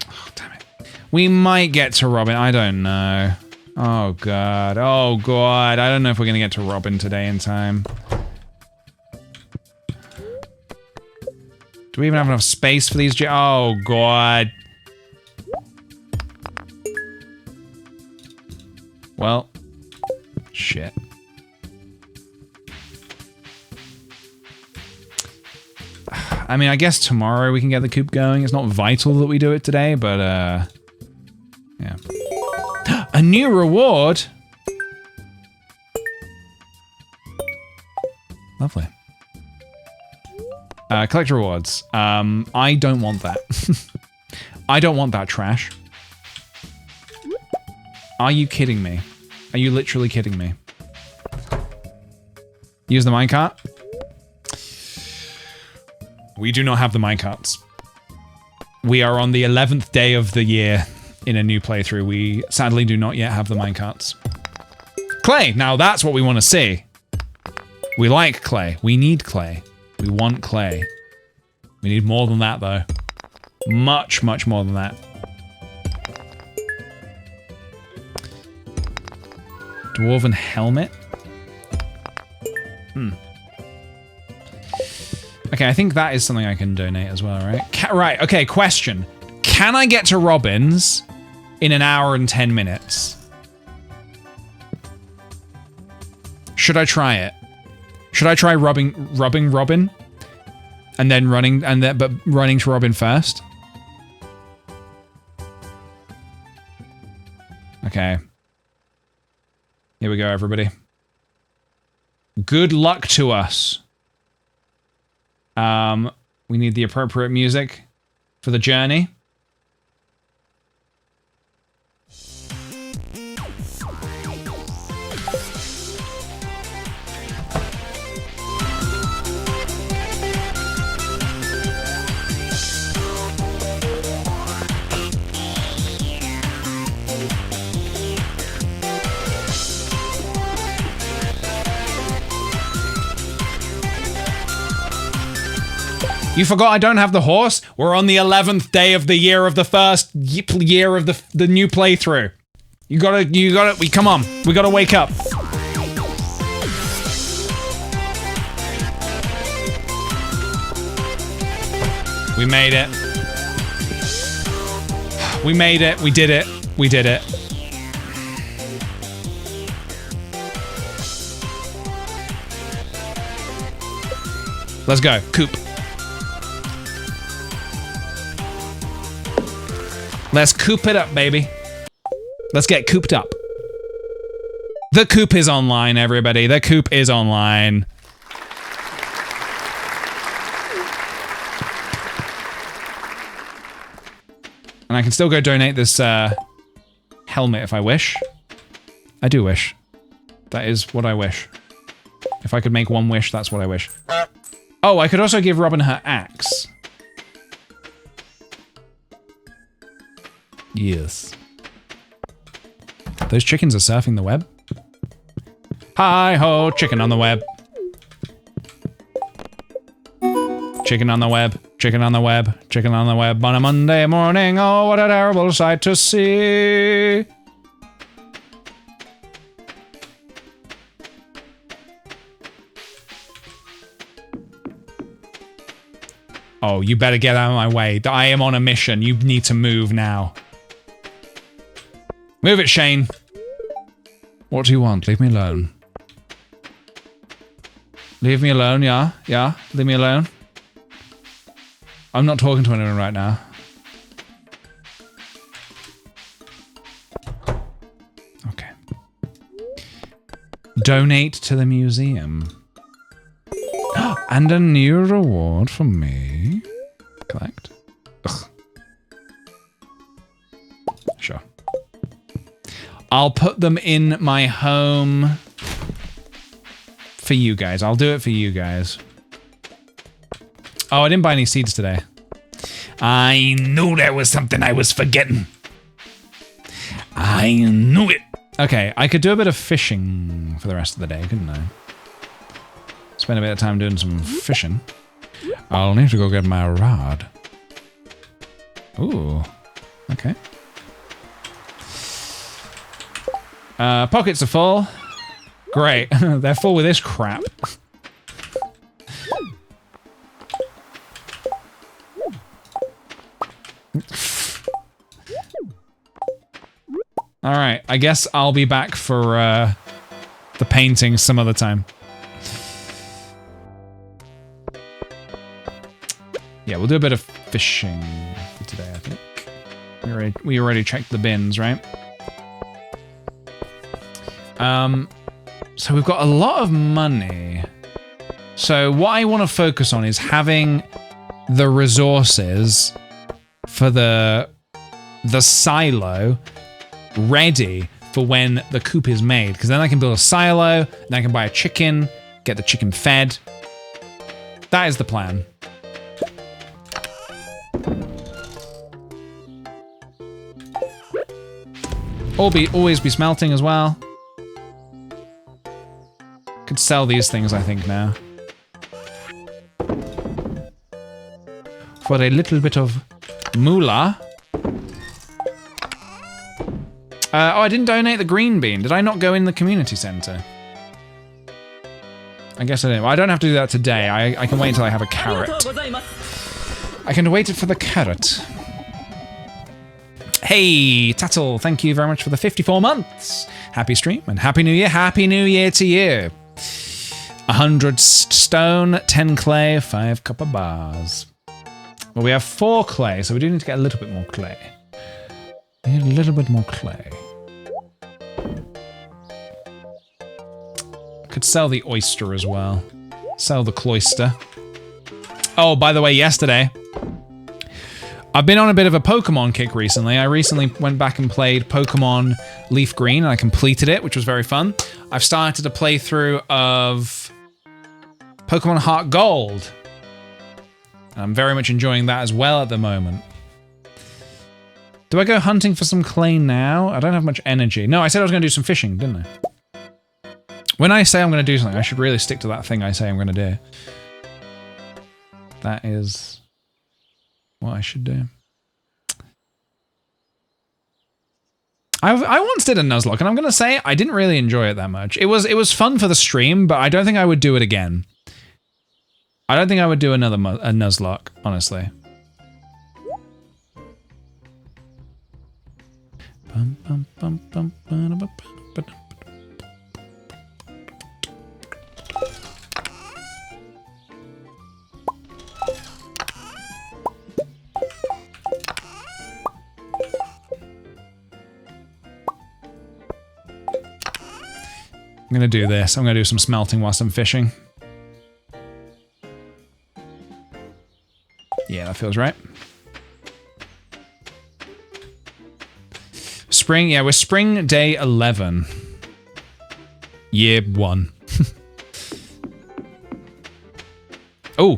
Oh, damn it. We might get to Robin. I don't know. Oh, God. Oh, God. I don't know if we're going to get to Robin today in time. Do we even have enough space for these? Oh, God. Well, shit. I mean, I guess tomorrow we can get the coop going. It's not vital that we do it today, but, yeah. A new reward? Lovely. Collect rewards. I don't want that. I don't want that trash. Are you kidding me? Are you literally kidding me? Use the minecart? We do not have the minecarts. We are on the 11th day of the year in a new playthrough. We sadly do not yet have the minecarts. Clay! Now that's what we want to see. We like clay. We need clay. We want clay. We need more than that, though. Much, much more than that. Dwarven helmet? Okay, I think that is something I can donate as well, right? Right, okay, question. Can I get to Robin's in an hour and 10 minutes? Should I try it? Should I try robbing Robin? And then running to Robin first? Okay. Here we go, everybody. Good luck to us. We need the appropriate music for the journey. You forgot I don't have the horse? We're on the 11th day of the year of the first year of the new playthrough. You gotta, come on. We gotta wake up. We made it. We made it. We did it. We did it. Let's go. Coop. Let's coop it up, baby. Let's get cooped up. The coop is online, everybody. The coop is online. And I can still go donate this helmet if I wish. I do wish. That is what I wish. If I could make one wish, that's what I wish. Oh, I could also give Robin her axe. Yes. Those chickens are surfing the web. Hi-ho, chicken on the web. Chicken on the web, chicken on the web, chicken on the web on a Monday morning. Oh, what a terrible sight to see. Oh, you better get out of my way. I am on a mission. You need to move now. Move it, Shane. What do you want? Leave me alone. Leave me alone, yeah? Yeah? Leave me alone. I'm not talking to anyone right now. Okay. Donate to the museum. And a new reward for me. Collect. Ugh. Sure. I'll put them in my home for you guys. I'll do it for you guys. Oh, I didn't buy any seeds today. I knew there was something I was forgetting. I knew it. Okay, I could do a bit of fishing for the rest of the day, couldn't I? Spend a bit of time doing some fishing. I'll need to go get my rod. Ooh. Okay. Pockets are full. Great. They're full with this crap. Alright, I guess I'll be back for the painting some other time. Yeah, we'll do a bit of fishing for today, I think. We already checked the bins, right? So we've got a lot of money. So what I want to focus on is having the resources for the silo ready for when the coop is made. Because then I can build a silo, then I can buy a chicken, get the chicken fed. That is the plan. Always be smelting as well. Could sell these things, I think, now. For a little bit of moolah. Oh, I didn't donate the green bean. Did I not go in the community center? I guess I didn't. Well, I don't have to do that today. I can wait until I have a carrot. I can wait for the carrot. Hey, Tattle, thank you very much for the 54 months. Happy stream and Happy New Year. Happy New Year to you. 100 stone, 10 clay, 5 copper bars. Well, we have 4 clay, so we do need to get a little bit more clay. We need a little bit more clay. Could sell the oyster as well. Sell the cloister. Oh, by the way, yesterday, I've been on a bit of a Pokemon kick recently. I recently went back and played Pokemon Leaf Green, and I completed it, which was very fun. I've started a playthrough of Pokemon Heart Gold. I'm very much enjoying that as well at the moment. Do I go hunting for some clay now? I don't have much energy. No, I said I was going to do some fishing, didn't I? When I say I'm going to do something, I should really stick to that thing I say I'm going to do. That is what I should do. I once did a Nuzlocke, and I'm gonna say I didn't really enjoy it that much. It was fun for the stream, but I don't think I would do it again. I don't think I would do another Nuzlocke, honestly. Bum, bum, bum, bum, bum, bum, bum. I'm gonna do this. I'm gonna do some smelting whilst I'm fishing. Yeah, that feels right. Spring, yeah, we're spring day 11. Year 1. Oh.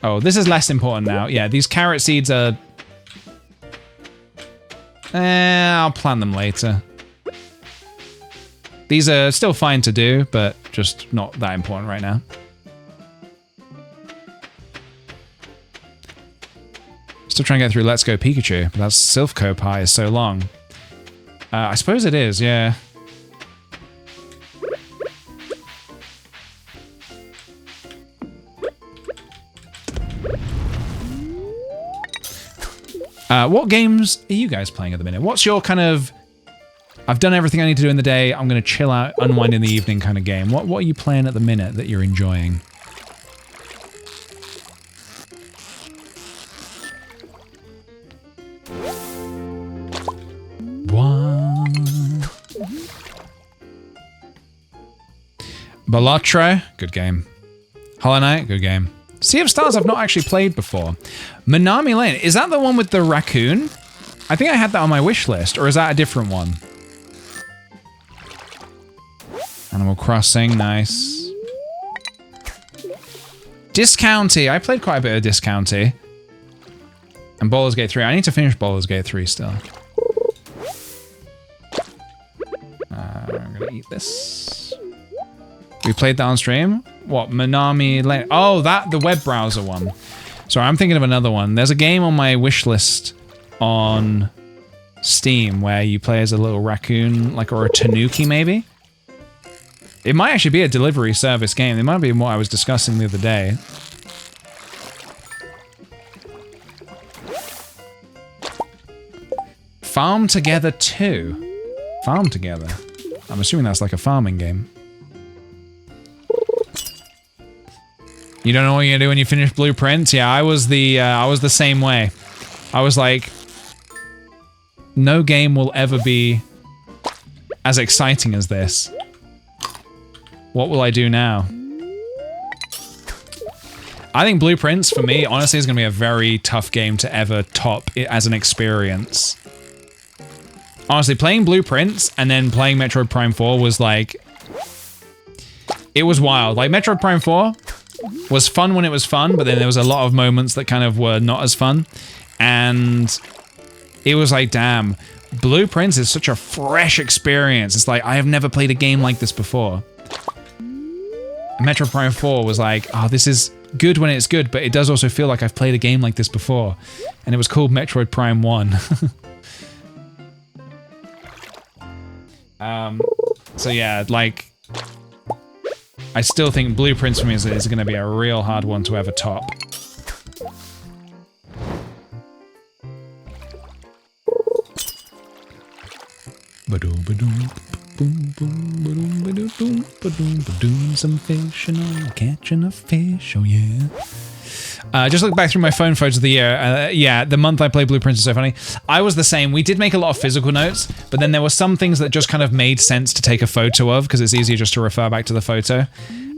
Oh, this is less important now. Yeah, these carrot seeds are... I'll plant them later. These are still fine to do, but just not that important right now. Still trying to get through Let's Go Pikachu, but that Silphco pie is so long. I suppose it is, yeah. What games are you guys playing at the minute? What's your kind of... I've done everything I need to do in the day, I'm going to chill out, unwind in the evening kind of game. What are you playing at the minute that you're enjoying? Balatro, good game. Hollow Knight, good game. Sea of Stars I've not actually played before. Minami Lane, is that the one with the raccoon? I think I had that on my wish list, or is that a different one? Animal Crossing, nice. Discounty, I played quite a bit of Discounty. And Baldur's Gate 3, I need to finish Baldur's Gate 3 still. I'm gonna eat this. We played that on stream? What, Minami Lane? Oh, the web browser one. Sorry, I'm thinking of another one. There's a game on my wish list on Steam where you play as a little raccoon, like, or a tanuki maybe? It might actually be a delivery service game. It might be what I was discussing the other day. Farm Together 2. Farm Together. I'm assuming that's like a farming game. You don't know what you're gonna do when you finish Blueprints? Yeah, I was the same way. I was like, no game will ever be as exciting as this. What will I do now? I think Blueprints, for me, honestly, is going to be a very tough game to ever top it as an experience. Honestly, playing Blueprints and then playing Metroid Prime 4 was like... It was wild. Like, Metroid Prime 4 was fun when it was fun, but then there was a lot of moments that kind of were not as fun. And it was like, damn, Blueprints is such a fresh experience. It's like, I have never played a game like this before. Metroid Prime 4 was like, oh, this is good when it's good, but it does also feel like I've played a game like this before. And it was called Metroid Prime 1. So yeah, like, I still think Blueprints for me is going to be a real hard one to ever top. Some fish and I'm catching a fish, oh yeah. Just look back through my phone photos of the year. Yeah, the month I played Blueprints is so funny. I was the same. We did make a lot of physical notes, but then there were some things that just kind of made sense to take a photo of because it's easier just to refer back to the photo.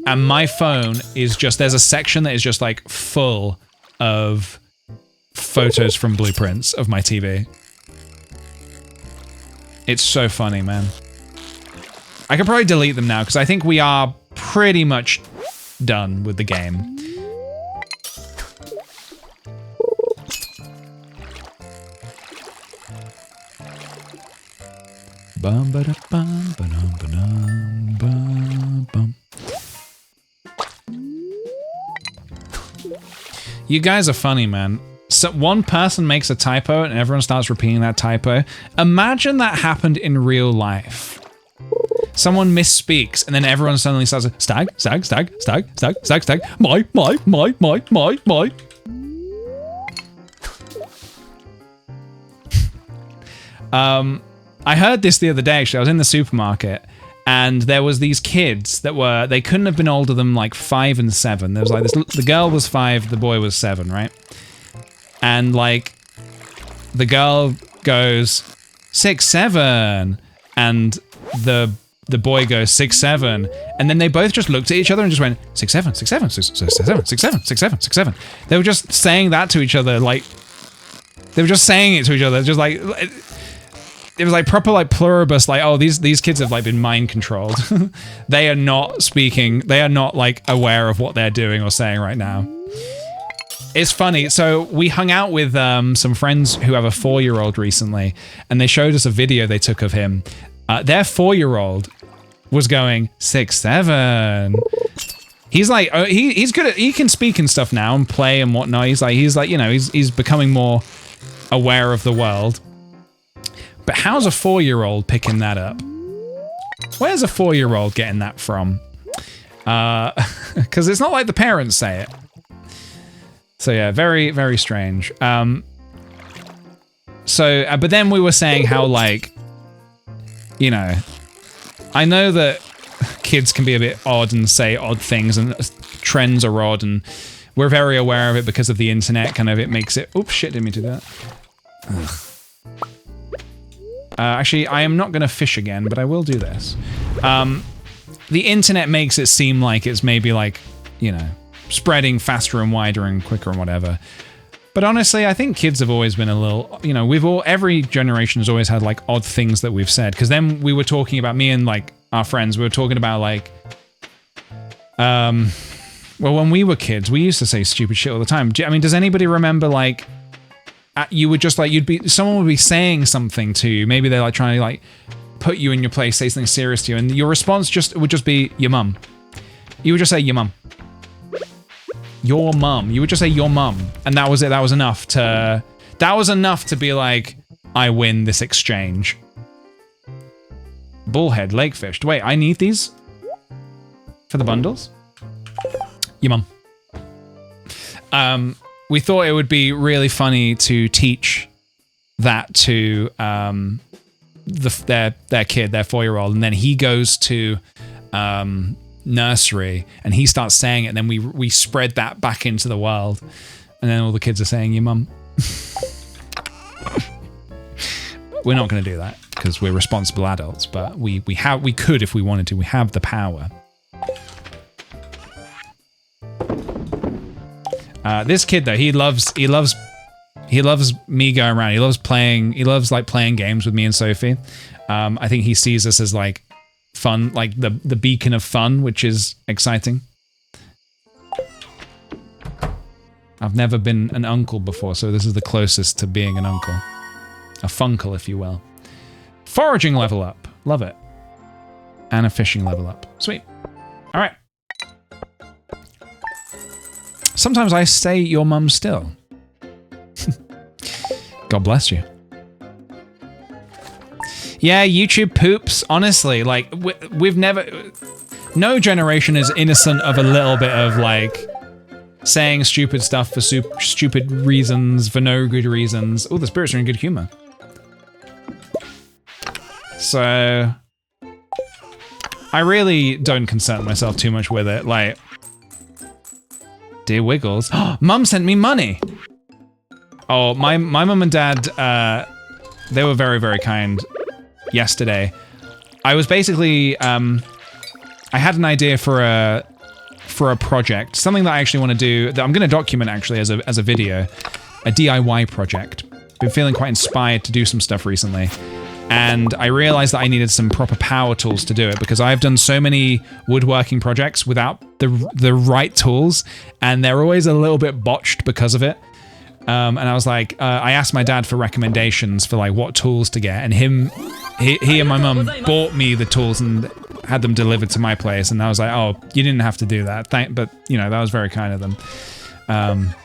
And my phone is just, there's a section that is just like full of photos from Blueprints of my TV. It's so funny, man. I could probably delete them now because I think we are pretty much done with the game. Bum ba da bum ba dum ba dum bum bum. You guys are funny, man. So one person makes a typo and everyone starts repeating that typo. Imagine that happened in real life. Someone misspeaks and then everyone suddenly starts stag, stag, stag, stag, stag, stag, stag, my. I heard this the other day, actually. I was in the supermarket and there was these kids that they couldn't have been older than like 5 and 7. There was like this, the girl was 5, the boy was 7, right? And like the girl goes 6, 7 and the boy goes 6, 7, and then they both just looked at each other and just went 6, 7, 6, 7, 6, 7, 6, 7, 6, 7, 6, 7. They were just saying that to each other, like they were just saying it to each other, just like it was like proper like pluribus, like, oh, these kids have like been mind controlled. They are not speaking, they are not like aware of what they're doing or saying right now. It's funny. So we hung out with some friends who have a 4-year-old recently, and they showed us a video they took of him. Their 4-year-old was going 6, 7. He's like, oh, he's good at, he can speak and stuff now and play and whatnot. He's like, you know, he's becoming more aware of the world. But how's a 4-year-old picking that up? Where's a 4-year-old getting that from? Because it's not like the parents say it. So yeah, very, very strange. But then we were saying how, like, you know, I know that kids can be a bit odd and say odd things and trends are odd and we're very aware of it because of the internet, kind of, it makes it, oops, shit, didn't mean to do that. Actually, I am not going to fish again, but I will do this. The internet makes it seem like it's maybe like, you know, spreading faster and wider and quicker and whatever. But honestly, I think kids have always been a little, you know, every generation has always had like odd things that we've said. Because then we were talking about, me and like our friends, we were talking about like, well, when we were kids, we used to say stupid shit all the time. I mean, does anybody remember like, you would just like, someone would be saying something to you. Maybe they're like trying to like put you in your place, say something serious to you. And your response would just be your mum. You would just say your mum. Your mum. You would just say your mum. And that was it. That was enough to be like, I win this exchange. Bullhead, lakefish. Wait, I need these? For the bundles? Your mum. We thought it would be really funny to teach that to their kid, their 4-year-old, and then he goes to nursery and he starts saying it, and then we spread that back into the world, and then all the kids are saying your mum. We're not going to do that because we're responsible adults, but we could if we wanted to. We have the power. This kid though, he loves me going around. He loves playing games with me and Sophie. I think he sees us as like fun, like the beacon of fun, which is exciting. I've never been an uncle before, so this is the closest to being an uncle. A funkle, if you will. Foraging level up. Love it. And a fishing level up. Sweet. All right. Sometimes I say your mum still. God bless you. Yeah, YouTube poops. Honestly, like, we've never... No generation is innocent of a little bit of, like, saying stupid stuff for stupid reasons, for no good reasons. Oh, the spirits are in good humor. So... I really don't concern myself too much with it, like... Dear Wiggles. Mum sent me money! Oh, my mum and dad, they were very, very kind yesterday. I was basically, I had an idea for a project, something that I actually want to do, that I'm going to document actually as a video, a DIY project. Been feeling quite inspired to do some stuff recently. And I realized that I needed some proper power tools to do it, because I've done so many woodworking projects without the right tools, and they're always a little bit botched because of it. And I was like, I asked my dad for recommendations for like what tools to get, and he and my mum bought me the tools and had them delivered to my place, and I was like, oh, you didn't have to do that, but you know, that was very kind of them.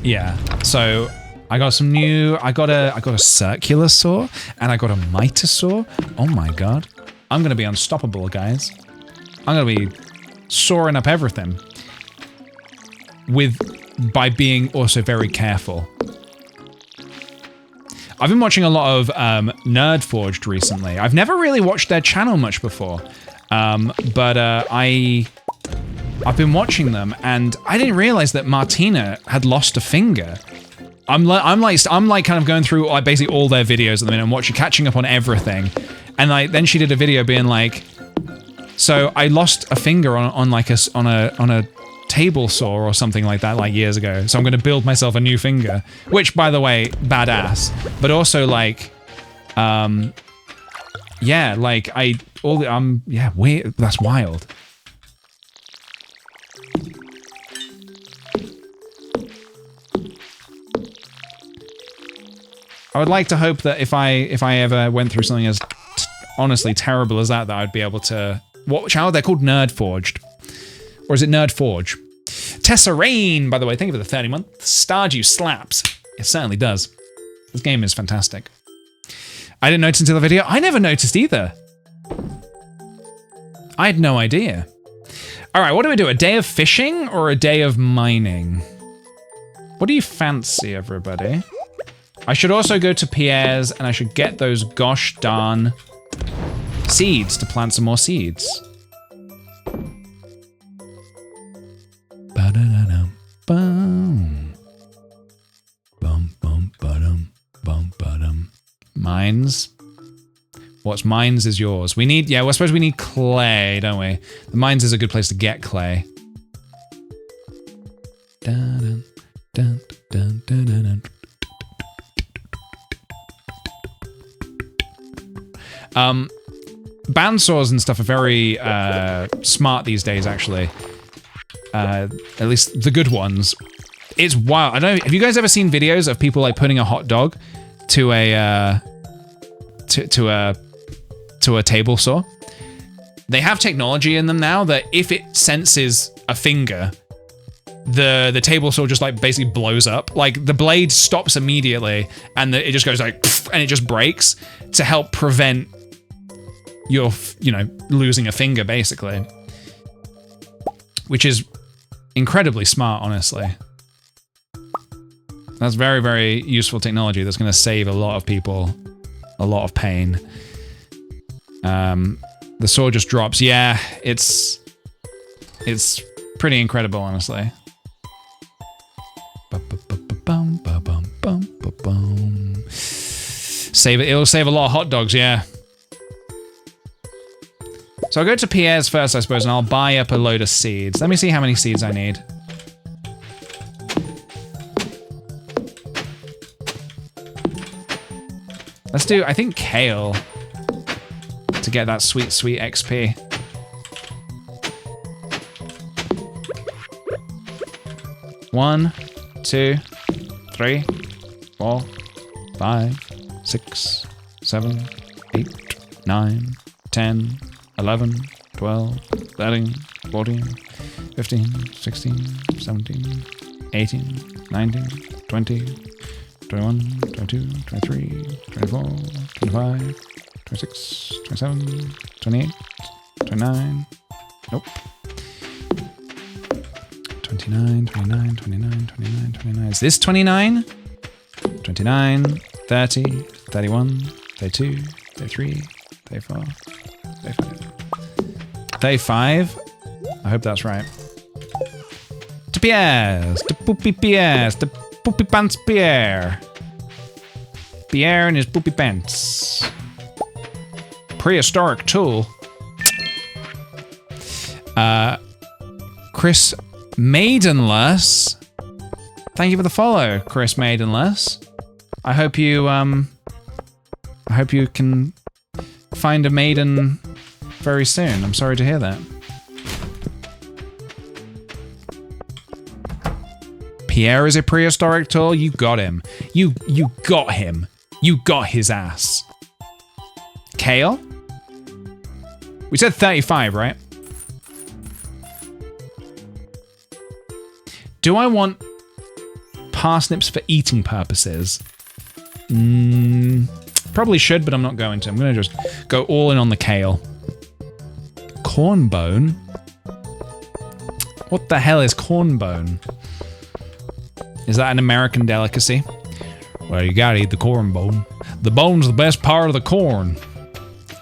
Yeah. So I got some new. I got a circular saw and I got a miter saw. Oh my god! I'm gonna be unstoppable, guys. I'm gonna be sawing up everything by being also very careful. I've been watching a lot of Nerd Forged recently. I've never really watched their channel much before, but I've been watching them, and I didn't realize that Martina had lost a finger. I'm like kind of going through like basically all their videos at the minute and catching up on everything, and like then she did a video being like, so I lost a finger on a table saw or something like that like years ago, so I'm going to build myself a new finger, which by the way, badass, but also like, yeah, like yeah, weird, that's wild. I would like to hope that if I ever went through something as honestly terrible as that I'd be able to. What channel? They're called Nerd Forged, or is it Nerd Forge? Tessa Rain, by the way, thank you for the 30 month. Stardew slaps. It certainly does. This game is fantastic. I didn't notice until the video. I never noticed either. I had no idea. All right, what do we do? A day of fishing or a day of mining? What do you fancy, everybody? I should also go to Pierre's and I should get those gosh darn seeds to plant some more seeds. Ba-da-da-dum, bum, bum, ba-dum, bum, ba-dum. Mines. What's mines is yours. We need, yeah, well, I suppose we need clay, don't we? The mines is a good place to get clay. Dun, dun, dun, dun, dun, dun. Bandsaws and stuff are very smart these days, actually. At least the good ones. It's wild. I don't know. Have you guys ever seen videos of people like putting a hot dog to a to a table saw? They have technology in them now that if it senses a finger, the table saw just like basically blows up. Like the blade stops immediately, and it just goes like, and it just breaks to help prevent your, you know, losing a finger basically, which is incredibly smart, honestly. That's very, very useful technology that's going to save a lot of people a lot of pain. The saw just drops. Yeah, it's pretty incredible, honestly. Save it. It'll save a lot of hot dogs, yeah. So I'll go to Pierre's first, I suppose, and I'll buy up a load of seeds. Let me see how many seeds I need. Let's do, I think, kale to get that sweet, sweet XP. One, 2, 3, 4, 5, 6, 7, 8, 9, 10, 11, 12, 13, 14, 15, 16, 17, 18, 19, 20, 21, 22, 23, 24, 25, 26, 27, 28, 29, nope. 29, 29, 29, 29, 29. Is this 29? 29, 30, 31, 32, 33, 34, 35. 35? I hope that's right. To Pierre's, to Poopy Pierre's, to Poopy Pants Pierre. Pierre and his Poopy Pants. Prehistoric tool. Chris Maidenless. Thank you for the follow, Chris Maidenless. I hope you can find a maiden very soon. I'm sorry to hear that. Pierre is a prehistoric tool. You got him. You got him. You got his ass. Kale? We said 35, right? Do I want parsnips for eating purposes? Probably should, but I'm not going to. I'm going to just go all in on the kale. Corn bone? What the hell is corn bone? Is that an American delicacy? Well, you gotta eat the corn bone. The bone's the best part of the corn.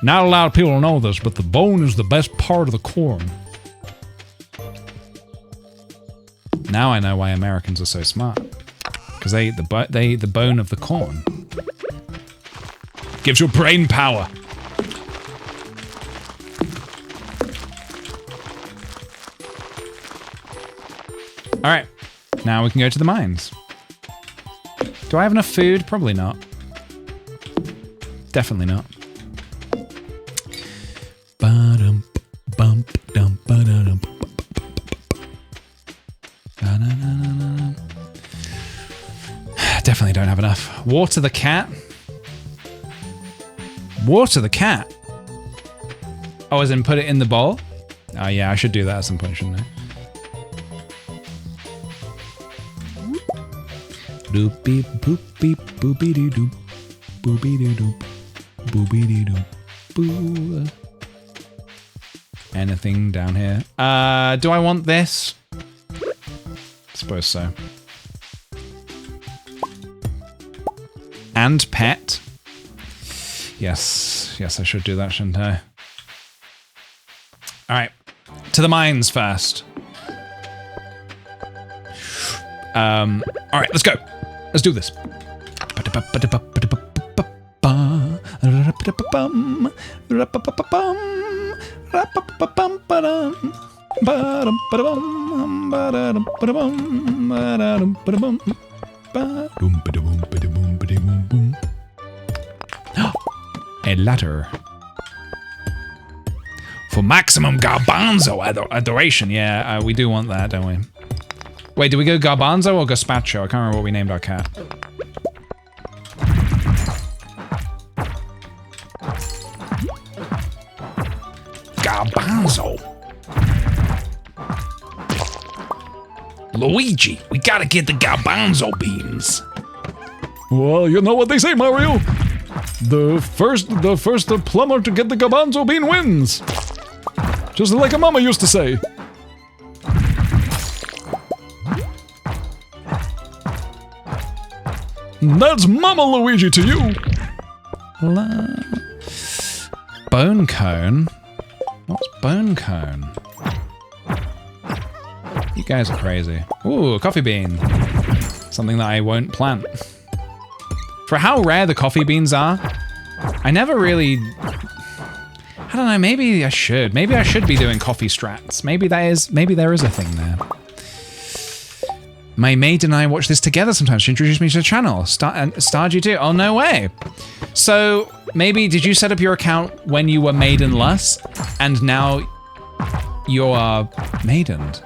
Not a lot of people know this, but the bone is the best part of the corn. Now I know why Americans are so smart. Because they eat the bone of the corn. Gives you brain power. Alright, now we can go to the mines. Do I have enough food? Probably not. Definitely not. Definitely don't have enough. Water the cat? Water the cat? Oh, as in put it in the bowl? Oh yeah, I should do that at some point, shouldn't I? Doopy boopy boopy doo doop. Boopy doo doop. Boopy doo doop. Boo. Anything down here? Do I want this? Suppose so. And pet. Yes, I should do that, shouldn't I? Alright, to the mines first. Alright, let's go. Let's do this. A ladder. For maximum garbanzo adoration. Yeah, we do want that, don't we? Wait, do we go garbanzo or gazpacho? I can't remember what we named our cat. Garbanzo. Luigi, we gotta get the garbanzo beans. Well, you know what they say, Mario. The first plumber to get the garbanzo bean wins. Just like a mama used to say. That's Mama Luigi to you. Bone cone? What's bone cone? You guys are crazy. Ooh, a coffee bean. Something that I won't plant. For how rare the coffee beans are, I never really... I don't know, maybe I should. Maybe I should be doing coffee strats. Maybe there is a thing there. My maid and I watch this together sometimes. She introduced me to the channel. Stardew too. Oh, no way. So, maybe did you set up your account when you were maidenless, and now you are maidened?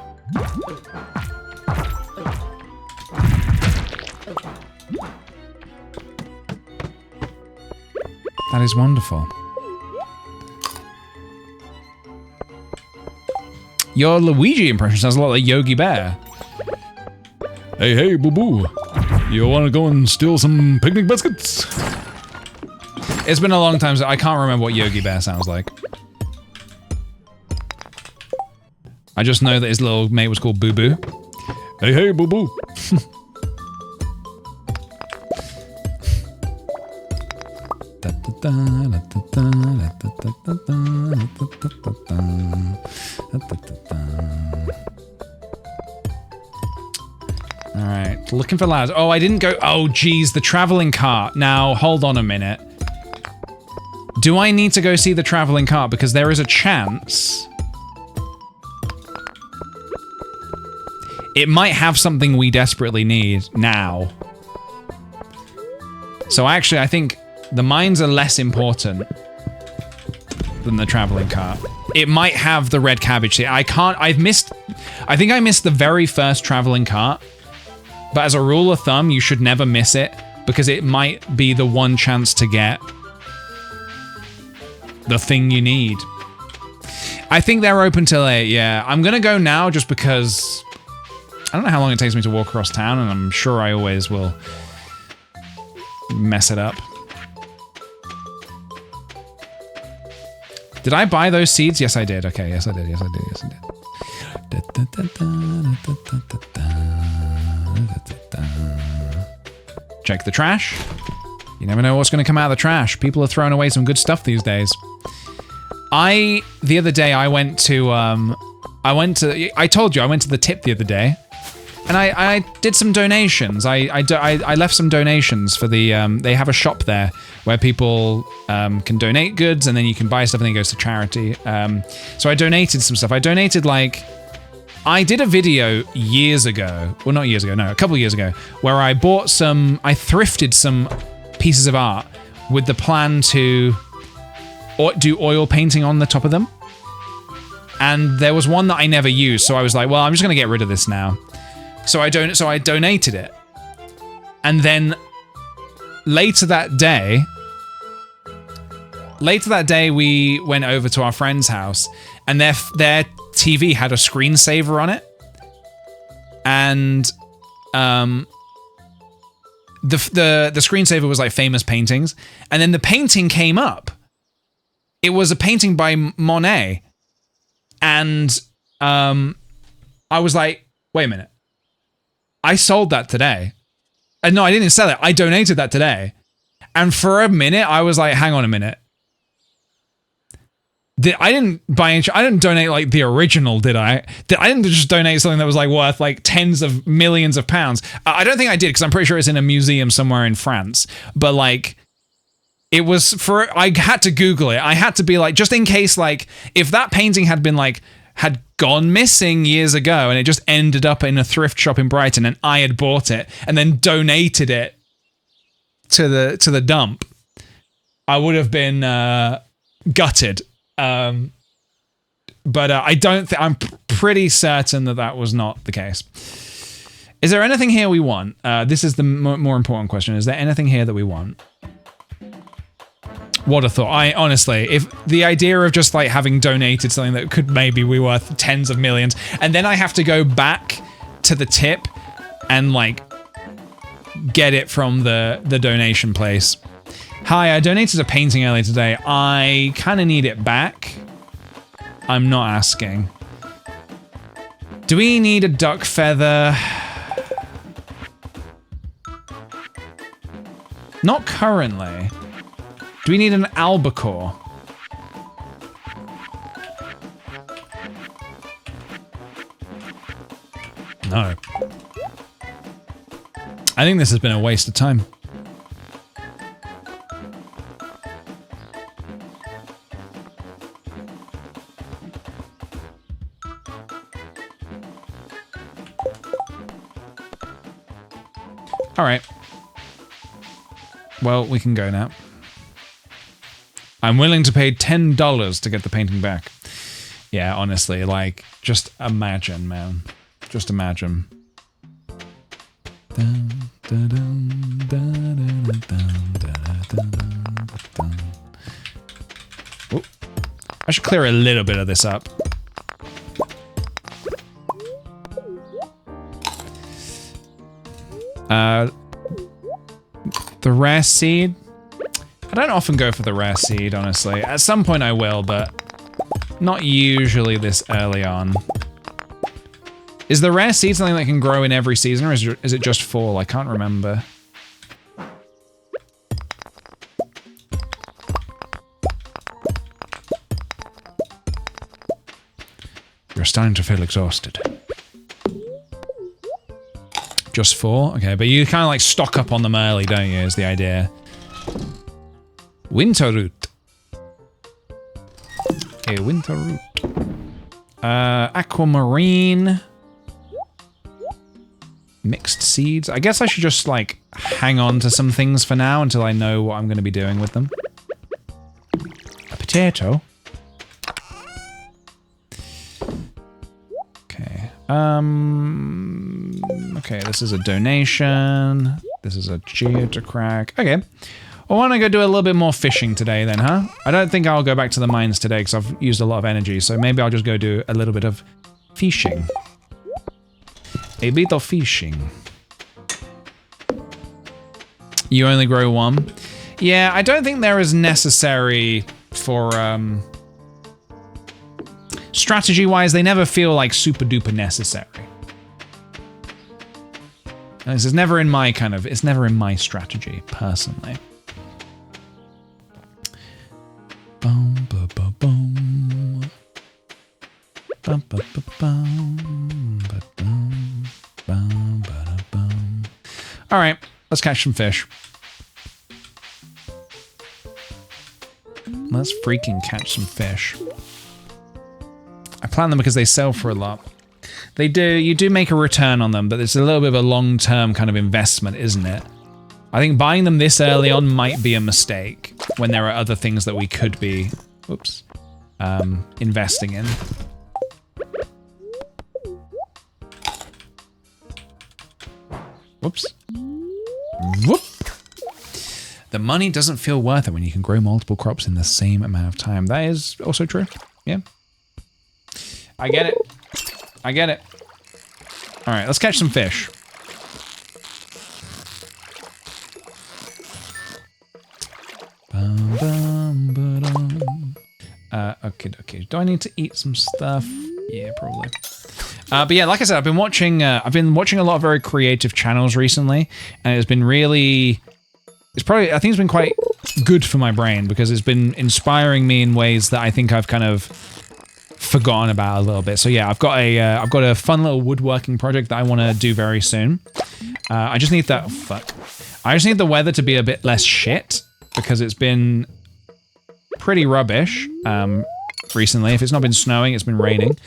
That is wonderful. Your Luigi impression sounds a lot like Yogi Bear. Hey, boo-boo. You want to go and steal some picnic biscuits? It's been a long time, so I can't remember what Yogi Bear sounds like. I just know that his little mate was called Boo Boo. Hey, boo-boo. Alright, looking for ladders. Oh, I didn't go... Oh, geez, the traveling cart. Now, hold on a minute. Do I need to go see the traveling cart? Because there is a chance... it might have something we desperately need now. So actually, I think the mines are less important than the traveling cart. It might have the red cabbage seed. I think I missed the very first traveling cart. But as a rule of thumb, you should never miss it, because it might be the one chance to get the thing you need. I think they're open till 8, yeah. I'm gonna go now just because I don't know how long it takes me to walk across town, and I'm sure I always will mess it up. Did I buy those seeds? Yes, I did. Okay, yes, I did. Yes, I did. Yes, I did. Check the trash. You never know what's going to come out of the trash. People are throwing away some good stuff these days. The other day I went to I told you I went to the tip the other day, and I did some donations. I left some donations for the they have a shop there where people can donate goods, and then you can buy stuff and then it goes to charity. So I donated some stuff. I donated I did a video years ago, well not years ago, no, a couple years ago, where I thrifted some pieces of art with the plan to do oil painting on the top of them. And there was one that I never used, so I was like, well, I'm just gonna get rid of this now. So I donated it. And then later that day we went over to our friend's house, and their TV had a screensaver on it. And the screensaver was like famous paintings, and then the painting came up. It was a painting by Monet, and I was like, wait a minute, I sold that today. No, I didn't sell it. I donated that today. And for a minute, I was like, hang on a minute. I didn't donate like the original, did I? I didn't just donate something that was like worth like tens of millions of pounds. I don't think I did, because I'm pretty sure it's in a museum somewhere in France. But like, it was I had to Google it. I had to be like, just in case, like, if that painting had been like, had gone missing years ago and it just ended up in a thrift shop in Brighton and I had bought it and then donated it to the dump, I would have been gutted. But I don't think, I'm pretty certain that was not the case. Is there anything here we want? This is the more important question. Is there anything here that we want? What a thought. Honestly, if the idea of just like having donated something that could maybe be worth tens of millions, and then I have to go back to the tip and like get it from the donation place. Hi, I donated a painting earlier today. I kind of need it back. I'm not asking. Do we need a duck feather? Not currently. Do we need an albacore? No. I think this has been a waste of time. All right. Well, we can go now. I'm willing to pay $10 to get the painting back. Yeah, honestly, like, just imagine, man. Just imagine. Oh, I should clear a little bit of this up. The rare seed? I don't often go for the rare seed, honestly. At some point I will, but not usually this early on. Is the rare seed something that can grow in every season, or is it just fall? I can't remember. You're starting to feel exhausted. Just 4? Okay, but you kind of like stock up on them early, don't you, is the idea. Winter root. Okay, winter root. Aquamarine. Mixed seeds. I guess I should just like hang on to some things for now until I know what I'm going to be doing with them. A potato. Okay. Okay, this is a donation. This is a cheer to crack. Okay. Well, why don't I go do a little bit more fishing today then, huh? I don't think I'll go back to the mines today because I've used a lot of energy, so maybe I'll just go do a little bit of fishing. A bit of fishing. You only grow one. Yeah, I don't think they're as necessary for strategy-wise. They never feel like super duper necessary. This is never in my it's never in my strategy personally. Boom, boom, boom, boom. Bum, bum, bum, bum, ba-dum, bum, ba-da-bum. All right, let's catch some fish. Let's freaking catch some fish. I plan them because they sell for a lot. They do, you do make a return on them, but it's a little bit of a long-term kind of investment, isn't it? I think buying them this early on might be a mistake when there are other things that we could be, whoops, investing in. Whoops. Whoop. The money doesn't feel worth it when you can grow multiple crops in the same amount of time. That is also true. Yeah. I get it. I get it. All right, let's catch some fish. Okay. Do I need to eat some stuff? Yeah, probably. But yeah, like I said, I've been watching a lot of very creative channels recently, and it's been really, I think it's been quite good for my brain because it's been inspiring me in ways that I think I've kind of forgotten about a little bit. So yeah, I've got a fun little woodworking project that I want to do very soon. I just need that. I just need the weather to be a bit less shit because it's been pretty rubbish recently. If it's not been snowing, it's been raining.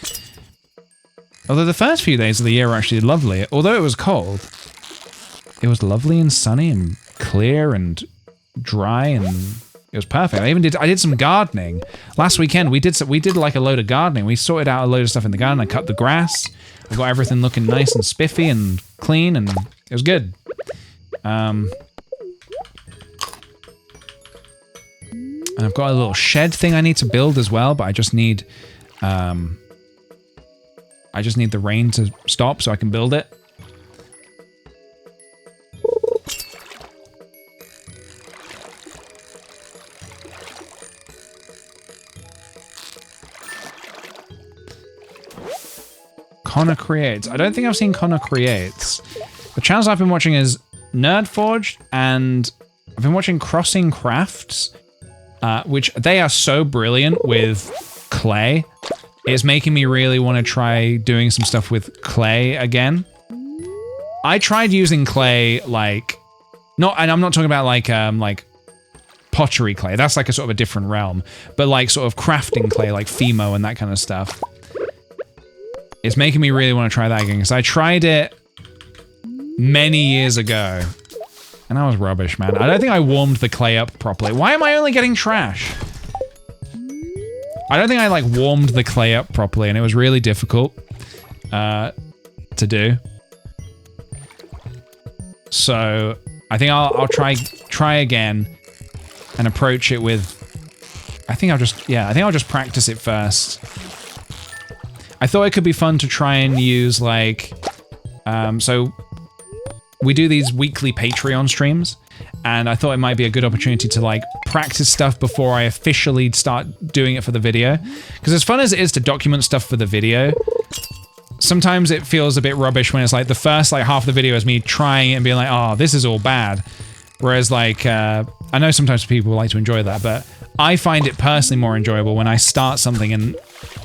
Although the first few days of the year were actually lovely. Although it was cold, it was lovely and sunny and clear and dry, and it was perfect. I did some gardening last weekend. We did like a load of gardening. We sorted out a load of stuff in the garden. I cut the grass. I got everything looking nice and spiffy and clean, and it was good. And I've got a little shed thing I need to build as well, but I just need the rain to stop so I can build it. Connor Creates. I don't think I've seen Connor Creates. The channels I've been watching is Nerdforged, and I've been watching Crossing Crafts, which they are so brilliant with clay. It's making me really want to try doing some stuff with clay again. I tried using clay, and I'm not talking about like pottery clay. That's like a sort of a different realm. But like sort of crafting clay, like Fimo and that kind of stuff. It's making me really want to try that again, because I tried it many years ago, and that was rubbish, man. I don't think I warmed the clay up properly. Why am I only getting trash? I don't think I like warmed the clay up properly, and it was really difficult to do. So I think I'll try again and approach it with. I think I'll just practice it first. I thought it could be fun to try and use so we do these weekly Patreon streams, and I thought it might be a good opportunity to practice stuff before I officially start doing it for the video. Because as fun as it is to document stuff for the video, sometimes it feels a bit rubbish when it's like the first half of the video is me trying it and being like, oh, this is all bad. Whereas I know sometimes people like to enjoy that, but I find it personally more enjoyable when I start something and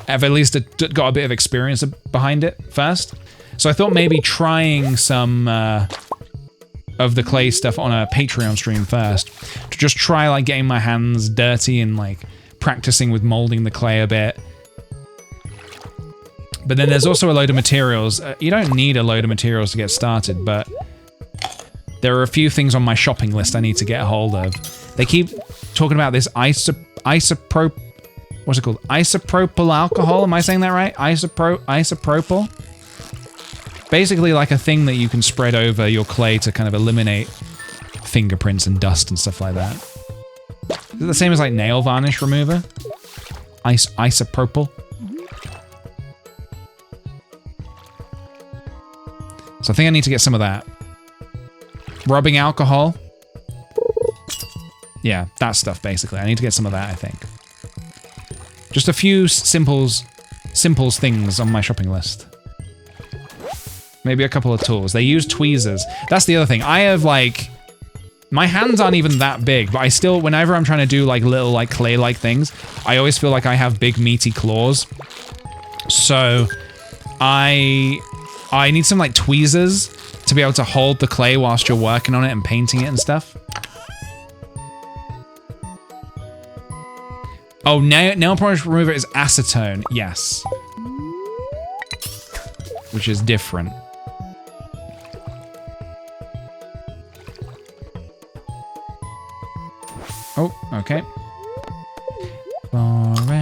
I've at least got a bit of experience behind it first. So I thought maybe trying some of the clay stuff on a Patreon stream first, to just try getting my hands dirty and practicing with molding the clay a bit. But then there's also a load of materials. You don't need a load of materials to get started, but there are a few things on my shopping list I need to get a hold of. They keep talking about this isopropyl alcohol. Am I saying that right? Isopropyl? Basically like a thing that you can spread over your clay to kind of eliminate fingerprints and dust and stuff like that. Is it the same as nail varnish remover? Isopropyl? So I think I need to get some of that. Rubbing alcohol. Yeah, that stuff basically. I need to get some of that, I think. Just a few simples things on my shopping list. Maybe a couple of tools. They use tweezers. That's the other thing. I have like, my hands aren't even that big, but I still, whenever I'm trying to do like little like clay-like things, I always feel like I have big meaty claws. So I need some like tweezers to be able to hold the clay whilst you're working on it and painting it and stuff. Oh, nail polish remover is acetone. Yes. Which is different. Oh, okay. Forever.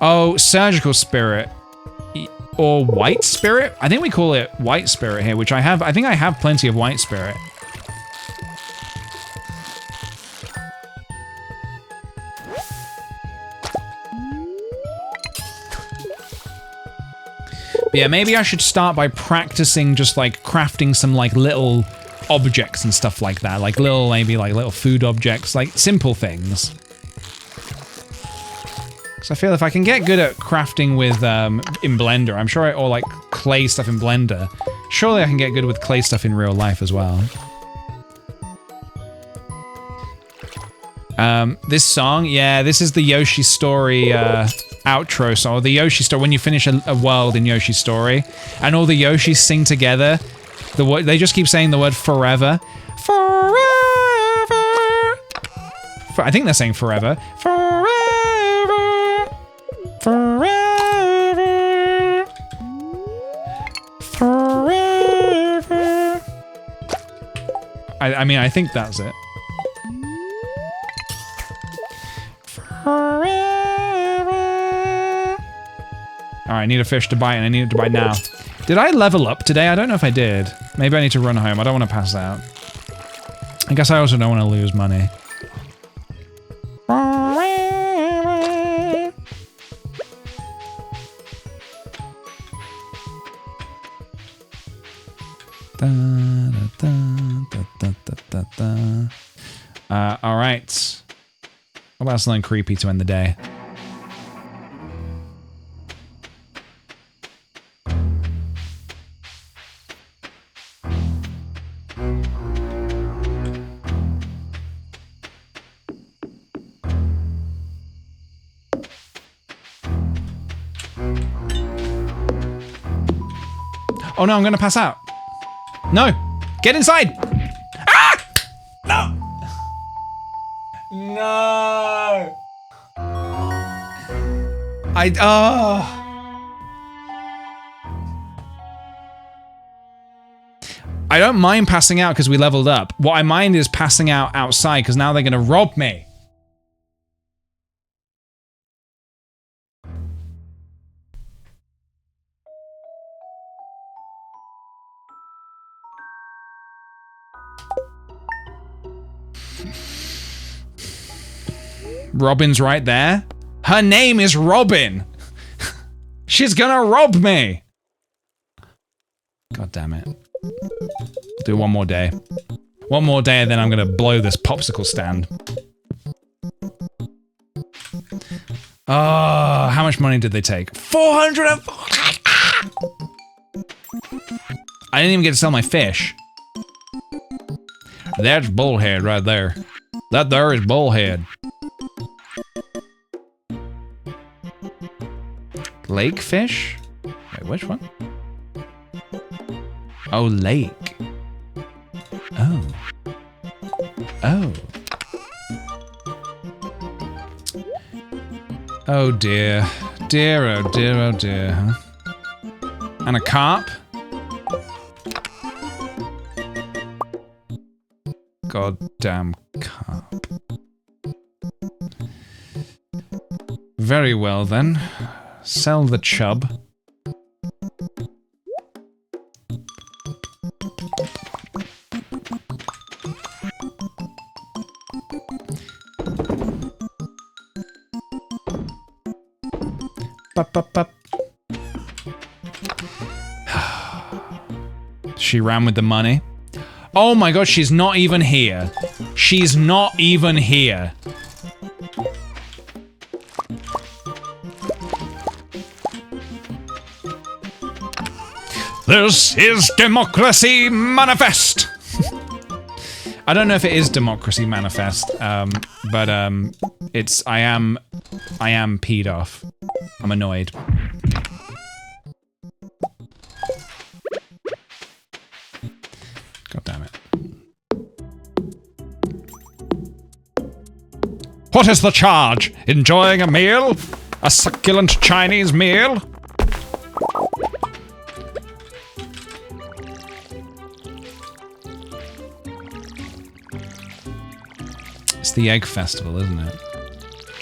Oh, surgical spirit. Or white spirit? I think we call it white spirit here, which I have. I think I have plenty of white spirit. Yeah, maybe I should start by practicing just like crafting some like little objects and stuff like that. Like little, maybe like little food objects, like simple things. So I feel if I can get good at crafting with, in Blender, I'm sure or like clay stuff in Blender, surely I can get good with clay stuff in real life as well. This song, yeah, this is the Yoshi Story, outro song, or the Yoshi Story, when you finish a world in Yoshi Story, and all the Yoshis sing together, they just keep saying the word forever. Forever! I think they're saying forever. Forever! Forever! Forever! I mean, I think that's it. Alright, I need a fish to bite, and I need it to bite now. Did I level up today? I don't know if I did. Maybe I need to run home. I don't want to pass out. I guess I also don't want to lose money. Alright. What about something creepy to end the day? Oh no, I'm gonna pass out. No! Get inside! Ah! No! No! I don't mind passing out because we leveled up. What I mind is passing out outside because now they're gonna rob me. Robin's right there. Her name is Robin. She's gonna rob me. God damn it. Do one more day. One more day and then I'm gonna blow this popsicle stand. Oh, how much money did they take? 440! Ah! I didn't even get to sell my fish. That's bullhead right there. That there is bullhead. Lake fish? Wait, which one? Oh, lake. Oh. Oh. Oh dear. Dear, oh dear, oh dear, huh? And a carp? Goddamn carp. Very well then. Sell the chub. She ran with the money. Oh my god, she's not even here. She's not even here. This is Democracy Manifest! I don't know if it is Democracy Manifest, but it's I am peed off. I'm annoyed. God damn it. What is the charge? Enjoying a meal? A succulent Chinese meal? It's the Egg Festival, isn't it?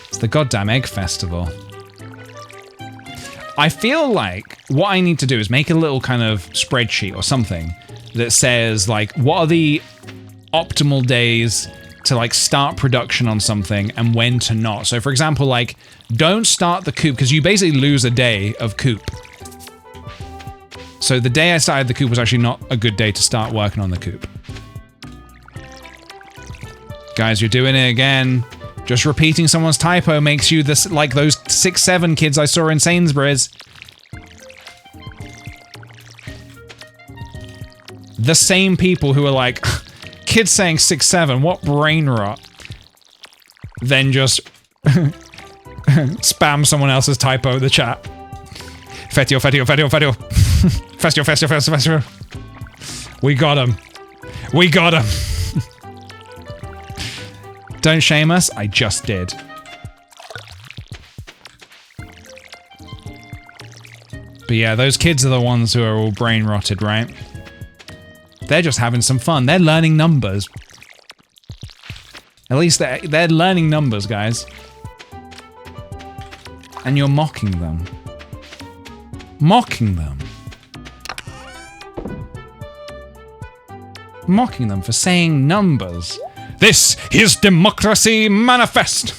It's the goddamn Egg Festival. I feel like what I need to do is make a little kind of spreadsheet or something that says, like, what are the optimal days to, like, start production on something and when to not. So, for example, like, don't start the coop, because you basically lose a day of coop. So the day I started the coop was actually not a good day to start working on the coop. Guys, you're doing it again. Just repeating someone's typo makes you this like those 6'7" kids I saw in Sainsbury's. The same people who are like, kids saying 6'7", what brain rot? Then just spam someone else's typo in the chat. Fetio, fetio, fetio, fetio. Festio, festio, festio, festio. We got him. We got him. Don't shame us, I just did. But yeah, those kids are the ones who are all brain rotted, right? They're just having some fun. They're learning numbers. At least they're learning numbers, guys. And you're mocking them. Mocking them. Mocking them for saying numbers. This is Democracy Manifest!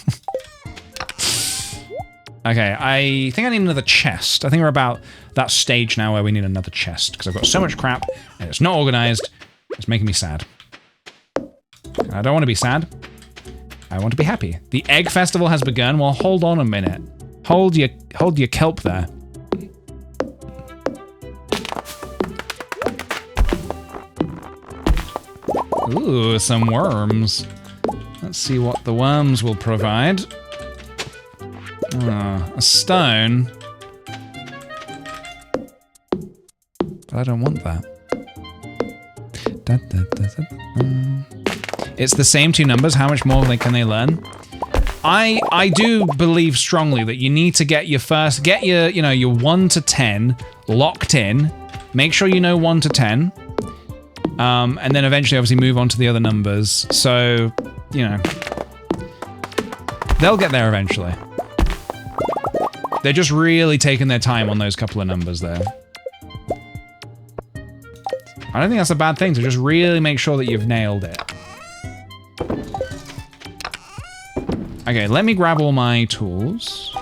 Okay, I think I need another chest. I think we're about that stage now where we need another chest, because I've got so much crap, and it's not organized. It's making me sad. And I don't want to be sad. I want to be happy. The Egg Festival has begun. Well, hold on a minute. Hold your kelp there. Ooh, some worms. Let's see what the worms will provide. A stone. But I don't want that. It's the same two numbers. How much more can they learn? I do believe strongly that you need to get your your 1 to 10 locked in. Make sure you know 1 to 10. And then eventually obviously move on to the other numbers. So, you know, they'll get there eventually. They're just really taking their time on those couple of numbers there. I don't think that's a bad thing, to just really make sure that you've nailed it. Okay, let me grab all my tools.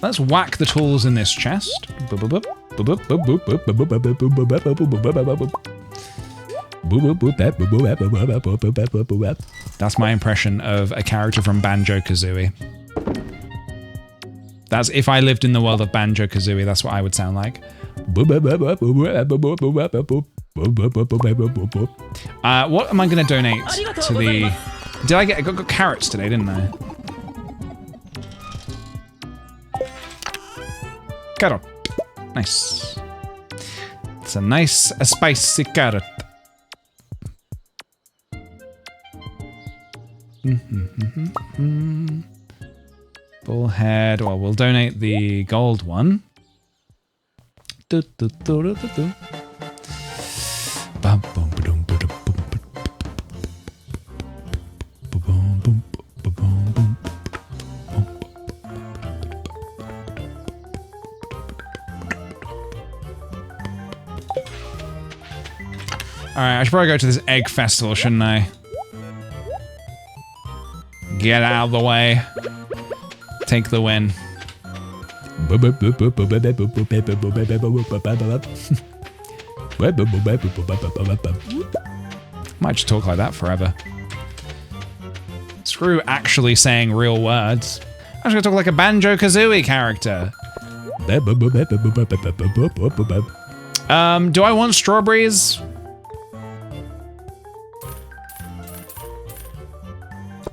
Let's whack the tools in this chest. That's my impression of a character from Banjo-Kazooie. That's if I lived in the world of Banjo-Kazooie, that's what I would sound like. What am I going to donate to the... I got carrots today, didn't I? Carrot. Nice. It's a nice, spicy carrot. Bullhead. Well, we'll donate the gold one. Alright, I should probably go to this egg festival, shouldn't I? Get out of the way. Take the win. Might just talk like that forever. Screw actually saying real words. I'm just gonna talk like a Banjo-Kazooie character. Do I want strawberries?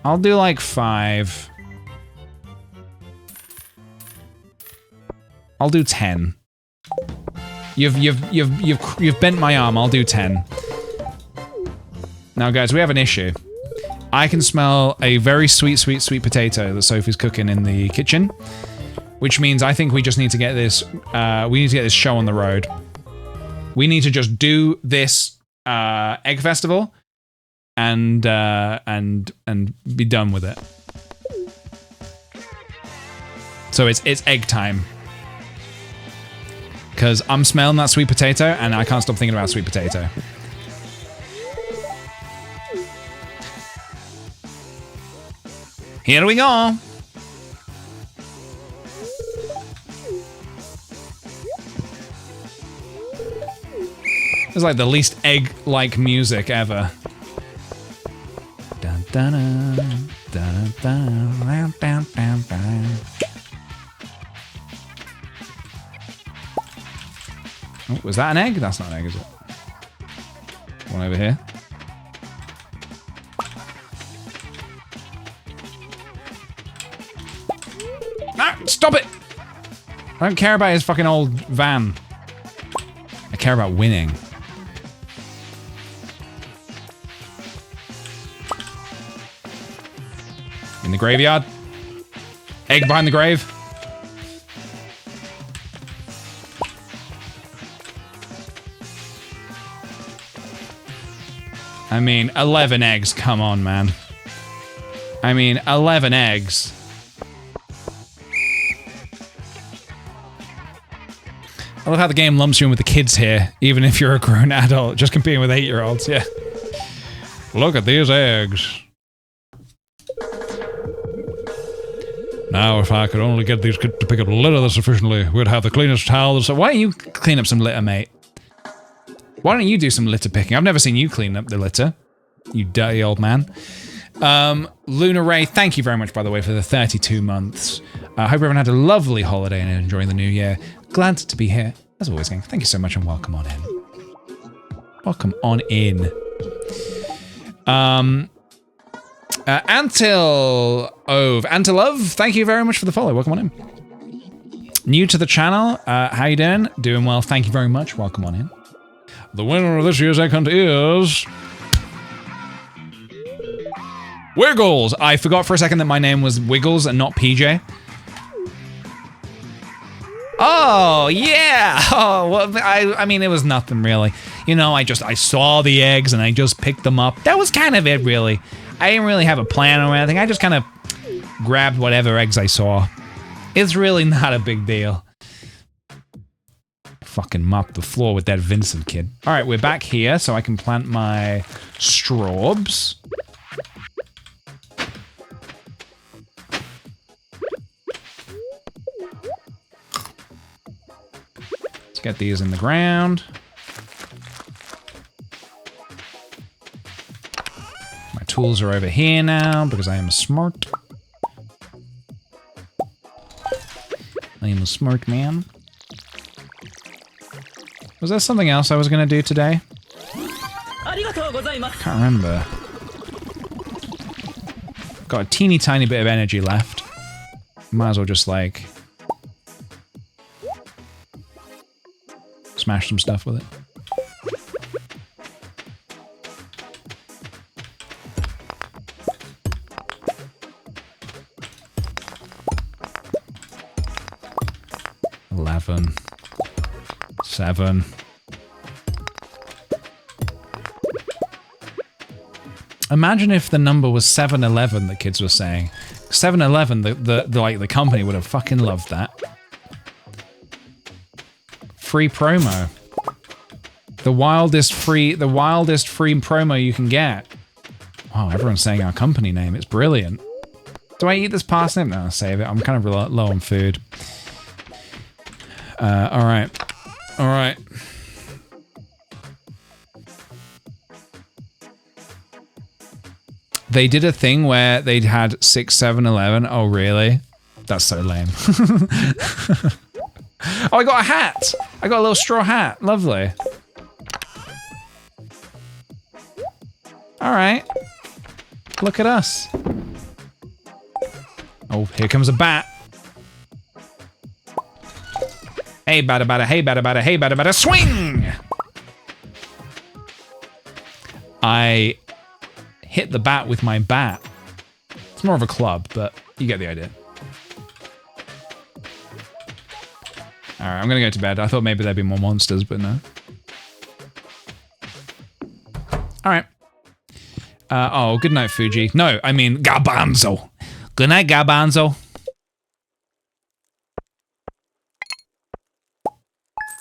I'll do like 5. I'll do 10. You've bent my arm. I'll do 10. Now, guys, we have an issue. I can smell a very sweet potato that Sophie's cooking in the kitchen, which means I think we just need to get this. We need to get this show on the road. We need to just do this egg festival and be done with it. So it's egg time. Because I'm smelling that sweet potato and I can't stop thinking about sweet potato. Here we go. It's like the least egg-like music ever. Dun, dun, dun, dun, dun, dun, dun, dun. Oh, was that an egg? That's not an egg, is it? One over here. Ah, stop it! I don't care about his fucking old van. I care about winning. In the graveyard. Egg behind the grave. I mean, 11 eggs, come on, man. I mean, 11 eggs. I love how the game lumps you in with the kids here, even if you're a grown adult, just competing with 8-year-olds, yeah. Look at these eggs. Now, if I could only get these kids to pick up litter sufficiently, we'd have the cleanest towels. So why don't you clean up some litter, mate? Why don't you do some litter picking? I've never seen you clean up the litter, you dirty old man. Luna Ray, thank you very much, by the way, for the 32 months. I hope everyone had a lovely holiday and enjoying the new year. Glad to be here, as always, gang. Thank you so much and welcome on in. Welcome on in. Antilove, thank you very much for the follow. Welcome on in. New to the channel, how you doing? Doing well, thank you very much. Welcome on in. The winner of this year's egg hunt is... Wiggles! I forgot for a second that my name was Wiggles and not PJ. Oh, yeah! Oh, well, I mean, it was nothing really. You know, I saw the eggs and I just picked them up. That was kind of it, really. I didn't really have a plan or anything. I just kind of grabbed whatever eggs I saw. It's really not a big deal. Fucking mop the floor with that Vincent kid. All right, we're back here, so I can plant my strawbs. Let's get these in the ground. My tools are over here now because I am smart. I am a smart man. Was there something else I was going to do today? Can't remember. Got a teeny tiny bit of energy left. Might as well just, like, smash some stuff with it. $11. $7. Imagine if the number was 7-11, the kids were saying. 7-11, the company would have fucking loved that. Free promo. The wildest free promo you can get. Wow, everyone's saying our company name. It's brilliant. Do I eat this parsnip? No, I'll save it. I'm kind of low on food. All right. All right. They did a thing where they'd had 6, 7, 11. Oh, really? That's so lame. Oh, I got a hat. I got a little straw hat. Lovely. All right. Look at us. Oh, here comes a bat. Hey, bada bada, hey, bada bada, hey, bada bada, swing! I hit the bat with my bat. It's more of a club, but you get the idea. All right, I'm gonna go to bed. I thought maybe there'd be more monsters, but no. All right. Oh, good night, Fuji. No, I mean Garbanzo. Good night, Garbanzo.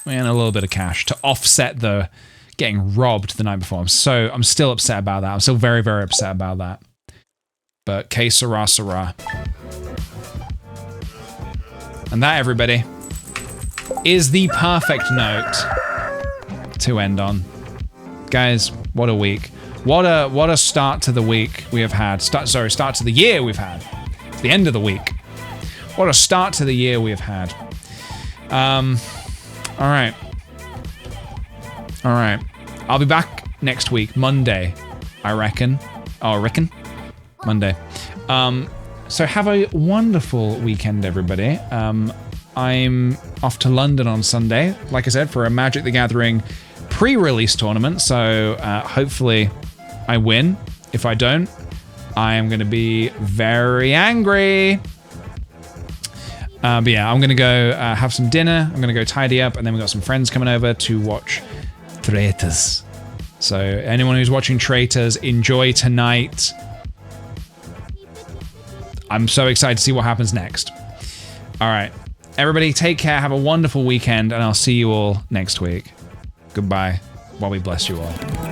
And a little bit of cash to offset the getting robbed the night before. I'm still upset about that. I'm still very, very upset about that. But que sera, sera. And that, everybody, is the perfect note to end on. Guys, what a week. What a start to the week we have had. Start to the year we've had. It's the end of the week. What a start to the year we have had. All right. All right. I'll be back next week, Monday, I reckon. Oh, I reckon? Monday. So have a wonderful weekend, everybody. I'm off to London on Sunday, like I said, for a Magic the Gathering pre-release tournament. So hopefully I win. If I don't, I am going to be very angry. But yeah, I'm going to go have some dinner. I'm going to go tidy up, and then we've got some friends coming over to watch Traitors. So anyone who's watching Traitors, enjoy tonight. I'm so excited to see what happens next. All right. Everybody, take care. Have a wonderful weekend, and I'll see you all next week. Goodbye. While we bless you all.